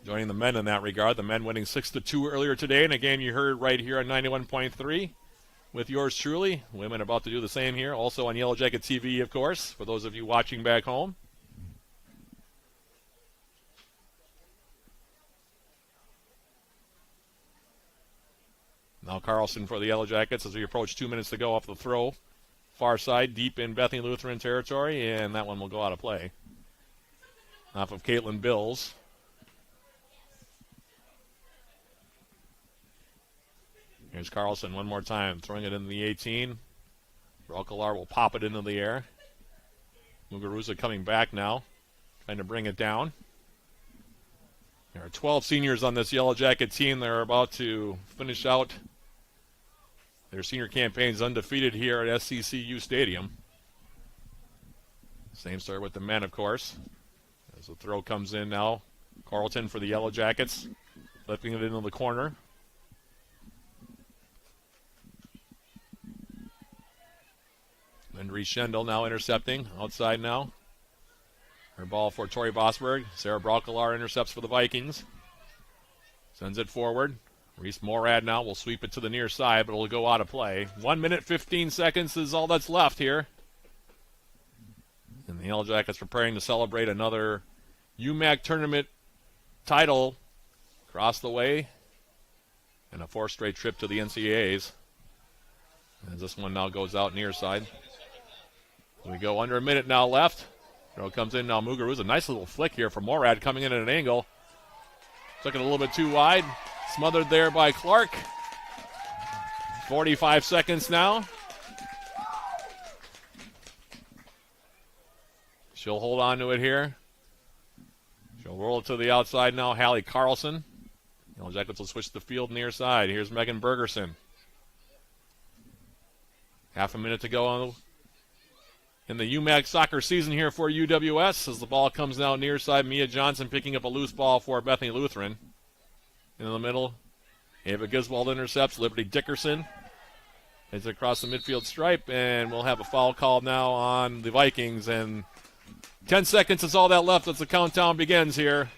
Joining the men in that regard, the men winning 6-2 earlier today in a game you heard right here on 91.3 with yours truly. Women about to do the same here, also on Yellow Jacket TV, of course, for those of you watching back home. Now Carlson for the Yellow Jackets as we approach 2 minutes to go off the throw. Far side, deep in Bethany Lutheran territory, and that one will go out of play. Off of Caitlin Bills. Here's Carlson one more time, throwing it into the 18. Braukalare will pop it into the air. Muguruza coming back now, trying to bring it down. There are 12 seniors on this Yellow Jacket team. They're about to finish out their senior campaigns undefeated here at SCCU Stadium. Same story with the men, of course. As the throw comes in now, Carlton for the Yellow Jackets, flipping it into the corner. Lindry Schendel now intercepting, outside now. Her ball for Tori Vosberg. Sarah Braukalare intercepts for the Vikings. Sends it forward. Reese Morad now will sweep it to the near side, but it'll go out of play. 1 minute, 15 seconds is all that's left here. And the Yellow Jackets preparing to celebrate another UMAC tournament title across the way. And a 4th straight trip to the NCAAs. As this one now goes out near side. We go under a minute now left. Throw comes in now. Muguruza. Nice little flick here for Morad coming in at an angle. Took it a little bit too wide. Smothered there by Clark. 45 seconds now. She'll hold on to it here. She'll roll it to the outside now. Hallie Carlson. Yellow Jackets will switch the field near side. Here's Megan Bergerson. Half a minute to go in the UMAC soccer season here for UWS. As the ball comes now near side, Mia Johnson picking up a loose ball for Bethany Lutheran. In the middle, Ava Giswald intercepts. Liberty Dickerson heads across the midfield stripe, and we'll have a foul call now on the Vikings. And 10 seconds is all that left as the countdown begins here.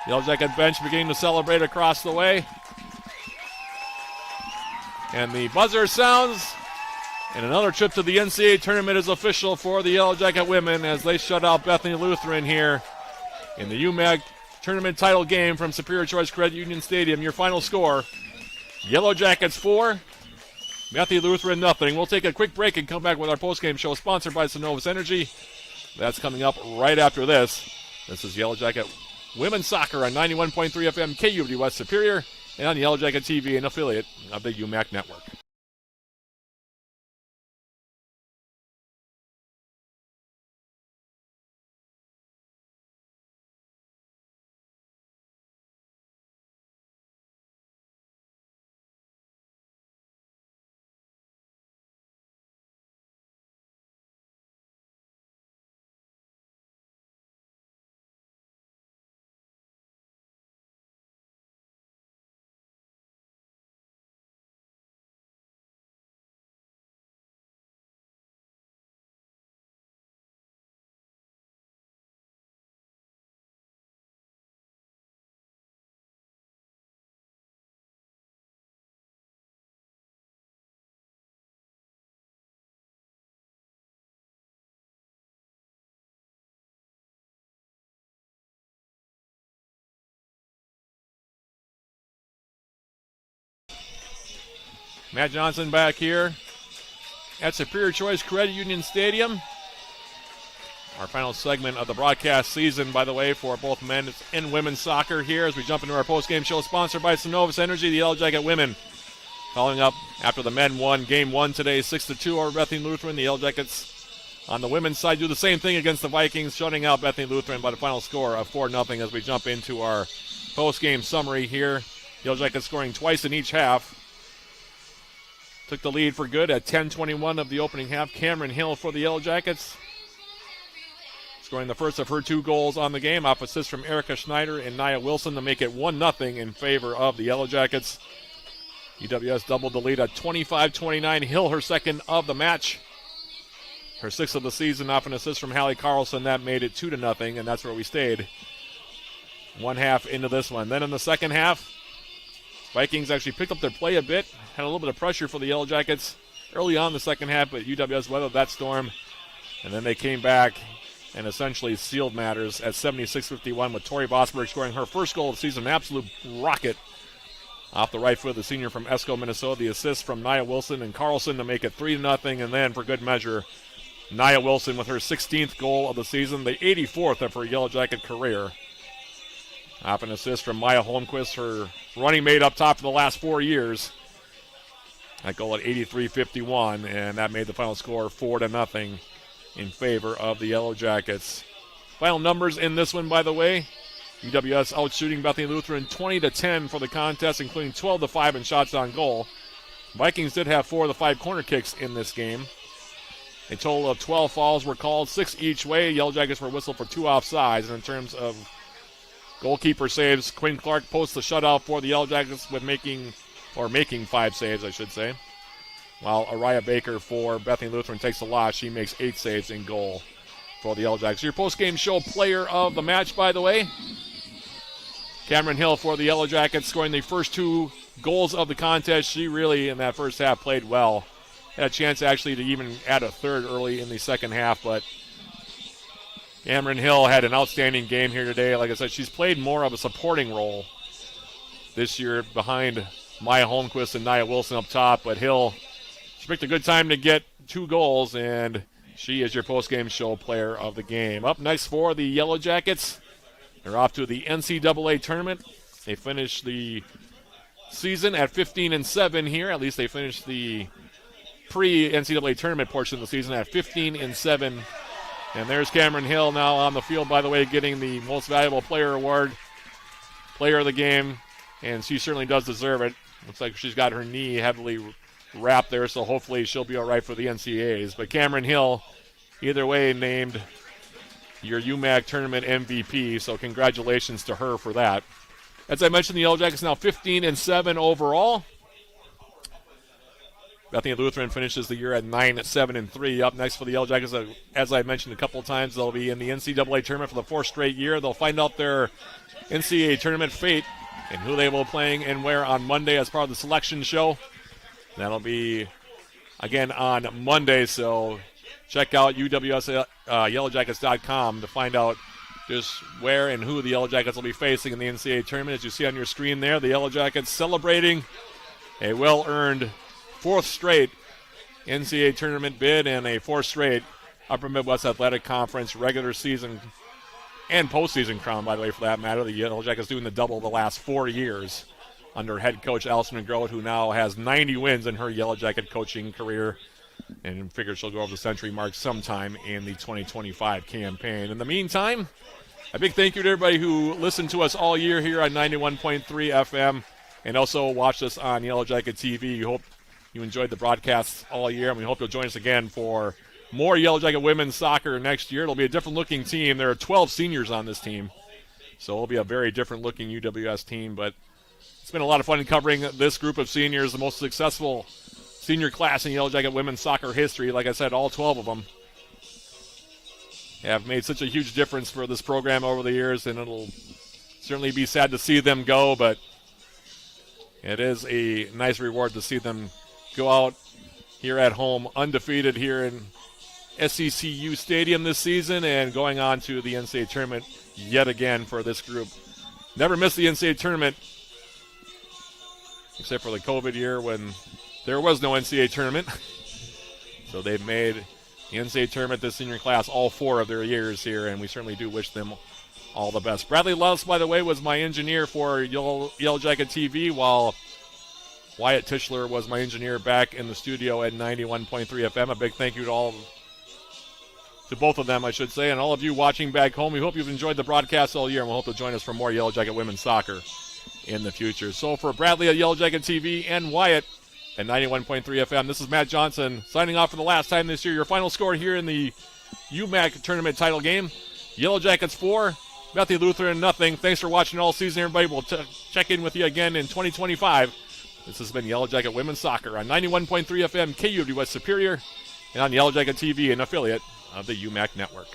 Yellow Jacket bench beginning to celebrate across the way. And the buzzer sounds. And another trip to the NCAA tournament is official for the Yellow Jacket women as they shut out Bethany Lutheran here in the UMAC tournament title game from Superior Choice Credit Union Stadium. Your final score, Yellow Jackets 4, Bethany Lutheran nothing. We'll take a quick break and come back with our postgame show sponsored by Synovus Energy. That's coming up right after this. This is Yellow Jacket Women's Soccer on 91.3 FM KUWD West Superior and on Yellow Jacket TV, an affiliate of the UMAC Network. Matt Johnson back here at Superior Choice Credit Union Stadium. Our final segment of the broadcast season, by the way, for both men and women's soccer here as we jump into our postgame show sponsored by Synovus Energy. The Yellow Jacket women following up after the men won Game 1 today, 6-2 over Bethany Lutheran. The Yellow Jackets on the women's side do the same thing against the Vikings, shutting out Bethany Lutheran by the final score of 4-0 as we jump into our postgame summary here. Yellow Jackets scoring twice in each half. Took the lead for good at 10:21 of the opening half. Cameron Hill for the Yellow Jackets, scoring the first of her 2 goals on the game, off assist from Erica Schneider and Nia Wilson to make it 1-0 in favor of the Yellow Jackets. UWS doubled the lead at 25-29. Hill, her second of the match, her 6th of the season, off an assist from Hallie Carlson. That made it 2-0, and that's where we stayed. 1 half into this one. Then in the second half, Vikings actually picked up their play a bit, had a little bit of pressure for the Yellow Jackets early on in the second half, but UWS weathered that storm, and then they came back and essentially sealed matters at 76-51 with Tori Bosberg scoring her first goal of the season, an absolute rocket off the right foot of the senior from Esco, Minnesota. The assist from Nia Wilson and Carlson to make it 3-0, and then for good measure, Nia Wilson with her 16th goal of the season, the 84th of her Yellow Jacket career. Off an assist from Maya Holmquist, her running mate up top for the last 4 years. That goal at 83-51, and that made the final score 4-0 in favor of the Yellow Jackets. Final numbers in this one, by the way. UWS outshooting Bethany Lutheran 20-10 for the contest, including 12-5 in shots on goal. Vikings did have 4 of the 5 corner kicks in this game. A total of 12 fouls were called, 6 each way. Yellow Jackets were whistled for 2 offsides, and in terms of goalkeeper saves, Quinn Clark posts the shutout for the Yellow Jackets with making 5 saves, I should say. While Araya Baker for Bethany Lutheran takes the loss. She makes 8 saves in goal for the Yellow Jackets. Your post-game show player of the match, by the way, Cameron Hill for the Yellow Jackets, scoring the first 2 goals of the contest. She really, in that first half, played well. Had a chance actually to even add a third early in the second half, but Cameron Hill had an outstanding game here today. Like I said, she's played more of a supporting role this year behind Maya Holmquist and Nia Wilson up top. But Hill, she picked a good time to get 2 goals, and she is your post-game show player of the game. Up next for the Yellow Jackets, they're off to the NCAA tournament. They finished the season at 15-7 here. At least they finished the pre-NCAA tournament portion of the season at 15-7. And there's Cameron Hill now on the field, by the way, getting the Most Valuable Player award, player of the game, and she certainly does deserve it. Looks like she's got her knee heavily wrapped there, so hopefully she'll be all right for the NCAAs. But Cameron Hill, either way, named your UMAC tournament MVP, so congratulations to her for that. As I mentioned, the Yellow Jackets now 15-7 overall. Bethany Lutheran finishes the year at 9-7-3. Up next for the Yellow Jackets, as I mentioned a couple of times, they'll be in the NCAA tournament for the 4th straight year. They'll find out their NCAA tournament fate and who they will be playing and where on Monday as part of the selection show. That'll be again on Monday. So check out UWSYellowJackets.com to find out just where and who the Yellow Jackets will be facing in the NCAA tournament. As you see on your screen there, the Yellow Jackets celebrating a well-earned 4th straight NCAA tournament bid and a 4th straight Upper Midwest Athletic Conference regular season and postseason crown, by the way, for that matter. The Yellow Jackets doing the double the last 4 years under head coach Allison DeGroat, who now has 90 wins in her Yellow Jacket coaching career, and figures she'll go over the century mark sometime in the 2025 campaign. In the meantime, a big thank you to everybody who listened to us all year here on 91.3 FM and also watched us on Yellow Jacket TV. We hope you enjoyed the broadcasts all year, and we hope you'll join us again for more Yellow Jacket women's soccer next year. It'll be a different-looking team. There are 12 seniors on this team, so it'll be a very different-looking UWS team. But it's been a lot of fun covering this group of seniors, the most successful senior class in Yellow Jacket women's soccer history. Like I said, all 12 of them have made such a huge difference for this program over the years, and it'll certainly be sad to see them go, but it is a nice reward to see them go out here at home undefeated here in SCCU Stadium this season and going on to the NCAA tournament yet again for this group. Never missed the NCAA tournament except for the COVID year when there was no NCAA tournament. So they've made the NCAA tournament, this senior class, all 4 of their years here, and we certainly do wish them all the best. Bradley Luss, by the way, was my engineer for Yellow Jacket TV, while Wyatt Tischler was my engineer back in the studio at 91.3 FM. A big thank you to both of them, I should say, and all of you watching back home. We hope you've enjoyed the broadcast all year, and we hope you'll join us for more Yellow Jacket women's soccer in the future. So for Bradley at Yellow Jacket TV and Wyatt at 91.3 FM, this is Matt Johnson signing off for the last time this year. Your final score here in the UMAC tournament title game: Yellow Jackets 4, Bethany Lutheran 0. Thanks for watching all season, everybody. We'll check in with you again in 2025. This has been Yellow Jacket women's soccer on 91.3 FM KUWS Superior and on Yellow Jacket TV, an affiliate of the UMAC network.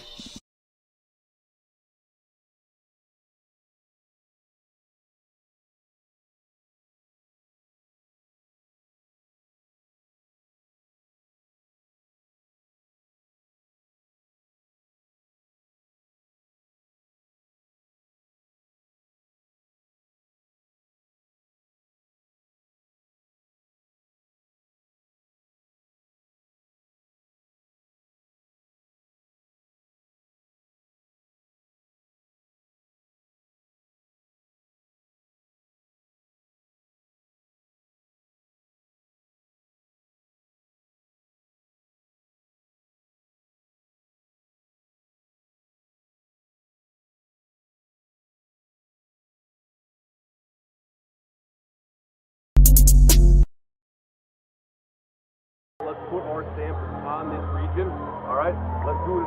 Let's put our stamp on this region. All right, let's do it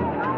emphatically.